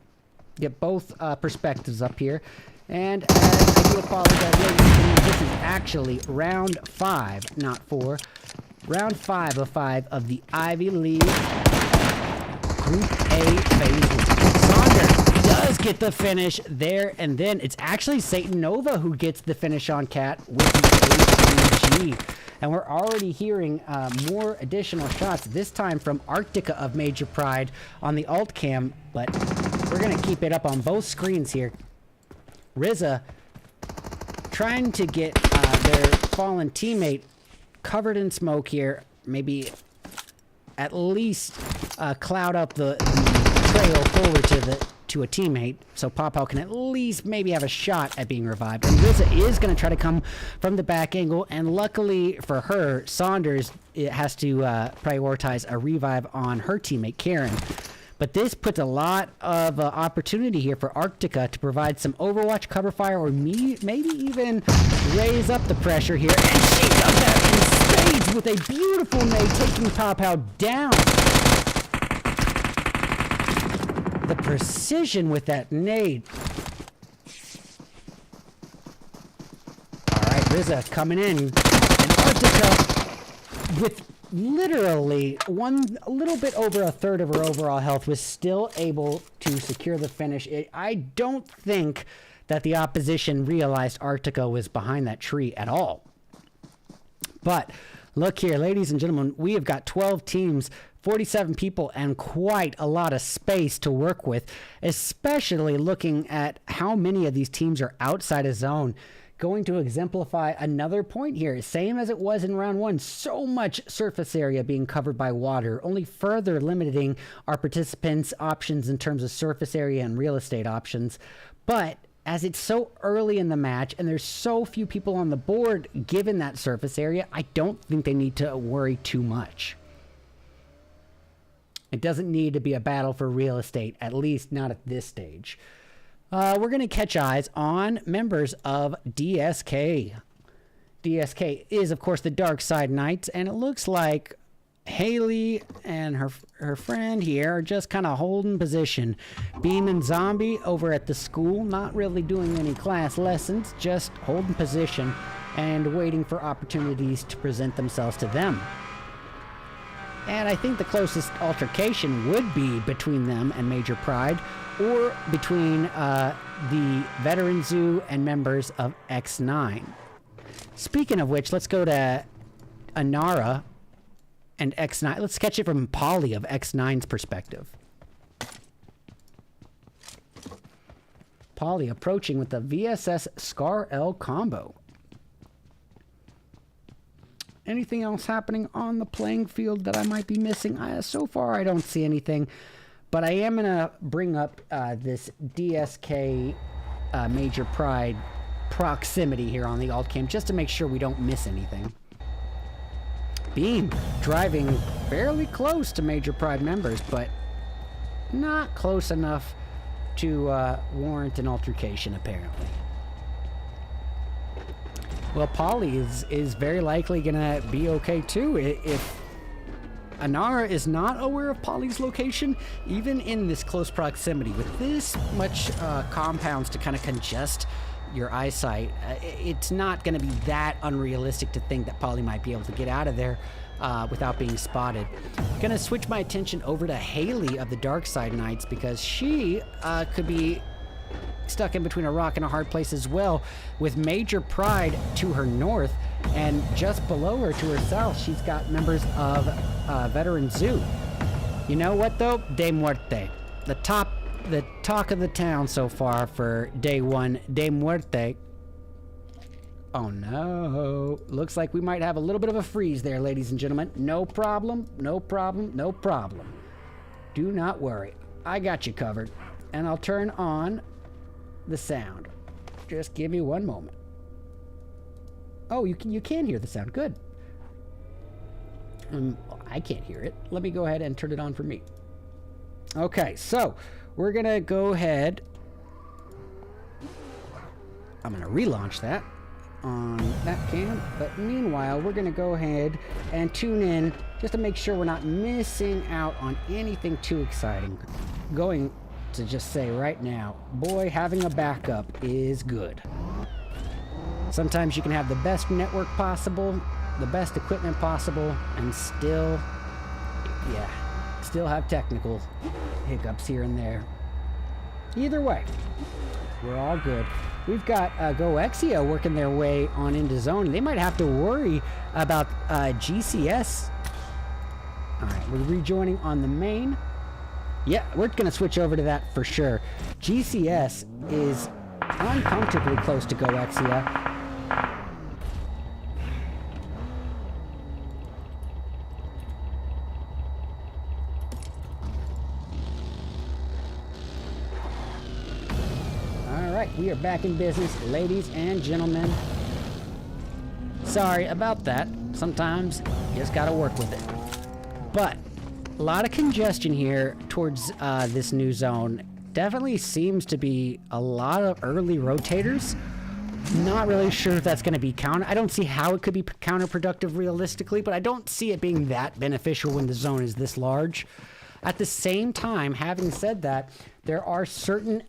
Get both perspectives up here. And I do apologize, ladies and gentlemen, this is actually round 5, not 4. Round 5 of 5 of the Ivy League Group A Phase 1. Saunders does get the finish there, and then it's actually Satan Nova who gets the finish on Cat with the HG. And we're already hearing more additional shots, this time from Arctica of Major Pride on the alt cam, but we're going to keep it up on both screens here. Rizza trying to get their fallen teammate covered in smoke here, maybe at least cloud up the trail forward to a teammate, so Pawpaw can at least maybe have a shot at being revived. And Rizza is going to try to come from the back angle, and luckily for her, Saunders has to prioritize a revive on her teammate, Karen. But this puts a lot of opportunity here for Arctica to provide some Overwatch cover fire, or maybe even raise up the pressure here. And she does that in spades with a beautiful nade, taking Pawpaw down. The precision with that nade. All right, Rizza coming in. And Arctica, with literally a little bit over a third of her overall health, was still able to secure the finish. I don't think that the opposition realized Arctica was behind that tree at all. But look here, ladies and gentlemen, we have got 12 teams, 47 people, and quite a lot of space to work with, especially looking at how many of these teams are outside of zone. Going to exemplify another point here, same as it was in round one, so much surface area being covered by water, only further limiting our participants' options in terms of surface area and real estate options. But as it's so early in the match and there's so few people on the board given that surface area, I don't think they need to worry too much. It doesn't need to be a battle for real estate, at least not at this stage. We're going to catch eyes on members of DSK. DSK is, of course, the Darkside Knights, and it looks like Haley and her friend here are just kind of holding position. Beam and Zombie over at the school, not really doing any class lessons, just holding position and waiting for opportunities to present themselves to them. And I think the closest altercation would be between them and Major Pride, or between the Veteran Zoo and members of XNINE. Speaking of which, let's go to Anara and XNINE. Let's catch it from Polly of XNINE's perspective. Polly approaching with the VSS Scar L combo. Anything else happening on the playing field that I might be missing? So far, I don't see anything. But I am going to bring up this DSK Major Pride proximity here on the alt cam just to make sure we don't miss anything. Beam driving fairly close to Major Pride members, but not close enough to warrant an altercation, apparently. Well, Polly is very likely going to be okay, too, if Anara is not aware of Polly's location, even in this close proximity. With this much compounds to kind of congest your eyesight, it's not going to be that unrealistic to think that Polly might be able to get out of there without being spotted. I'm going to switch my attention over to Haley of the Darkside Knights, because she could be stuck in between a rock and a hard place as well, with Major Pride to her north, and just below her to her south, she's got members of Veteran Zoo. You know what though? De Muerte. The talk of the town so far for day one, De Muerte. Oh no. Looks like we might have a little bit of a freeze there, ladies and gentlemen. No problem, no problem, no problem. Do not worry. I got you covered. And I'll turn on the sound. Just give me one moment. Oh, you can hear the sound. Good. I can't hear it. Let me go ahead and turn it on for me. Okay, so we're gonna go ahead. I'm gonna relaunch that on that cam, but meanwhile, we're gonna go ahead and tune in just to make sure we're not missing out on anything too exciting. Going to just say right now, boy, having a backup is good. Sometimes you can have the best network possible, the best equipment possible, and still have technical hiccups here and there. Either way, we're all good. We've got GOEXIA working their way on into zone. They might have to worry about GCS. All right, we're rejoining on the main. Yeah, we're going to switch over to that for sure. GCS is uncomfortably close to GOEXIA. Alright, we are back in business, ladies and gentlemen. Sorry about that. Sometimes you just gotta work with it. But a lot of congestion here towards this new zone. Definitely seems to be a lot of early rotators. Not really sure if that's going to be I don't see how it could be counterproductive realistically, but I don't see it being that beneficial when the zone is this large. At the same time, having said that, there are certain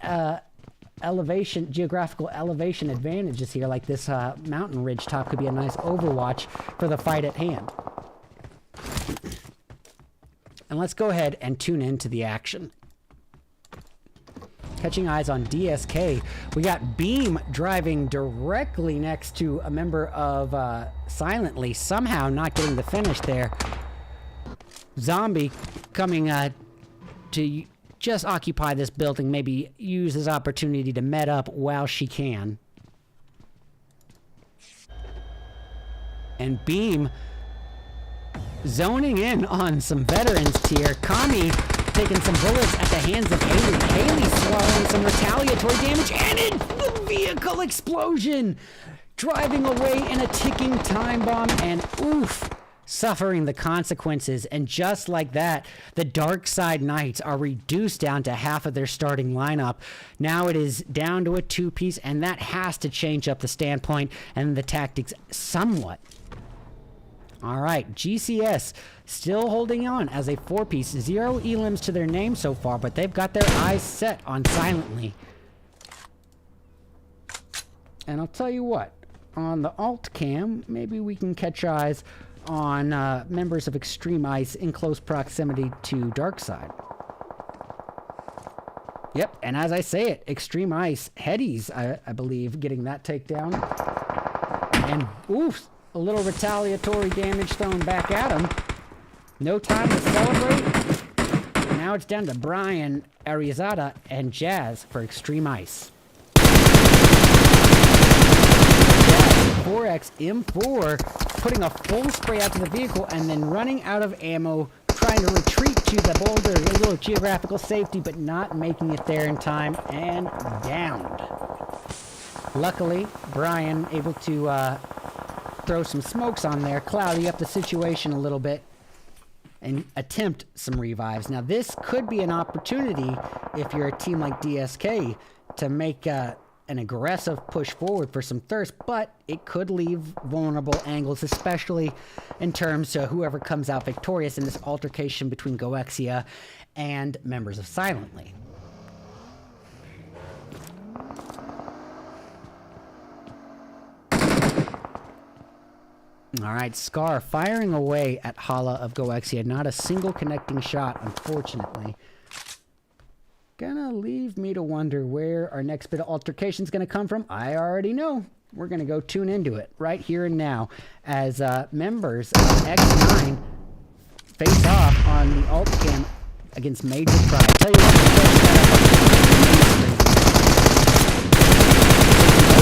geographical elevation advantages here, like this mountain ridge top could be a nice overwatch for the fight at hand. And let's go ahead and tune into the action. Catching eyes on DSK, we got Beam driving directly next to a member of Silently, somehow not getting the finish there. Zombie coming to just occupy this building, maybe use this opportunity to med up while she can. And Beam zoning in on some veterans here. Kami taking some bullets at the hands of Haley. Haley swallowing some retaliatory damage, and in the vehicle explosion, driving away in a ticking time bomb, and oof, suffering the consequences. And just like that, the Darkside Knights are reduced down to half of their starting lineup. Now it is down to a 2-piece, and that has to change up the standpoint and the tactics somewhat. All right, GCS still holding on as a 4-piece. 0 elims to their name so far, but they've got their eyes set on Silently. And I'll tell you what, on the alt cam, maybe we can catch eyes on members of Extreme Ice in close proximity to Darkside. Yep, and as I say it, Extreme Ice, Headies, I believe, getting that takedown. And oof, a little retaliatory damage thrown back at him. No time to celebrate. Now it's down to Brian, Arizada, and Jazz for Extreme Ice. 4X M4 putting a full spray out to the vehicle and then running out of ammo, trying to retreat to the boulder, a little geographical safety, but not making it there in time, and downed. Luckily, Brian able to throw some smokes on there, cloudy up the situation a little bit, and attempt some revives. Now this could be an opportunity if you're a team like DSK to make an aggressive push forward for some thirst, but it could leave vulnerable angles, especially in terms of whoever comes out victorious in this altercation between GOEXIA and members of Silently. All right, Scar firing away at Hala of GOEXIA. Not a single connecting shot, unfortunately. Gonna leave me to wonder where our next bit of altercation is gonna come from. I already know. We're gonna go tune into it right here and now as members of XNINE face off on the alt cam against Major Pride. Tell you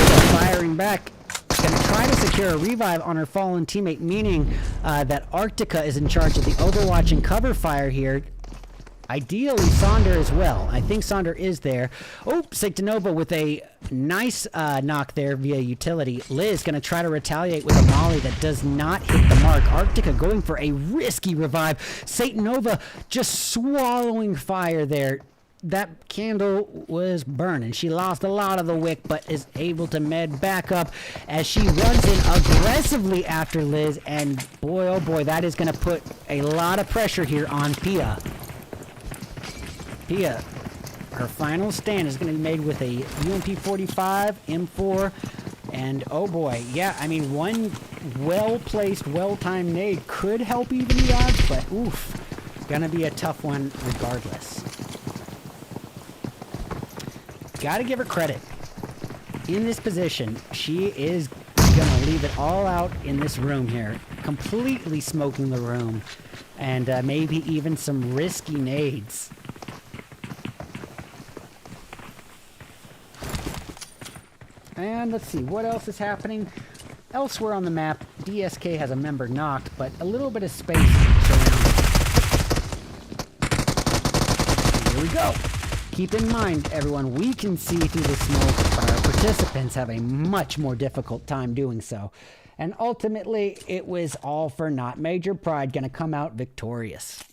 what, firing back. Gonna try to secure a revive on her fallen teammate, meaning that Arctica is in charge of the overwatch and cover fire here. Ideally, Sonder as well. I think Sonder is there. Oh, Sigtanova with a nice knock there via utility. Liz gonna try to retaliate with a molly that does not hit the mark. Arctica going for a risky revive. Sigtanova just swallowing fire there. That candle was burning. She lost a lot of the wick, but is able to med back up as she runs in aggressively after Liz. And boy, oh boy, that is going to put a lot of pressure here on Pia. Pia, her final stand is going to be made with a UMP-45, M4, and oh boy, yeah, I mean, one well-placed, well-timed nade could help even the odds, but oof, gonna be a tough one regardless. Gotta give her credit. In this position, she is gonna leave it all out in this room here, completely smoking the room, and maybe even some risky nades. And let's see, what else is happening? Elsewhere on the map, DSK has a member knocked, but a little bit of space surrounding. Here we go. Keep in mind, everyone, we can see through the smoke, but our participants have a much more difficult time doing so. And ultimately, it was all for naught. Major Pride gonna come out victorious.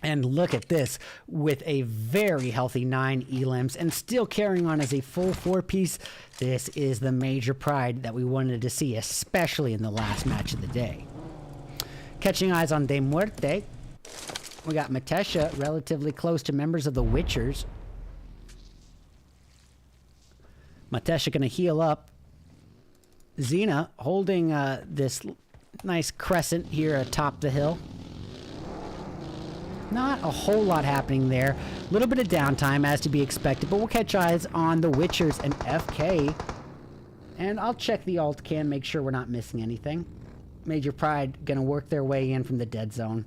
And look at this, with a very healthy 9 elims and still carrying on as a full 4-piece. This is the Major Pride that we wanted to see, especially in the last match of the day. Catching eyes on De Muerte, we got Matesha relatively close to members of the Witchers. Matesha gonna heal up. Xena holding this nice crescent here atop the hill. not a whole lot happening there. A little bit of downtime as to be expected, but we'll catch eyes on the Witchers and FK. And I'll check the alt cam, make sure we're not missing anything. Major Pride gonna work their way in from the dead zone.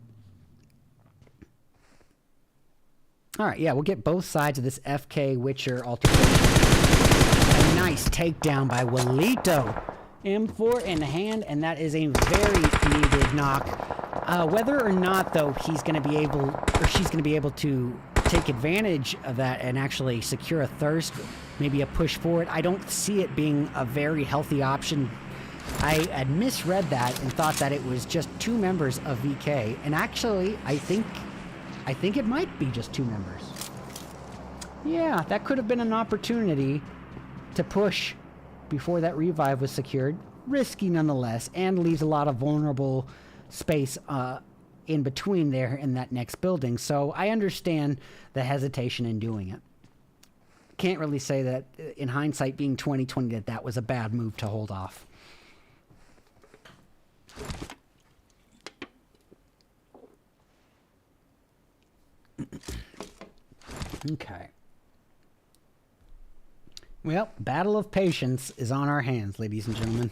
Alright, yeah, we'll get both sides of this FK Witcher altercation. A nice takedown by Walito. M4 in hand, and that is a very needed knock. Whether or not, though, he's going to be able, or she's going to be able to take advantage of that and actually secure a thirst, maybe a push forward, I don't see it being a very healthy option. I had misread that and thought that it was just 2 members of VK, and actually, I think it might be just 2 members. Yeah, that could have been an opportunity to push before that revive was secured. Risky nonetheless, and leaves a lot of vulnerable space in between there in that next building. So I understand the hesitation in doing it. Can't really say that in hindsight, being 2020, that was a bad move to hold off. Okay. Well, battle of patience is on our hands, ladies and gentlemen.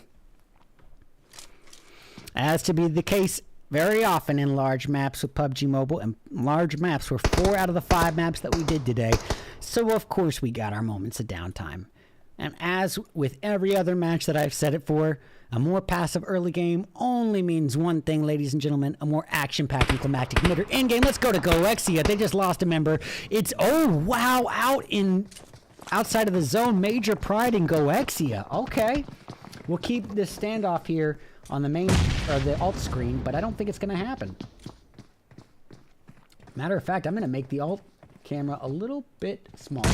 As to be the case very often in large maps with PUBG Mobile, and large maps were 4 out of the 5 maps that we did today. So, of course, we got our moments of downtime. And as with every other match that I've said it for, a more passive early game only means one thing, ladies and gentlemen, a more action-packed and climactic middle in-game. Let's go to GOEXIA. They just lost a member. It's, oh, wow, outside of the zone, Major Pride in GOEXIA. Okay. We'll keep this standoff here on the main, or the alt screen, but I don't think it's going to happen. Matter of fact, I'm going to make the alt camera a little bit smaller.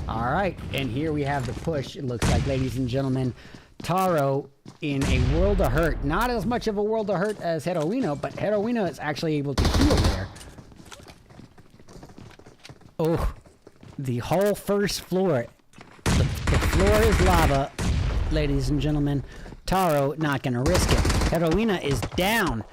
All right, and here we have the push, it looks like, ladies and gentlemen. Taro in a world of hurt. Not as much of a world of hurt as Heroino, but Heroino is actually able to heal there. Oh, the whole first floor. The floor is lava, ladies and gentlemen. Taro not going to risk it. Heroina is down.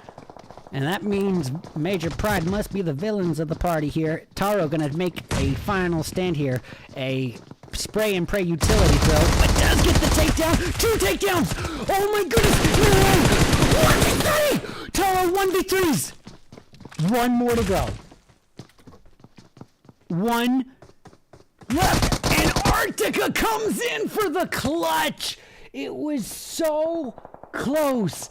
And that means Major Pride must be the villains of the party here. Taro going to make a final stand here. A spray and pray utility throw, but does get the takedown. 2 takedowns. Oh my goodness. No. 1v3. Taro 1v3s. 1 more to go. 1 left. And Arctica comes in for the clutch. It was so close.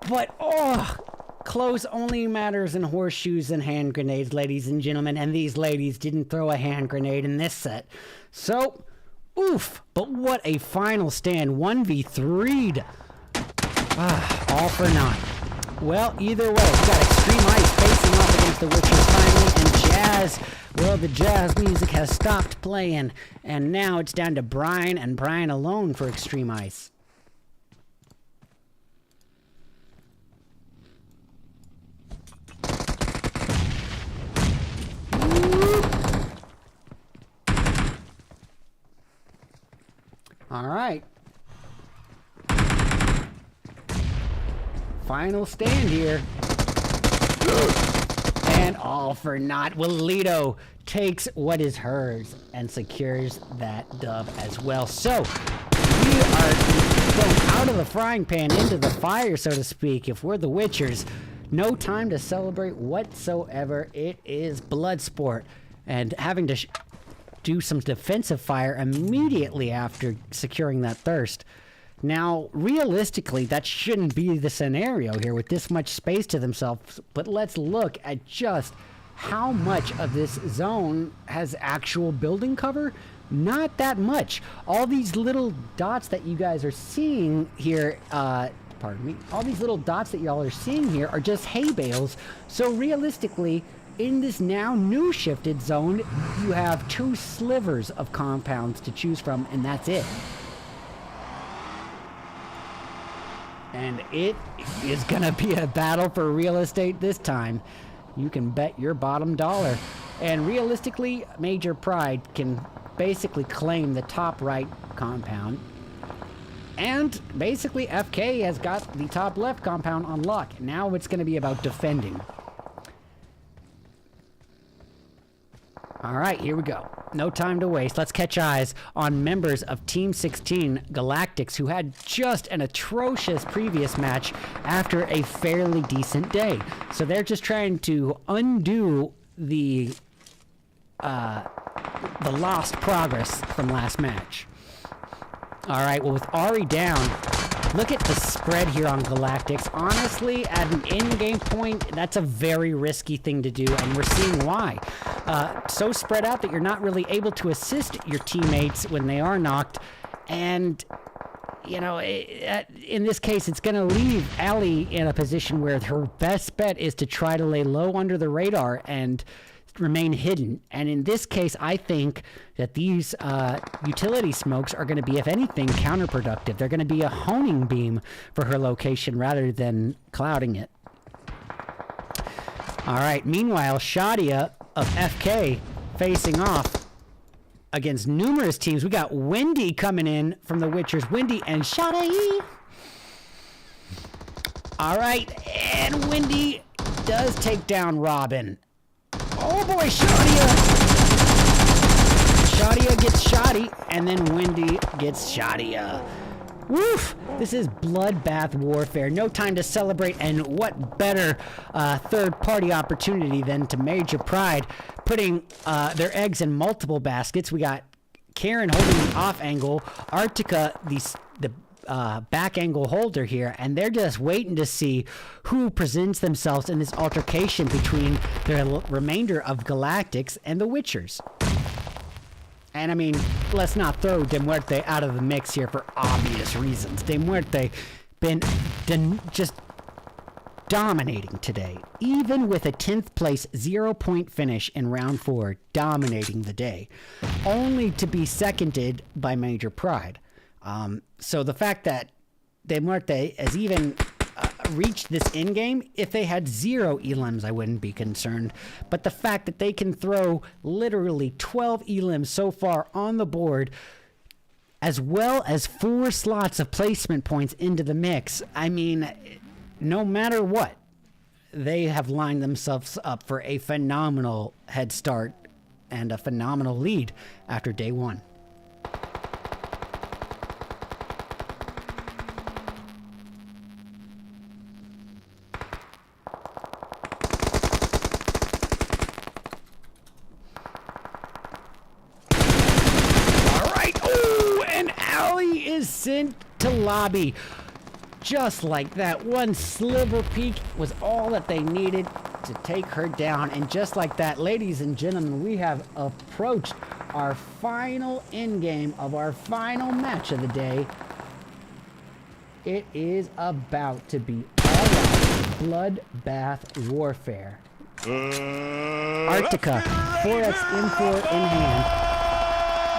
But, oh, close only matters in horseshoes and hand grenades, ladies and gentlemen. And these ladies didn't throw a hand grenade in this set. So, oof. But what a final stand. 1v3'd. All for naught. Well, either way, we got XTREME facing off against the Witchers finally. And Jazz, well, the jazz music has stopped playing. And now it's down to Brian and Brian alone for XTREME. All right. Final stand here. And all for naught. Walito takes what is hers and secures that dub as well. So, we are going out of the frying pan into the fire, so to speak. If we're the Witchers, no time to celebrate whatsoever. It is blood sport. And having to do some defensive fire immediately after securing that thirst. Now, realistically, that shouldn't be the scenario here with this much space to themselves, but let's look at just how much of this zone has actual building cover. Not that much. All these little dots that you guys are seeing here, pardon me, all these little dots that y'all are seeing here are just hay bales. So realistically, in this now new shifted zone, you have 2 slivers of compounds to choose from, and that's it. And it is gonna be a battle for real estate this time. You can bet your bottom dollar. And realistically, Major Pride can basically claim the top right compound. And basically FK has got the top left compound on lock. Now it's going to be about defending. All right, here we go. No time to waste. Let's catch eyes on members of Team 16 Galactics, who had just an atrocious previous match after a fairly decent day. So they're just trying to undo the lost progress from last match. All right, well, with Ari down, look at the spread here on Galactics. Honestly, at an in-game point, that's a very risky thing to do, and we're seeing why. So spread out that you're not really able to assist your teammates when they are knocked, and, you know, in this case, it's going to leave Allie in a position where her best bet is to try to lay low under the radar and remain hidden. And in this case, I think that these utility smokes are going to be, if anything, counterproductive. They're going to be a honing beam for her location rather than clouding it. All right, meanwhile, Shadia of FK facing off against numerous teams. We got Wendy coming in from the Witchers. Wendy and Shadia. All right, and Wendy does take down Robin. Oh boy, Shadia! Shadia gets Shoddy, and then Wendy gets Shadia. Woof! This is bloodbath warfare. No time to celebrate, and what better third-party opportunity than to Major Pride putting their eggs in multiple baskets. We got Karen holding the off angle, Arctica the back angle holder here, and they're just waiting to see who presents themselves in this altercation between the remainder of Galactics and the Witchers. And I mean, let's not throw De Muerte out of the mix here for obvious reasons. De Muerte been just dominating today, even with a 10th place 0-point finish in round 4, dominating the day, only to be seconded by Major Pride. So the fact that De Muerte has even reached this in-game, if they had 0 elims, I wouldn't be concerned. But the fact that they can throw literally 12 elims so far on the board, as well as 4 slots of placement points into the mix, I mean, no matter what, they have lined themselves up for a phenomenal head start and a phenomenal lead after day 1. Sent to lobby. Just like that, one sliver peek was all that they needed to take her down. And just like that, ladies and gentlemen, we have approached our final end game of our final match of the day. It is about to be all out bloodbath warfare. Arctica, 4x M4 in hand.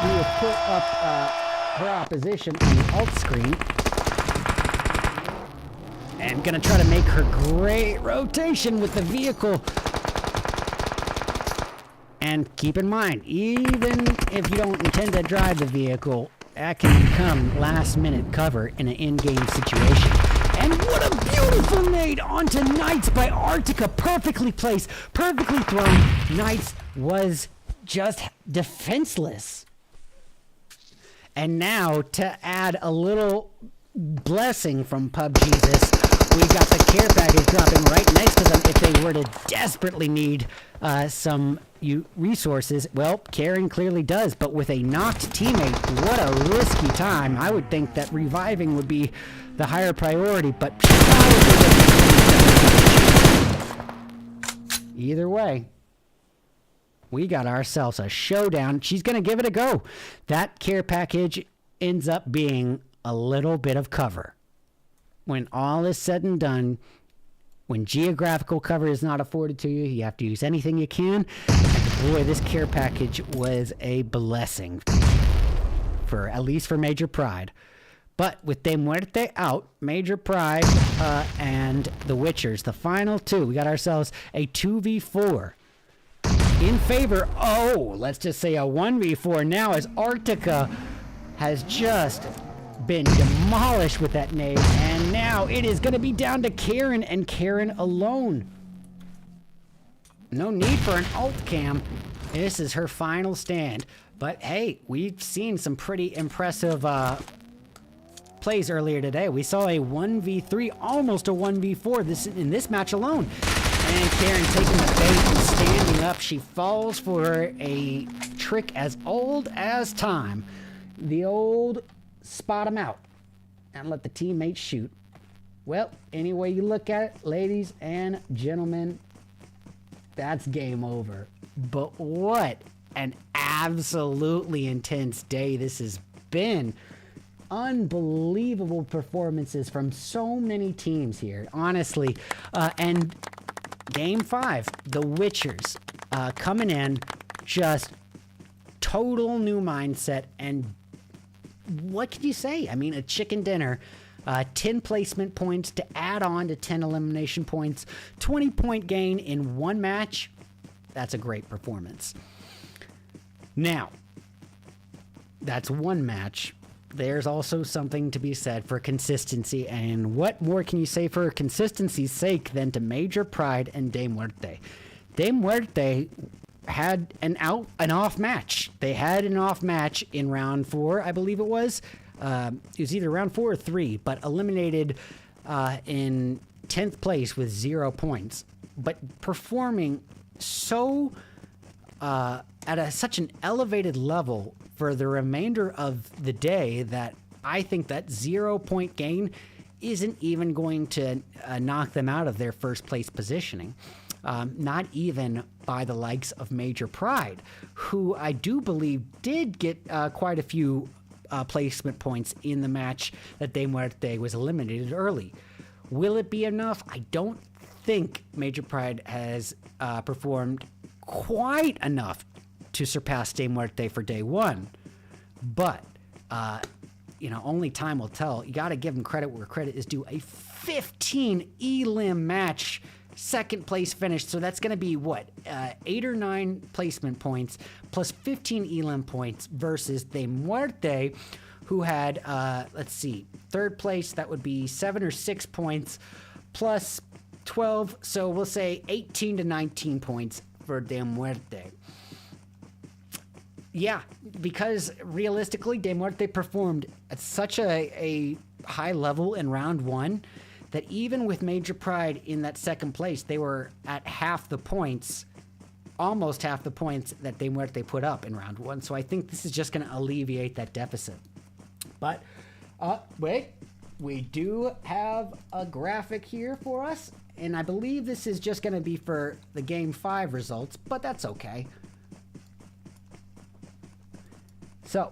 We will put up her opposition on the alt screen, and gonna try to make her great rotation with the vehicle. And keep in mind, even if you don't intend to drive the vehicle, that can become last minute cover in an in-game situation. And what a beautiful nade onto Knights by Arctica. Perfectly placed, perfectly thrown. Knights was just defenseless. And now, to add a little blessing from PUBG, we got the care package dropping right next to them if they were to desperately need some resources. Well, Karen clearly does, but with a knocked teammate, what a risky time. I would think that reviving would be the higher priority, but either way, we got ourselves a showdown. She's going to give it a go. That care package ends up being a little bit of cover. When all is said and done, when geographical cover is not afforded to you, you have to use anything you can. And boy, this care package was a blessing, for at least for Major Pride. But with De Muerte out, Major Pride and the Witchers, the final two, we got ourselves a 2v4. in favor, oh, let's just say a 1v4 now as Arctica has just been demolished with that nade, and now it is going to be down to Karen and Karen alone. No need for an alt cam. This is her final stand. But hey, we've seen some pretty impressive plays earlier today. We saw a 1v3, almost a 1v4 in this match alone. And Karen taking the bait and standing up. She falls for a trick as old as time. The old spot them out and let the teammates shoot. Well, any way you look at it, ladies and gentlemen, that's game over. But what an absolutely intense day this has been. Unbelievable performances from so many teams here, honestly. And game 5, the Witchers coming in, just total new mindset. And what can you say? I mean, a chicken dinner. 10 placement points to add on to 10 elimination points, 20-point gain in one match. That's a great performance. Now, that's one match. There's also something to be said for consistency, and what more can you say for consistency's sake than to Major Pride and De Muerte? De Muerte had an off match. They had an off match in round 4, I believe it was. It was either round 4 or 3, but eliminated in 10th place with 0 points. But performing so at such an elevated level for the remainder of the day that I think that 0-point gain isn't even going to knock them out of their first place positioning. Not even by the likes of Major Pride, who I do believe did get quite a few placement points in the match that De Muerte was eliminated early. Will it be enough? I don't think Major Pride has performed quite enough to surpass De Muerte for day 1. But, only time will tell. You got to give them credit where credit is due. A 15 elim match, second place finish. So that's going to be what? 8 or 9 placement points plus 15 elim points versus De Muerte, who had, third place. That would be 7 or 6 points plus 12. So we'll say 18 to 19 points for De Muerte. Yeah, because realistically, De Muerte performed at such a high level in round 1 that even with Major Pride in that second place, they were at half the points, almost half the points that De Muerte put up in round 1. So I think this is just going to alleviate that deficit. But, wait, we do have a graphic here for us, and I believe this is just going to be for the Game 5 results, but that's okay. So,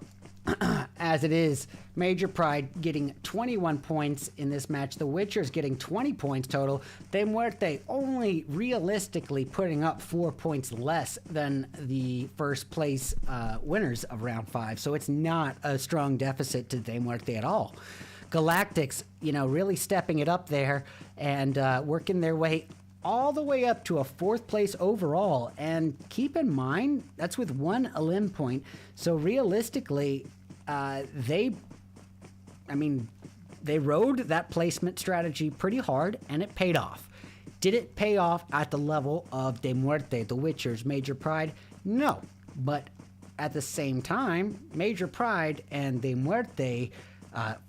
as it is, Major Pride getting 21 points in this match. The Witchers getting 20 points total. De Muerte only realistically putting up 4 points less than the first place winners of round 5. So it's not a strong deficit to De Muerte at all. Galactics, really stepping it up there and working their way all the way up to a 4th place overall. And keep in mind, that's with 1 elim point. So realistically, they rode that placement strategy pretty hard, and it paid off. Did it pay off at the level of De Muerte, the Witchers, Major Pride? No. But at the same time, Major Pride and De Muerte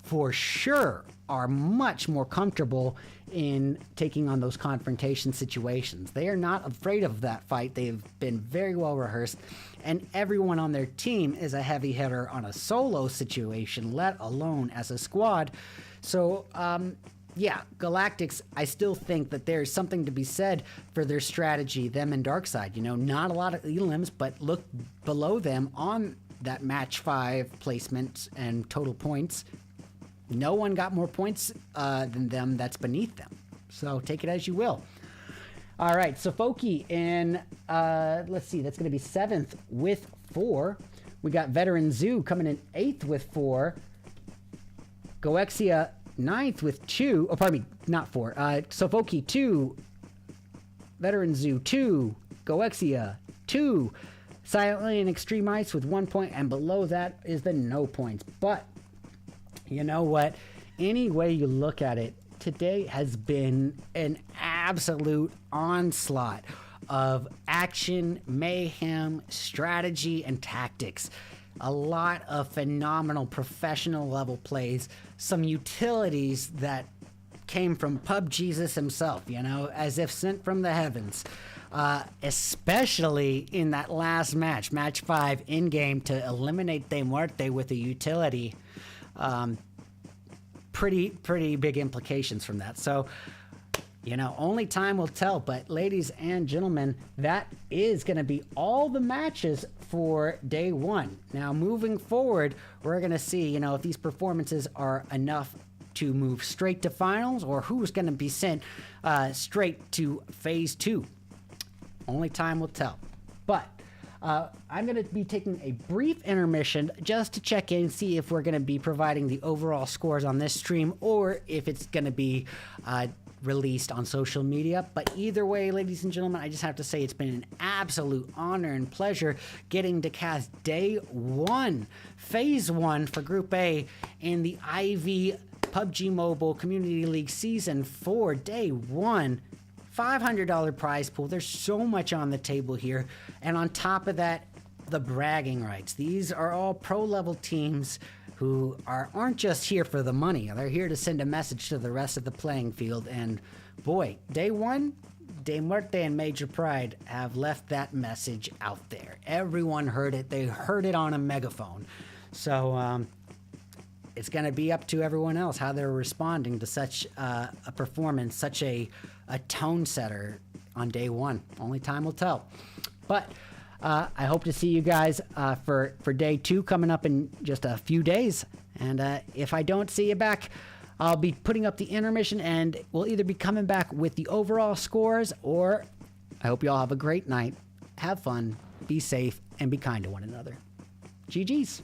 for sure are much more comfortable in taking on those confrontation situations. They are not afraid of that fight. They've been very well rehearsed, and everyone on their team is a heavy hitter on a solo situation, let alone as a squad. So, Galactics, I still think that there's something to be said for their strategy, them and Darkside. Not a lot of elims, but look below them on that match 5 placement and total points. No one got more points than them that's beneath them. So take it as you will. All right, SOFOKE in, let's see, that's going to be 7th with 4. We got Veteran Zoo coming in 8th with 4. GOEXIA 9th with 2. Oh, pardon me, not 4. SOFOKE 2. Veteran Zoo 2. GOEXIA 2. Silently and Extreme Ice with 1 point, and below that is the no points. But you know what? Any way you look at it, today has been an absolute onslaught of action, mayhem, strategy, and tactics. A lot of phenomenal professional level plays, some utilities that came from PUBGMOBILE himself, you know, as if sent from the heavens. Especially in that last match, match 5 in-game, to eliminate De Muerte with a utility. Pretty big implications from that. So, you know, only time will tell. But ladies and gentlemen, that is going to be all the matches for day 1. Now, moving forward, we're going to see, you know, if these performances are enough to move straight to finals, or who's going to be sent straight to phase 2. Only time will tell. But I'm going to be taking a brief intermission just to check in, see if we're going to be providing the overall scores on this stream, or if it's going to be released on social media. But either way, ladies and gentlemen, I just have to say it's been an absolute honor and pleasure getting to cast day 1, phase 1 for Group A in the IV PUBG Mobile Community League Season 4, day 1. $500 prize pool. There's so much on the table here. And on top of that, the bragging rights. These are all pro level teams who aren't just here for the money. They're here to send a message to the rest of the playing field. And boy, day 1, De Muerte and Major Pride have left that message out there. Everyone heard it. They heard it on a megaphone. So, it's going to be up to everyone else how they're responding to such a performance, such a tone setter on day 1. Only time will tell. But I hope to see you guys for day 2 coming up in just a few days. And if I don't see you back, I'll be putting up the intermission, and we'll either be coming back with the overall scores, or I hope you all have a great night. Have fun, be safe, and be kind to one another. GG's.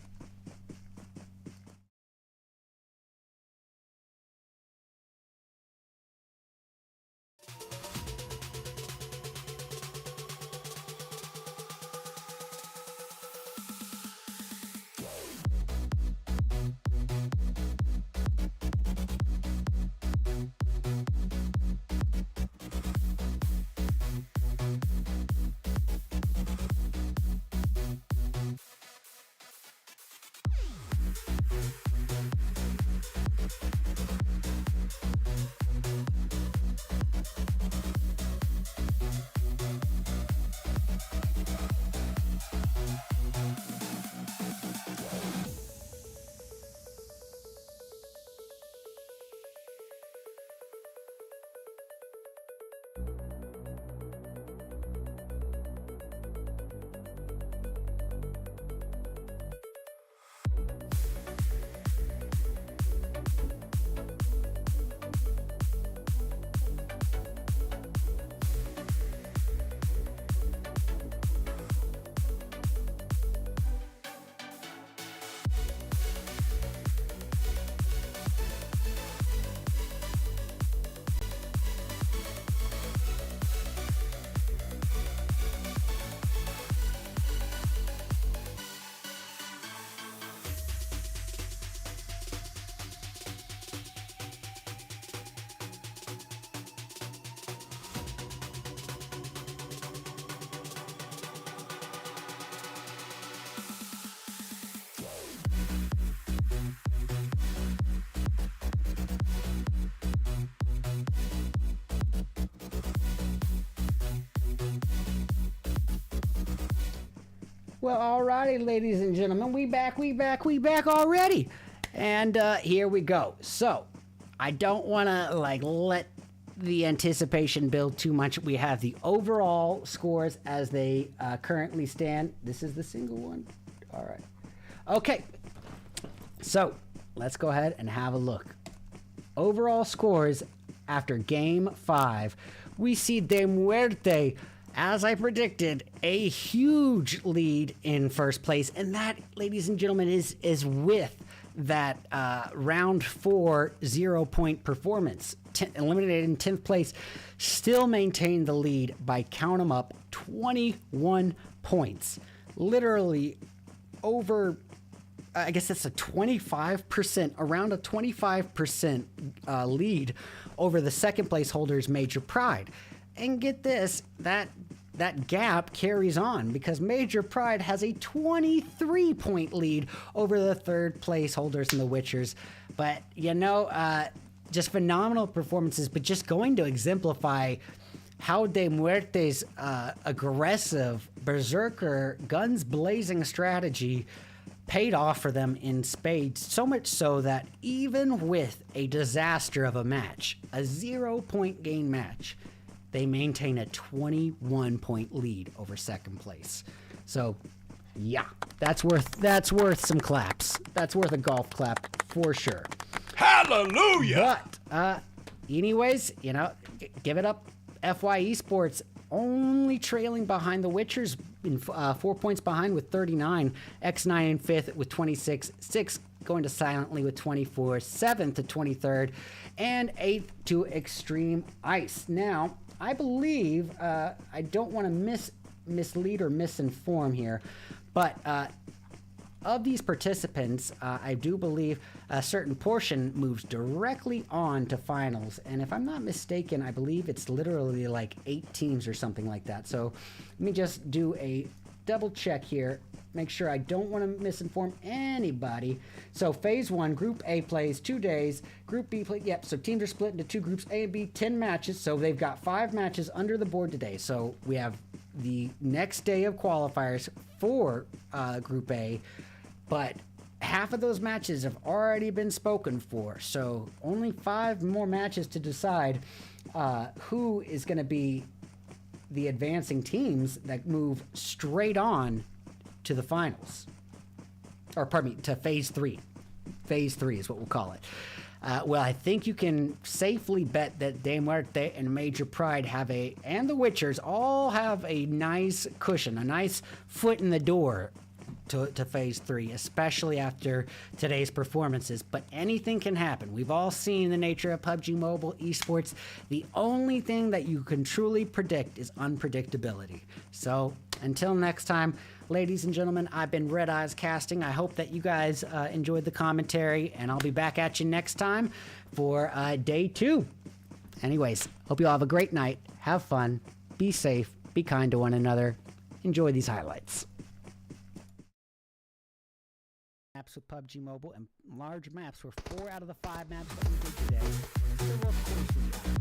Well, alrighty, ladies and gentlemen, we back already. And here we go. So, I don't want to let the anticipation build too much. We have the overall scores as they currently stand. This is the single one. All right. Okay. So, let's go ahead and have a look. Overall scores after game 5. We see De Muerte, as I predicted, a huge lead in first place. And that, ladies and gentlemen, is with that round 4 0-point performance. Eliminated in 10th place, still maintained the lead by, count 'em up, 21 points. Literally over, I guess that's a 25%, around a 25% lead over the second place holders, Major Pride. And get this, that gap carries on because Major Pride has a 23-point lead over the third place holders in the Witchers. But, you know, just phenomenal performances, but just going to exemplify how De Muerte's aggressive, berserker, guns blazing strategy paid off for them in spades, so much so that even with a disaster of a match, a 0-point gain match, they maintain a 21-point lead over second place. So, yeah, that's worth some claps. That's worth a golf clap for sure.
Hallelujah!
But, anyways, you know, give it up. FY Esports only trailing behind the Witchers, in 4 points behind with 39. XNINE in 5th with 26. 6th going to Silently with 24. 7th to 23rd. And 8th to Extreme Ice. Now, I believe, I don't want to mislead or misinform here, but of these participants, I do believe a certain portion moves directly on to finals. And if I'm not mistaken, I believe it's literally like 8 teams or something like that. So let me just do a double check here. Make sure I don't want to misinform anybody. So phase 1, Group A plays 2 days. Group B plays, yep, so teams are split into 2 groups, A and B, 10 matches. So they've got 5 matches under the board today. So we have the next day of qualifiers for Group A. But half of those matches have already been spoken for, so only 5 more matches to decide who is going to be the advancing teams that move straight on to the finals. Or, pardon me, to Phase 3. Phase 3 is what we'll call it. Well, I think you can safely bet that De Muerte and Major Pride and the Witchers all have a nice cushion, a nice foot in the door to Phase 3, especially after today's performances. But anything can happen. We've all seen the nature of PUBG Mobile esports. The only thing that you can truly predict is unpredictability. So until next time, ladies and gentlemen, I've been RedEyes Casting. I hope that you guys enjoyed the commentary, and I'll be back at you next time for day 2. Anyways, hope you all have a great night. Have fun. Be safe. Be kind to one another. Enjoy these highlights. Maps with PUBG Mobile, and large maps were 4 out of the 5 maps that we did today. So, of course, we got